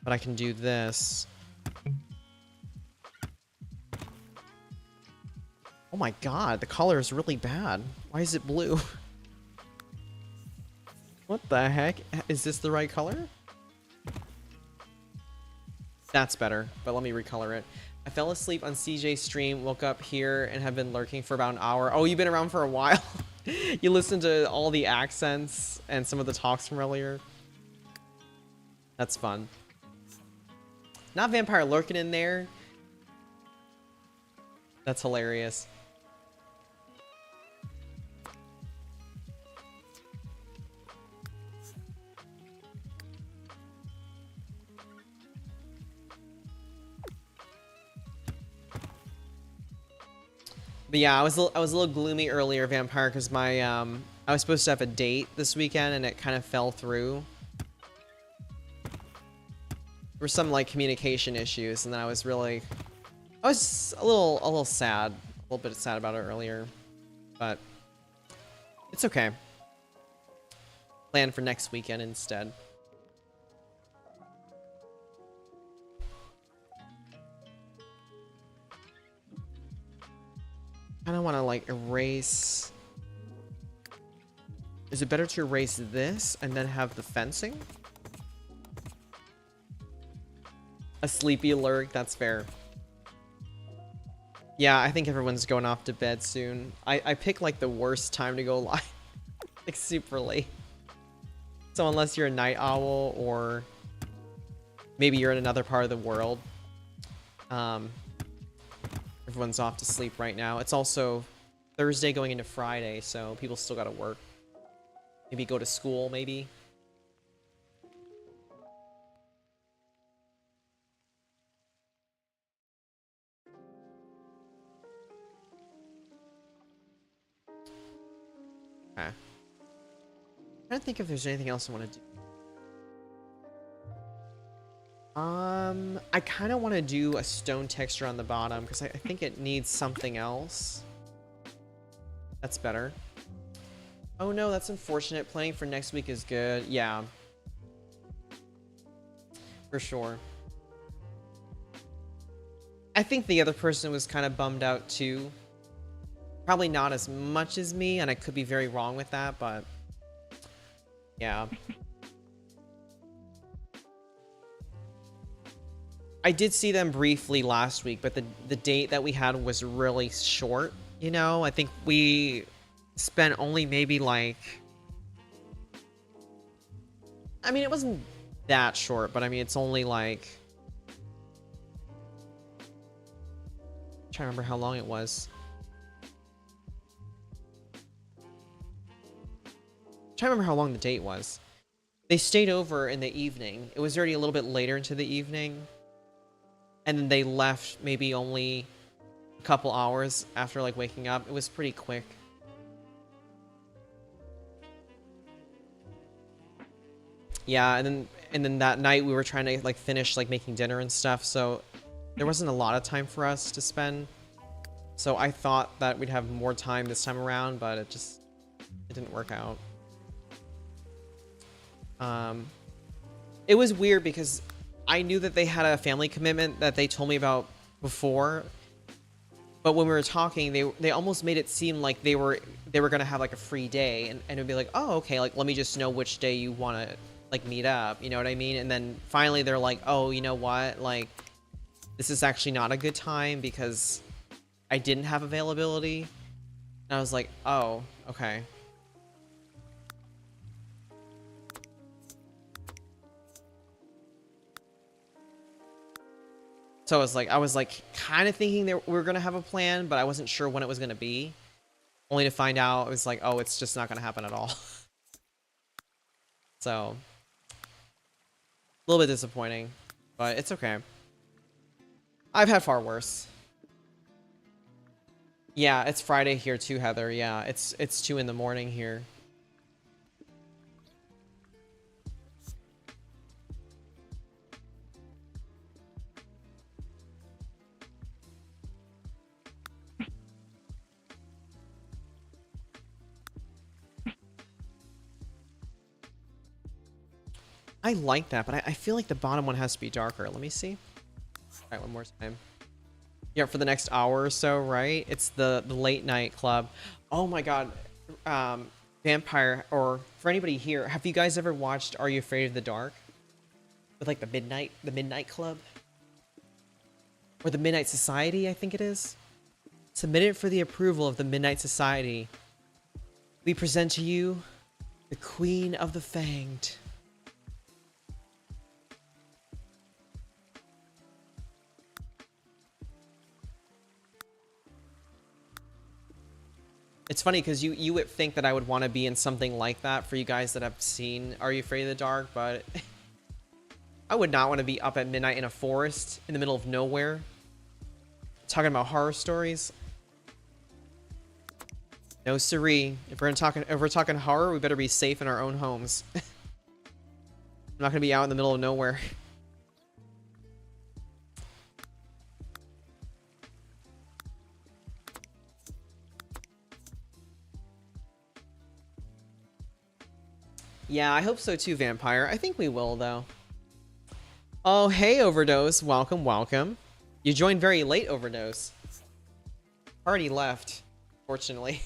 A: But I can do this. Oh my god, the color is really bad. Why is it blue? What the heck? Is this the right color? That's better, but let me recolor it. I fell asleep on CJ's stream, woke up here, and have been lurking for about an hour. Oh, you've been around for a while. You listened to all the accents and some of the talks from earlier. That's fun. Not Vampire lurking in there. That's hilarious. But yeah, I was a little gloomy earlier, Vampire, because my I was supposed to have a date this weekend and it kind of fell through. There were some like communication issues, and then I was a little sad, a little bit sad about it earlier, but it's okay. Plan for next weekend instead. I kind of want to like erase. Is it better to erase this and then have the fencing? A sleepy lurk, that's fair. Yeah, I think everyone's going off to bed soon. I pick like the worst time to go live. Like super late. So unless you're a night owl or maybe you're in another part of the world, everyone's off to sleep right now. It's also Thursday going into Friday, so people still gotta work. Maybe go to school, maybe. Okay. I'm trying to think if there's anything else I want to do. I kind of want to do a stone texture on the bottom because I think it needs something else. That's better. Oh no, that's unfortunate. Planning for next week is good. Yeah. For sure. I think the other person was kind of bummed out too. Probably not as much as me, and I could be very wrong with that, but yeah. I did see them briefly last week, but the date that we had was really short, you know? I think we spent only maybe like... I mean, it wasn't that short, but I mean, it's only like... I'm trying to remember how long it was. I'm trying to remember how long the date was. They stayed over in the evening. It was already a little bit later into the evening. And then they left maybe only a couple hours after like waking up. It was pretty quick. Yeah, and then that night we were trying to like finish like making dinner and stuff, so there wasn't a lot of time for us to spend. So I thought that we'd have more time this time around, but it didn't work out. It was weird because I knew that they had a family commitment that they told me about before, but when we were talking, they almost made it seem like they were gonna have like a free day, and it'd be like, oh, okay, like let me just know which day you want to like meet up, you know what I mean? And then finally they're like, oh, you know what, like this is actually not a good time because I didn't have availability. And I was like, oh, okay. So I was like kind of thinking that we were going to have a plan, but I wasn't sure when it was going to be. Only to find out it was like, oh, it's just not going to happen at all. So, a little bit disappointing, but it's okay. I've had far worse. Yeah, it's Friday here too, Heather. Yeah, it's 2 in the morning here. I like that, but I feel like the bottom one has to be darker. Let me see. All right, one more time. Yeah, for the next hour or so, right? It's the late night club. Oh my god. Vampire, or for anybody here, have you guys ever watched Are You Afraid of the Dark? With like the midnight club? Or the Midnight Society, I think it is. Submitted for the approval of the Midnight Society. We present to you the Queen of the Fanged. It's funny because you would think that I would want to be in something like that for you guys that have seen Are You Afraid of the Dark, but I would not want to be up at midnight in a forest in the middle of nowhere talking about horror stories. No siree. If we're talking horror, we better be safe in our own homes. I'm not gonna be out in the middle of nowhere. Yeah, I hope so too, Vampire. I think we will, though. Oh, hey, Overdose. Welcome, welcome. You joined very late, Overdose. Already left, fortunately.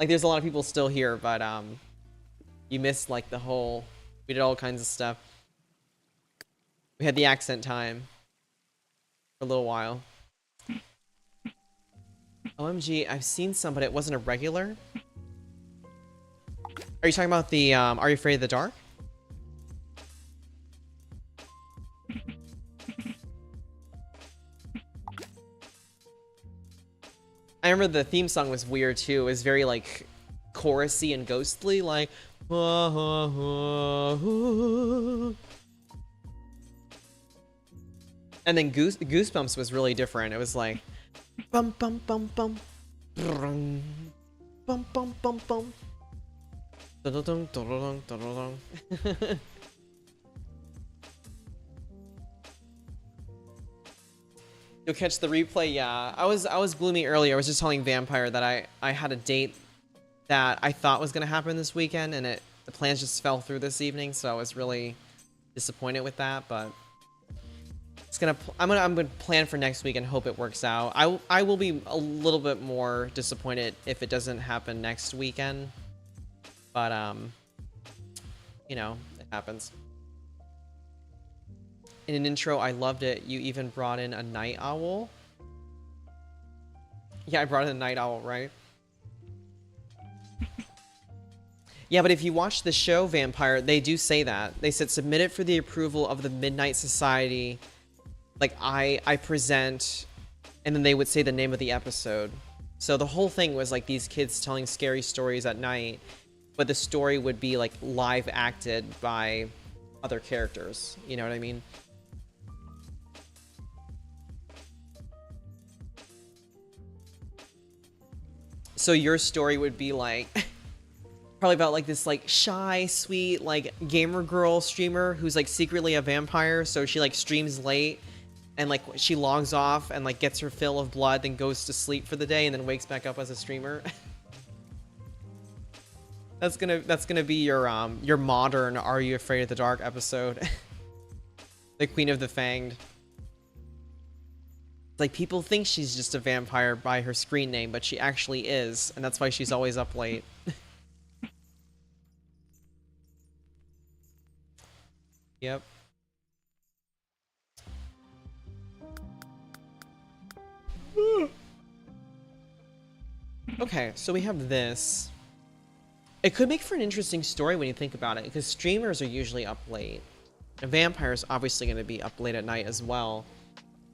A: Like, there's a lot of people still here, but, you missed, like, the whole... We did all kinds of stuff. We had the accent time. For a little while. OMG, I've seen some, but it wasn't a regular. Are you talking about the, Are You Afraid of the Dark? I remember the theme song was weird too. It was very like chorusy and ghostly, like. And then Goosebumps was really different. It was like bum bum bum bum bum bum bum bum. Dun-dun-dun, dun-dun-dun, dun-dun-dun. You'll catch the replay, yeah. I was gloomy earlier. I was just telling Vampire that I had a date that I thought was gonna happen this weekend, and the plans just fell through this evening, so I was really disappointed with that. But I'm gonna plan for next week and hope it works out. I will be a little bit more disappointed if it doesn't happen next weekend, but you know, it happens. In an intro, I loved it. You even brought in a night owl. Yeah, I brought in a night owl, right? Yeah, but if you watch the show Vampire, they do say that. They said submit it for the approval of the Midnight Society. Like I present, and then they would say the name of the episode. So the whole thing was like these kids telling scary stories at night, but the story would be like live acted by other characters. You know what I mean? So your story would be like probably about like this like shy, sweet, like gamer girl streamer who's like secretly a vampire. So she like streams late and like she logs off and like gets her fill of blood, then goes to sleep for the day and then wakes back up as a streamer. That's gonna be your modern Are You Afraid of the Dark episode. The Queen of the Fanged. Like, people think she's just a vampire by her screen name, but she actually is, and that's why she's always up late. Yep. Okay, so we have this. It could make for an interesting story when you think about it, because streamers are usually up late. A vampire is obviously going to be up late at night as well.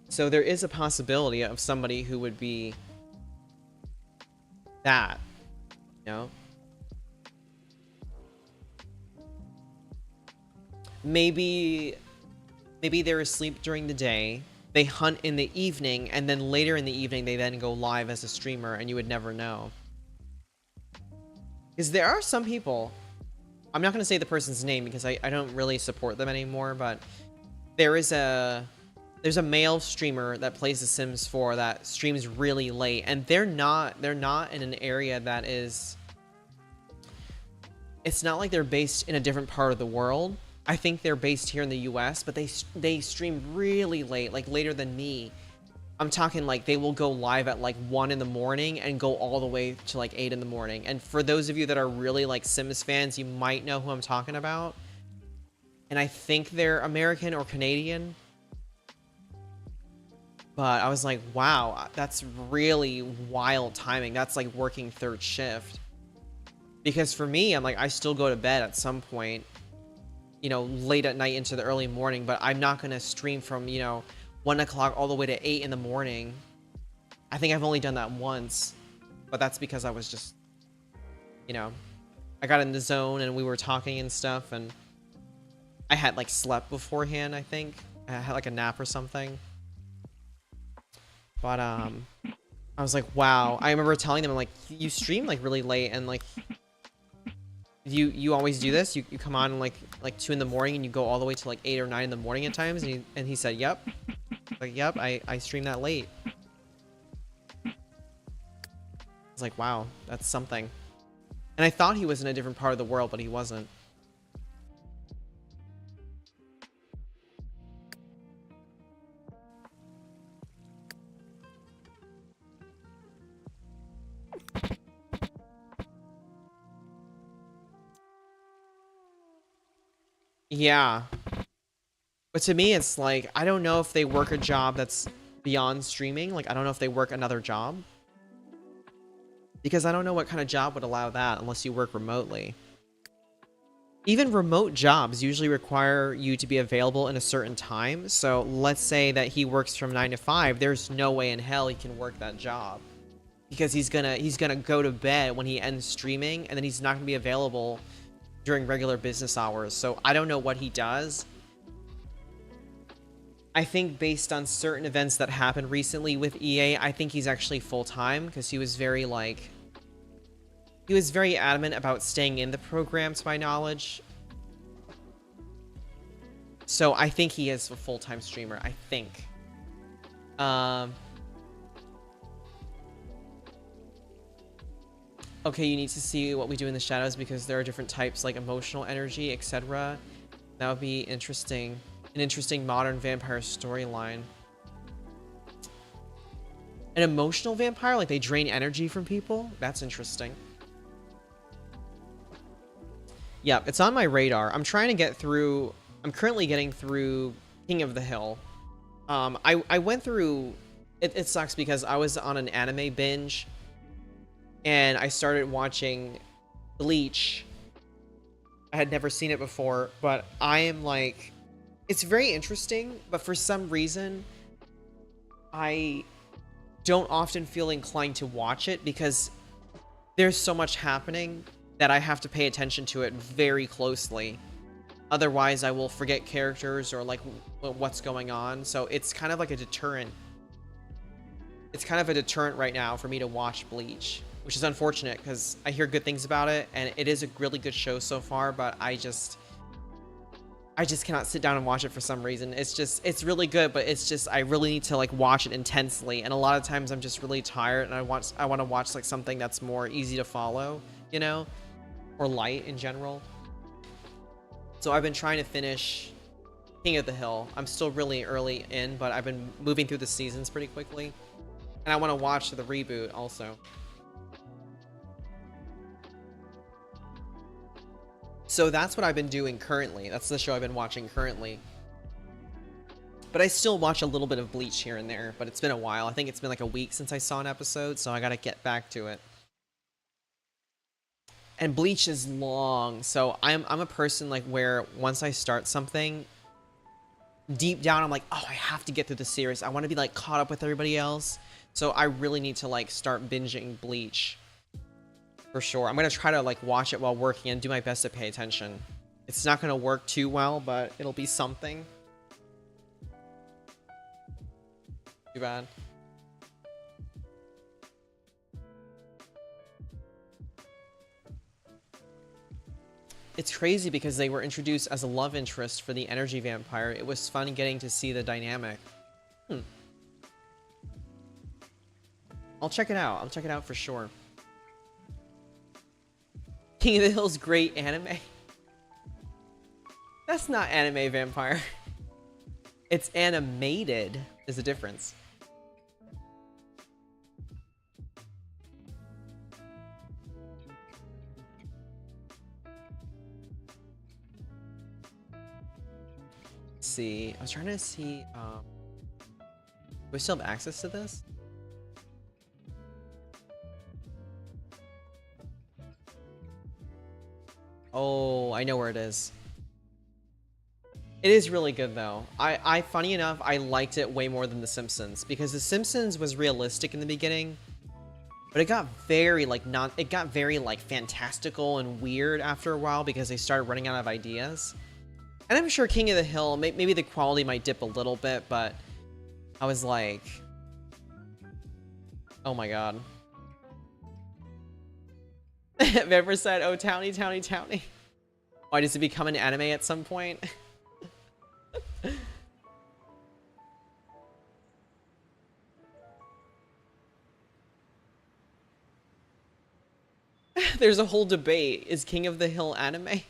A: So there is a possibility of somebody who would be that, you know? Maybe they're asleep during the day, they hunt in the evening, and then later in the evening they then go live as a streamer, and you would never know. Because there are some people, I'm not going to say the person's name because I don't really support them anymore, but there's a male streamer that plays The Sims 4 that streams really late, and they're not in an area that is, it's not like they're based in a different part of the world. I think they're based here in the US, but they stream really late, like later than me. I'm talking like they will go live at like 1 in the morning and go all the way to like 8 in the morning. And for those of you that are really like Sims fans, you might know who I'm talking about. And I think they're American or Canadian. But I was like, wow, that's really wild timing. That's like working third shift. Because for me, I'm like, I still go to bed at some point, you know, late at night into the early morning, but I'm not going to stream from, you know, 1 o'clock all the way to 8 in the morning. I think I've only done that once, but that's because I was just, you know, I got in the zone and we were talking and stuff, and I had like slept beforehand, I think. I had like a nap or something. But I was like, wow. I remember telling them, like, you stream like really late, and like you always do this? You come on like 2 in the morning and you go all the way to like 8 or 9 in the morning at times? And he said, yep. Like, yep, I stream that late. I was like, wow, that's something. And I thought he was in a different part of the world, but he wasn't. Yeah. But to me, it's like, I don't know if they work a job that's beyond streaming. Like, I don't know if they work another job. Because I don't know what kind of job would allow that unless you work remotely. Even remote jobs usually require you to be available in a certain time. So let's say that he works from 9 to 5. There's no way in hell he can work that job. Because he's gonna go to bed when he ends streaming, and then he's not gonna be available during regular business hours. So I don't know what he does. I think based on certain events that happened recently with EA, I think he's actually full-time, because he was very He was very adamant about staying in the program, to my knowledge. So I think he is a full-time streamer. I think. Okay, you need to see what we do in the shadows because there are different types like emotional energy, etc. That would be interesting. An interesting modern vampire storyline. An emotional vampire? Like they drain energy from people? That's interesting. Yeah, it's on my radar. I'm trying to get through... I'm currently getting through King of the Hill. I went through... It sucks because I was on an anime binge. And I started watching Bleach. I had never seen it before, but I am like... It's very interesting, but for some reason... I don't often feel inclined to watch it because there's so much happening that I have to pay attention to it very closely. Otherwise, I will forget characters or like what's going on. So it's kind of like a deterrent. It's kind of a deterrent right now for me to watch Bleach, which is unfortunate because I hear good things about it and it is a really good show so far, but I just cannot sit down and watch it for some reason. It's really good, but it's just, I really need to like watch it intensely. And a lot of times I'm just really tired and I want to watch like something that's more easy to follow, you know, or light in general. So I've been trying to finish King of the Hill. I'm still really early in, but I've been moving through the seasons pretty quickly. And I want to watch the reboot also. So that's what I've been doing currently. That's the show I've been watching currently. But I still watch a little bit of Bleach here and there, but it's been a while. I think it's been like a week since I saw an episode, so I gotta get back to it. And Bleach is long, so I'm a person like where once I start something, deep down I'm like, oh, I have to get through the series. I want to be like caught up with everybody else. So I really need to like start binging Bleach. For sure. I'm going to try to like watch it while working and do my best to pay attention. It's not going to work too well, but it'll be something. Too bad. It's crazy because they were introduced as a love interest for the energy vampire. It was fun getting to see the dynamic. I'll check it out. I'll check it out for sure. King of the Hill's great anime. That's not anime vampire. It's animated. There's a difference. Let's see. I was trying to see. Do we still have access to this? Oh, I know where it is. It is really good though. Funny enough, I liked it way more than The Simpsons because The Simpsons was realistic in the beginning, but it got very like fantastical and weird after a while because they started running out of ideas. And I'm sure King of the Hill, maybe the quality might dip a little bit, but I was like, oh my god. Vember said, oh, Townie, Townie, Townie. Why does it become an anime at some point? There's a whole debate. Is King of the Hill anime?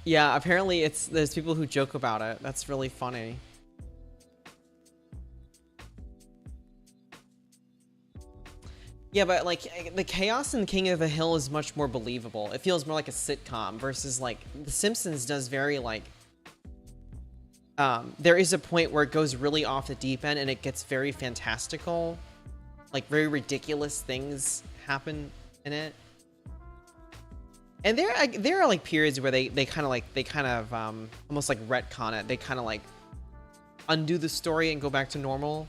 A: Yeah, apparently there's people who joke about it. That's really funny. Yeah, but like the chaos in King of the Hill is much more believable. It feels more like a sitcom versus like The Simpsons does very like there is a point where it goes really off the deep end and it gets very fantastical. Like very ridiculous things happen in it. And there are like periods where they kind of almost like retcon it. They kind of like undo the story and go back to normal.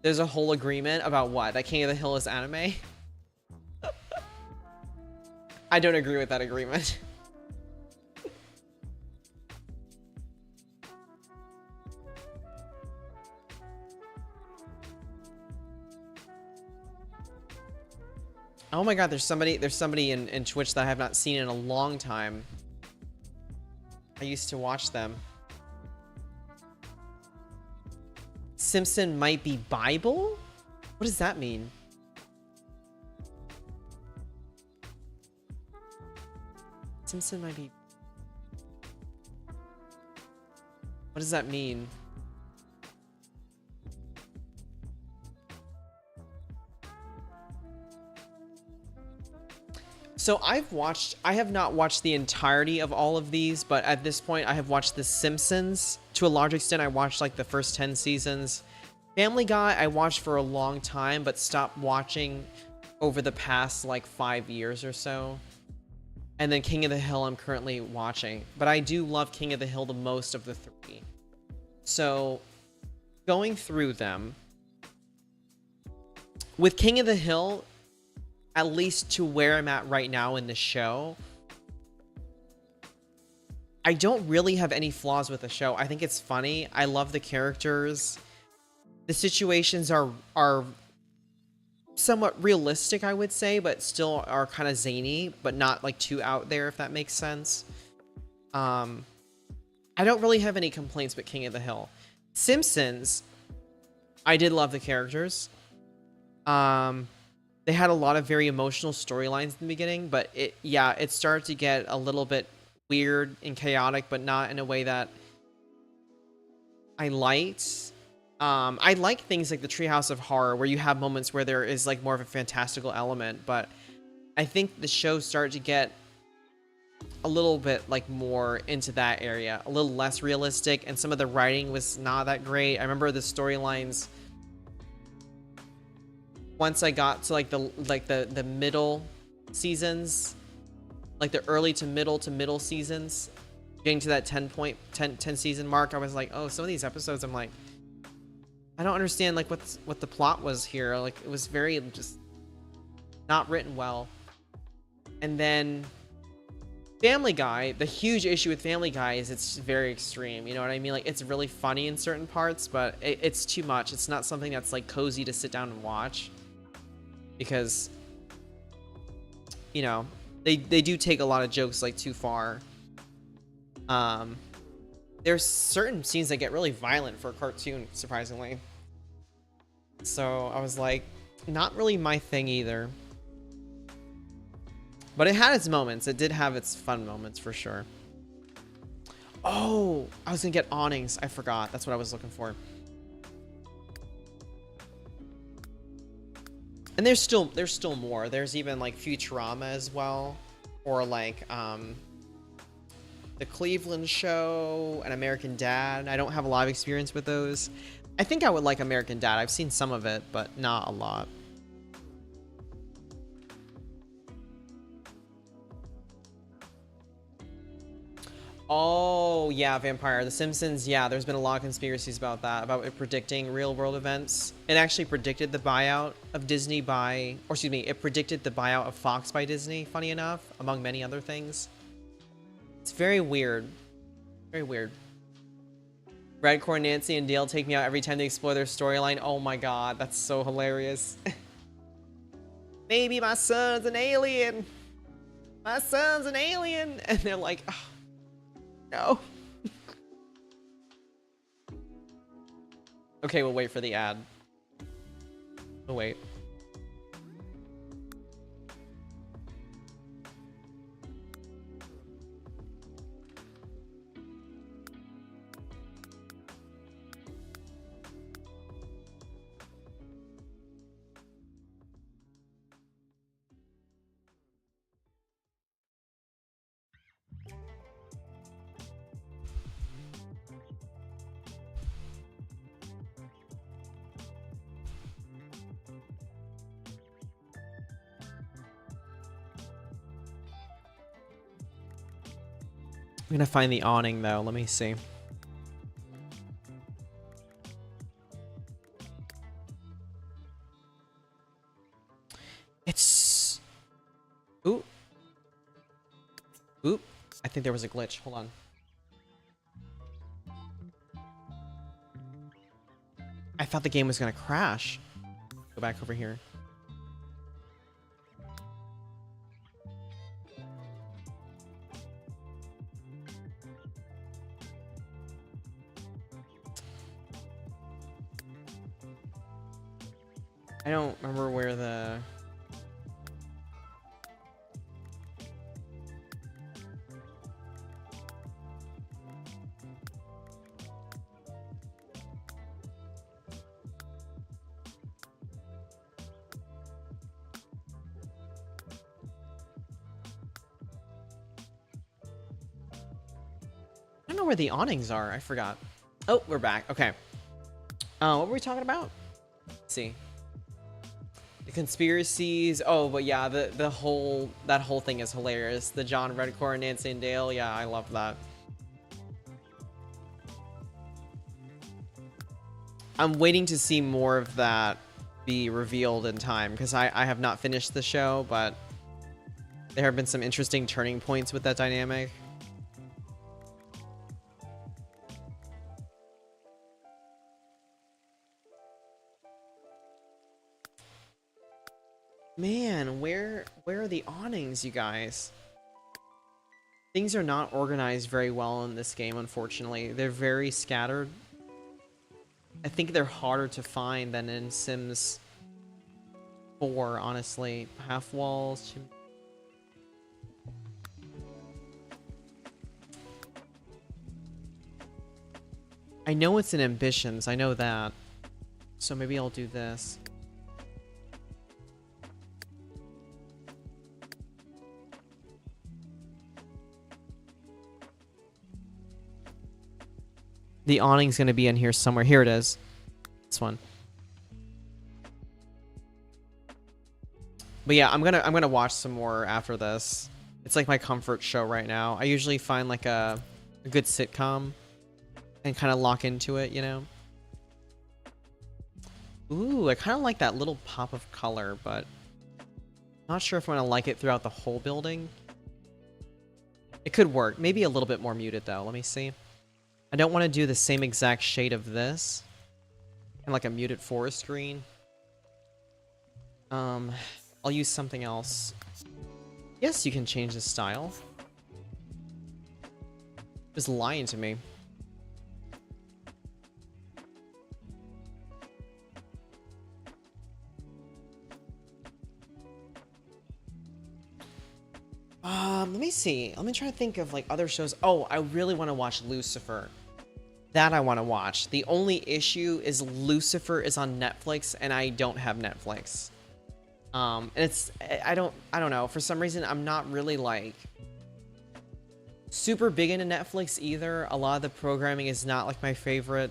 A: There's a whole agreement about what? That King of the Hill is anime? I don't agree with that agreement. Oh my god, there's somebody in Twitch that I have not seen in a long time. I used to watch them. Simpson might be Bible? What does that mean? Simpson might be... What does that mean? So I have not watched the entirety of all of these, but at this point I have watched The Simpsons. To a large extent, I watched like the first 10 seasons. Family Guy, I watched for a long time, but stopped watching over the past like 5 years or so. And then King of the Hill I'm currently watching. But I do love King of the Hill the most of the three. So going through them, with King of the Hill, at least to where I'm at right now in the show, I don't really have any flaws with the show. I think it's funny. I love the characters. The situations are somewhat realistic, I would say, but still are kind of zany, but not like too out there, if that makes sense. I don't really have any complaints with King of the Hill. Simpsons, I did love the characters. They had a lot of very emotional storylines in the beginning, but it started to get a little bit weird and chaotic, but not in a way that I liked. I like things like the Treehouse of Horror, where you have moments where there is like more of a fantastical element, but I think the show started to get a little bit like more into that area, a little less realistic, and some of the writing was not that great. I remember the storylines, once I got to like the middle seasons, like the early to middle seasons, getting to that 10 season mark, I was like, oh, some of these episodes I'm like, I don't understand like what the plot was here. Like it was very just not written well. And then Family Guy, the huge issue with Family Guy is it's very extreme. You know what I mean? Like it's really funny in certain parts, but it's too much. It's not something that's like cozy to sit down and watch, because you know they do take a lot of jokes like too far. There's certain scenes that get really violent for a cartoon, surprisingly. So I was like, not really my thing either. But it had its moments. It did have its fun moments for sure. Oh, I was gonna get awnings. I forgot. That's what I was looking for. And there's still more. There's even like Futurama as well, or like the Cleveland Show and American Dad. I don't have a lot of experience with those. I think I would like American Dad. I've seen some of it, but not a lot. Oh, yeah, Vampire. The Simpsons, yeah, there's been a lot of conspiracies about that, about it predicting real-world events. It actually predicted the buyout of Disney by... Or, excuse me, it predicted the buyout of Fox by Disney, funny enough, among many other things. It's very weird. Very weird. Redcore, Nancy, and Dale take me out every time they explore their storyline. Oh my god, that's so hilarious. Maybe my son's an alien. My son's an alien. And they're like, oh, no. Okay, we'll wait for the ad. We'll wait. I'm gonna find the awning though. Let me see. It's... Ooh. Oop. I think there was a glitch. Hold on. I thought the game was gonna crash. Go back over here. I don't remember where the... I don't know where the awnings are. I forgot. Oh, we're back. Okay. What were we talking about? Let's see. The conspiracies. Oh, but yeah, that whole thing is hilarious. The John Redcore and Nancy and Dale. Yeah, I love that. I'm waiting to see more of that be revealed in time because I have not finished the show, but there have been some interesting turning points with that dynamic. Man, where are the awnings, you guys? Things are not organized very well in this game, unfortunately. They're very scattered. I think they're harder to find than in Sims 4, honestly. Half walls. I know it's in ambitions, I know that. So maybe I'll do this. The awning's gonna be in here somewhere. Here it is. This one. But yeah, I'm gonna watch some more after this. It's like my comfort show right now. I usually find like a good sitcom and kind of lock into it, you know? Ooh, I kind of like that little pop of color, but not sure if I'm gonna like it throughout the whole building. It could work. Maybe a little bit more muted though. Let me see. I don't want to do the same exact shade of this. And like a muted forest green. I'll use something else. Yes, you can change the style. Just lying to me. Let me see. Let me try to think of like other shows. Oh, I really want to watch Lucifer. That I want to watch. The only issue is Lucifer is on Netflix and I don't have Netflix. And it's I don't know. For some reason I'm not really like super big into Netflix either. A lot of the programming is not like my favorite.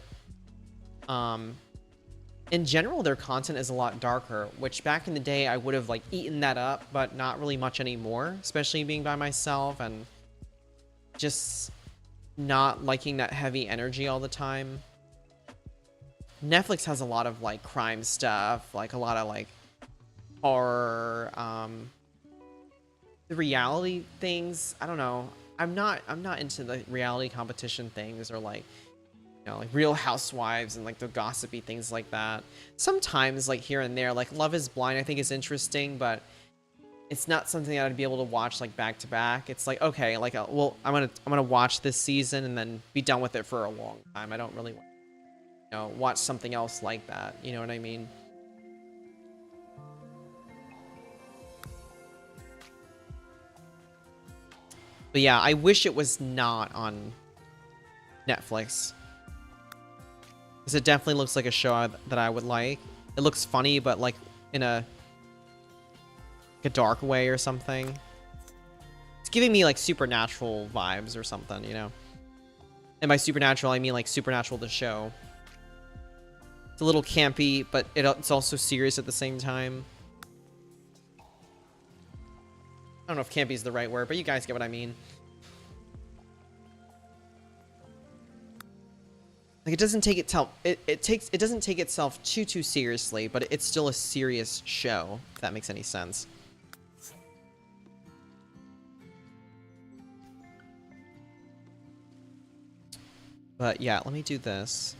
A: In general, their content is a lot darker, which back in the day I would have like eaten that up, but not really much anymore, especially being by myself and just not liking that heavy energy all the time. Netflix has a lot of like crime stuff, like a lot of like horror, the reality things. I don't know. I'm not into the reality competition things or like, you know, like Real Housewives and like the gossipy things like that. Sometimes like here and there, like Love is Blind I think is interesting, but it's not something that I'd be able to watch like back to back. It's like, okay, like well, I'm gonna watch this season and then be done with it for a long time. I don't really want to, you know, watch something else like that. You know what I mean? But yeah, I wish it was not on Netflix. Because it definitely looks like a show that I would like. It looks funny, but like in a dark way or something. It's giving me like Supernatural vibes or something, you know? And by Supernatural, I mean like Supernatural the show. It's a little campy, but it's also serious at the same time. I don't know if campy is the right word, but you guys get what I mean. Like it doesn't take itself it doesn't take itself too seriously, but it's still a serious show, if that makes any sense. But yeah, let me do this.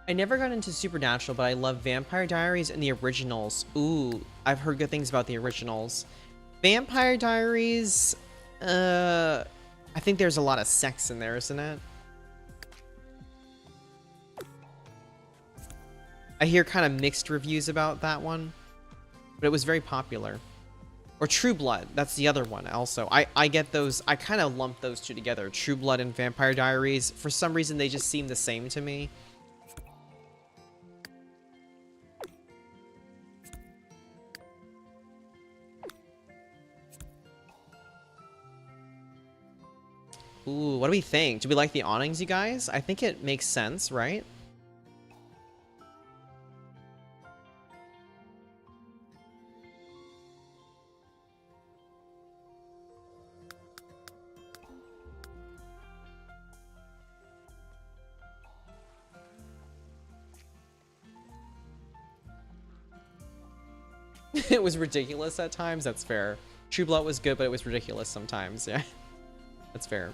A: I never got into Supernatural, but I love Vampire Diaries and the originals. Ooh, I've heard good things about the originals. Vampire Diaries, I think there's a lot of sex in there, isn't it? I hear kind of mixed reviews about that one, but it was very popular. Or True Blood, that's the other one also. I get those, I kind of lump those two together. True Blood and Vampire Diaries. For some reason, they just seem the same to me. Ooh, what do we think? Do we like the awnings, you guys? I think it makes sense, right? It was ridiculous at times. That's fair. True Blood was good, but it was ridiculous sometimes. Yeah, that's fair.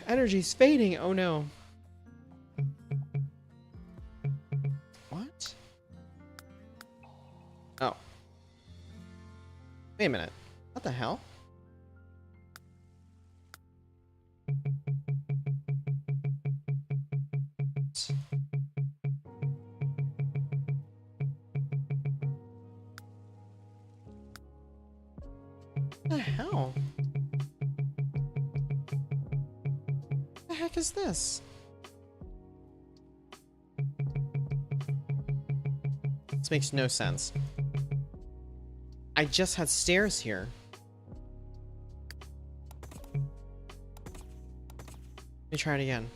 A: Energy's fading. Oh no. What? Oh. Wait a minute. What the hell? What the hell? What the heck is this? This makes no sense. I just had stairs here. Let me try it again.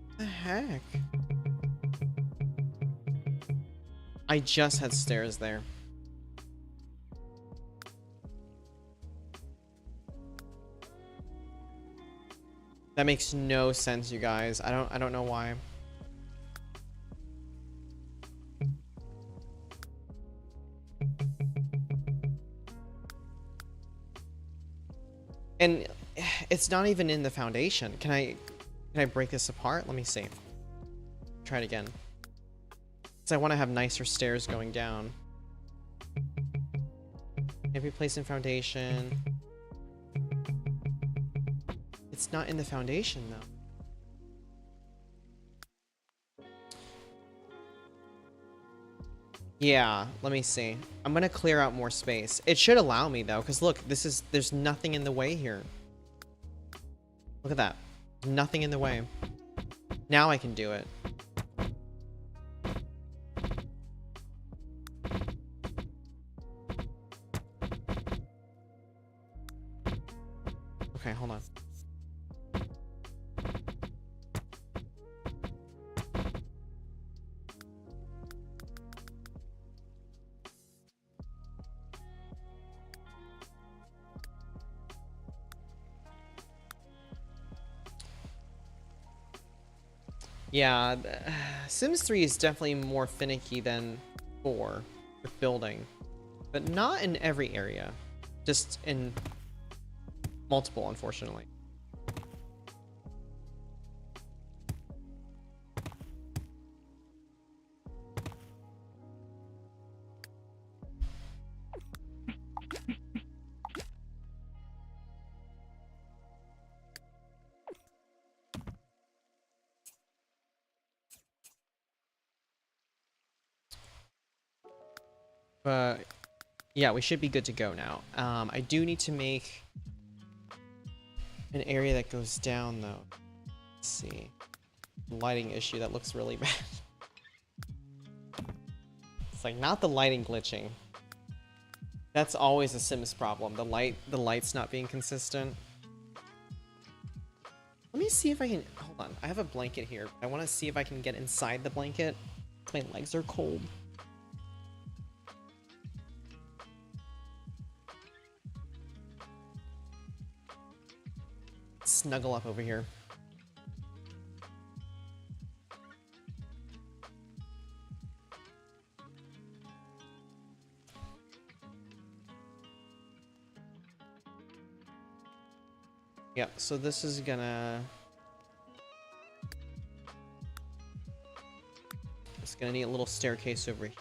A: What the heck? I just had stairs there. That makes no sense, you guys. I don't know why. And it's not even in the foundation. Can I break this apart? Let me see. Try it again. Because I want to have nicer stairs going down. Can't be placed in foundation. It's not in the foundation though. Yeah, let me see. I'm gonna clear out more space. It should allow me though, because look, there's nothing in the way here. Look at that. Nothing in the way. Now I can do it. Okay, hold on. Yeah, Sims 3 is definitely more finicky than 4 with building, but not in every area, just in multiple, unfortunately. But yeah, we should be good to go now. I do need to make an area that goes down though. Let's see. Lighting issue, that looks really bad. It's like, not the lighting glitching. That's always a Sims problem. The light's not being consistent. Let me see if I can, hold on. I have a blanket here. I want to see if I can get inside the blanket. My legs are cold. Snuggle up over here. Yep, so this is gonna... It's gonna need a little staircase over here.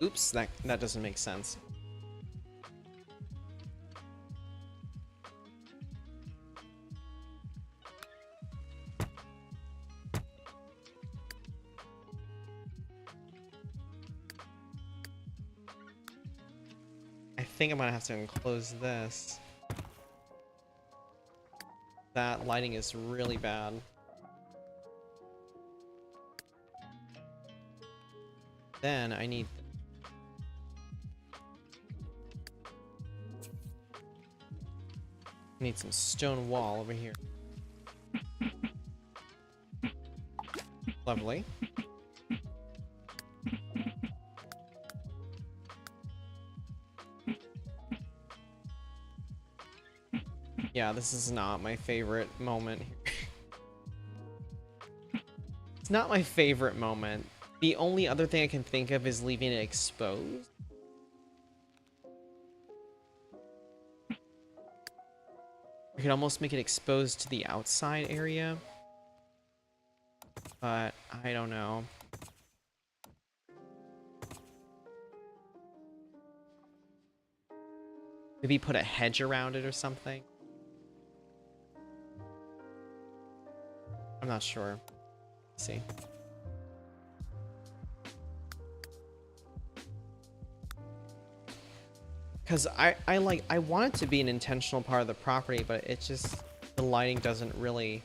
A: Oops, that doesn't make sense. I think I'm gonna have to enclose this. That lighting is really bad. Then I need some stone wall over here. Lovely. Yeah, this is not my favorite moment here. It's not my favorite moment. The only other thing I can think of is leaving it exposed. I could almost make it exposed to the outside area. But I don't know. Maybe put a hedge around it or something. I'm not sure. Let's see. Because I want it to be an intentional part of the property, but it just, the lighting doesn't really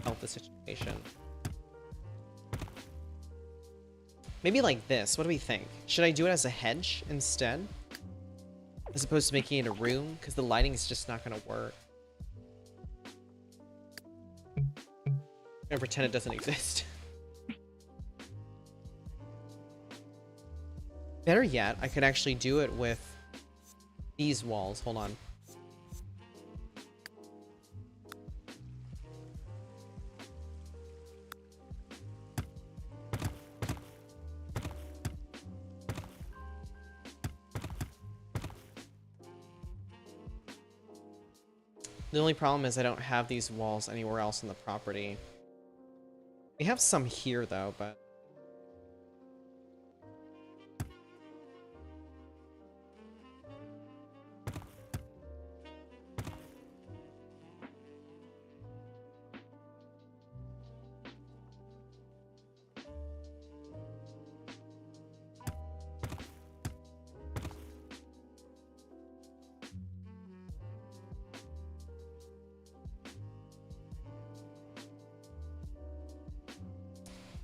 A: help the situation. Maybe like this. What do we think? Should I do it as a hedge instead? As opposed to making it a room? Because the lighting is just not going to work. I'm going to pretend it doesn't exist. Better yet, I could actually do it with these walls. Hold on. The only problem is I don't have these walls anywhere else on the property. We have some here though, but...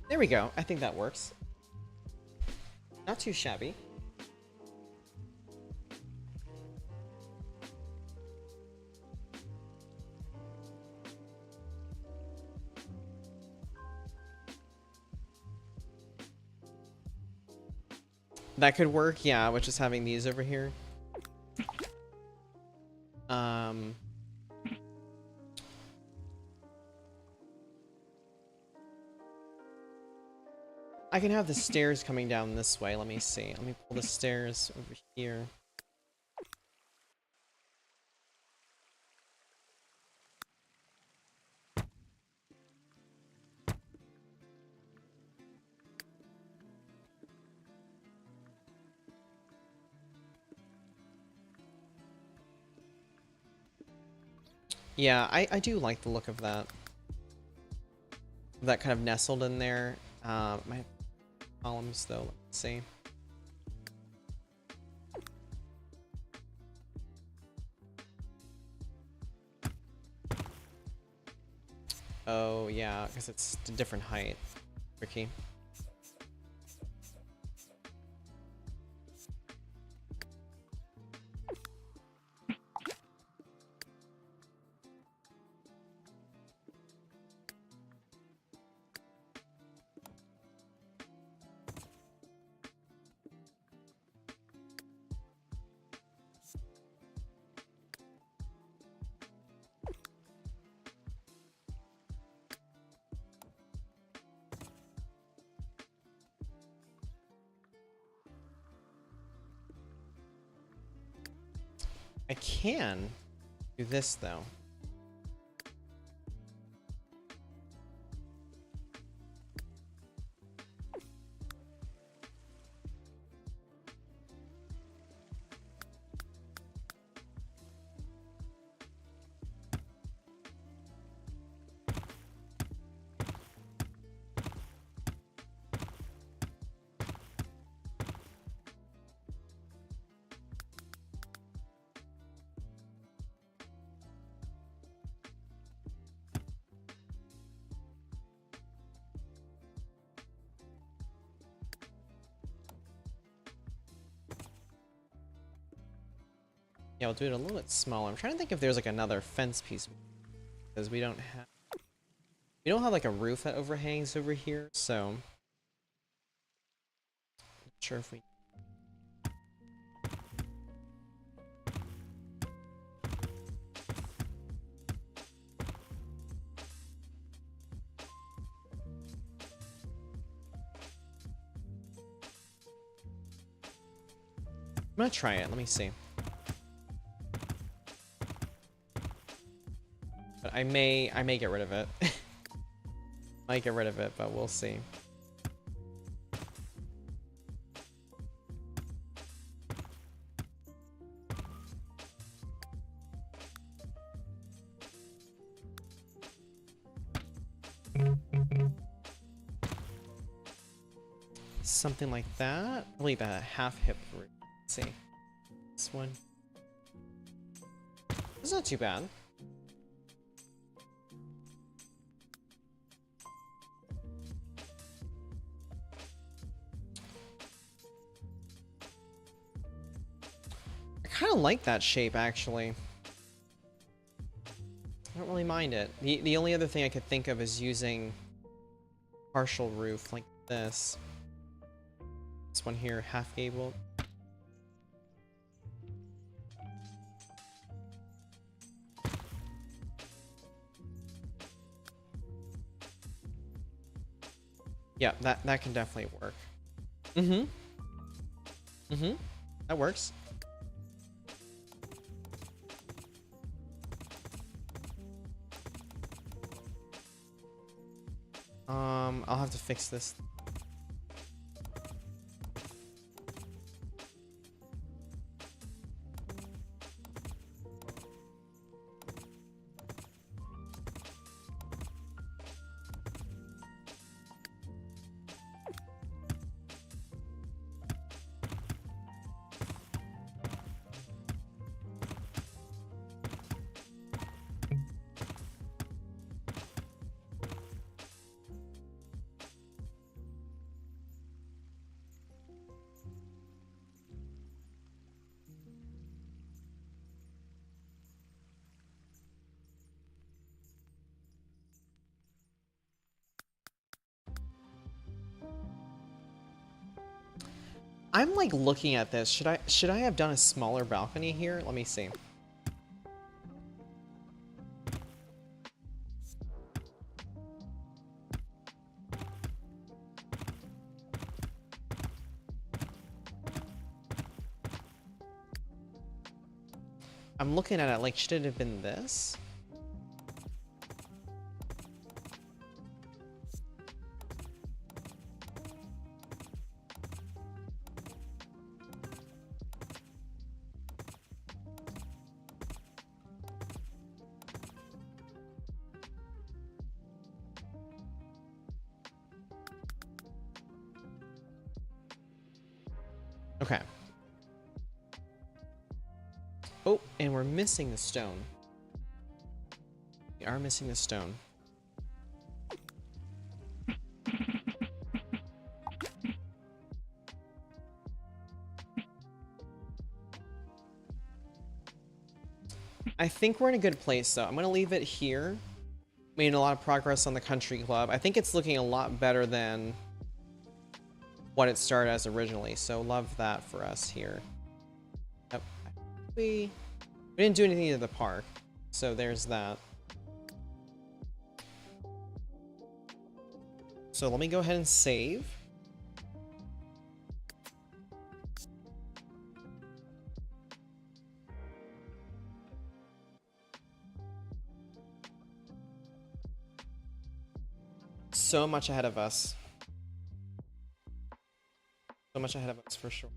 A: There we go. I think that works. Not too shabby. That could work, yeah, with just having these over here. I can have the stairs coming down this way. Let me see. Let me pull the stairs over here. Yeah, I do like the look of that. That kind of nestled in there. My columns though, let's see. Oh, yeah, because it's a different height. Tricky. I can do this, though. Yeah, we'll do it a little bit smaller. I'm trying to think if there's like another fence piece, because we don't have like a roof that overhangs over here, so not sure if we. I'm gonna try it. Let me see. But I may get rid of it. Might get rid of it, but we'll see. Something like that. I believe a half hip roof. Let's see. This one. It's not too bad. I kind of like that shape, actually. I don't really mind it. The only other thing I could think of is using partial roof like this. This one here, half gable. Yeah, that can definitely work. That works. I'll have to fix this. I'm like looking at this. Should I have done a smaller balcony here? Let me see. I'm looking at it like, should it have been this? Okay. Oh, and we're missing the stone. We are missing the stone. I think we're in a good place, though. I'm going to leave it here. Made a lot of progress on the country club. I think it's looking a lot better than what it started as originally, so love that for us here. Yep. We didn't do anything to the park, so there's that. So let me go ahead and save. So much ahead of us. So much ahead of us for sure.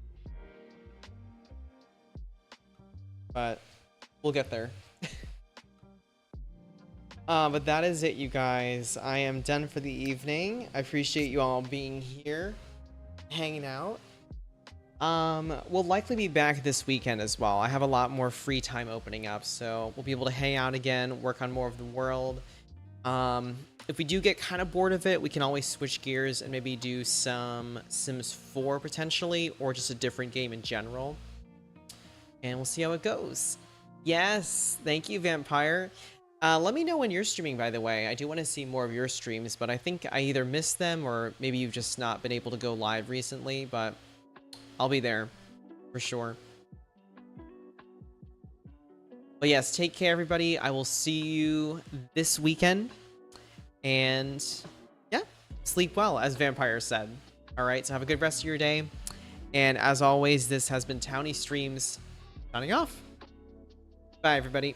A: But we'll get there. But that is it, you guys. I am done for the evening. I appreciate you all being here, hanging out. We'll likely be back this weekend as well. I have a lot more free time opening up, so we'll be able to hang out again, work on more of the world. If we do get kind of bored of it, we can always switch gears and maybe do some Sims 4 potentially, or just a different game in general. And we'll see how it goes. Yes, thank you, Vampire. Let me know when you're streaming, by the way. I do want to see more of your streams, but I think I either missed them or maybe you've just not been able to go live recently, but I'll be there for sure. But yes, take care, everybody. I will see you this weekend. And yeah, sleep well, as Vampire said. All right, so have a good rest of your day. And as always, this has been Townie Streams signing off. Bye, everybody.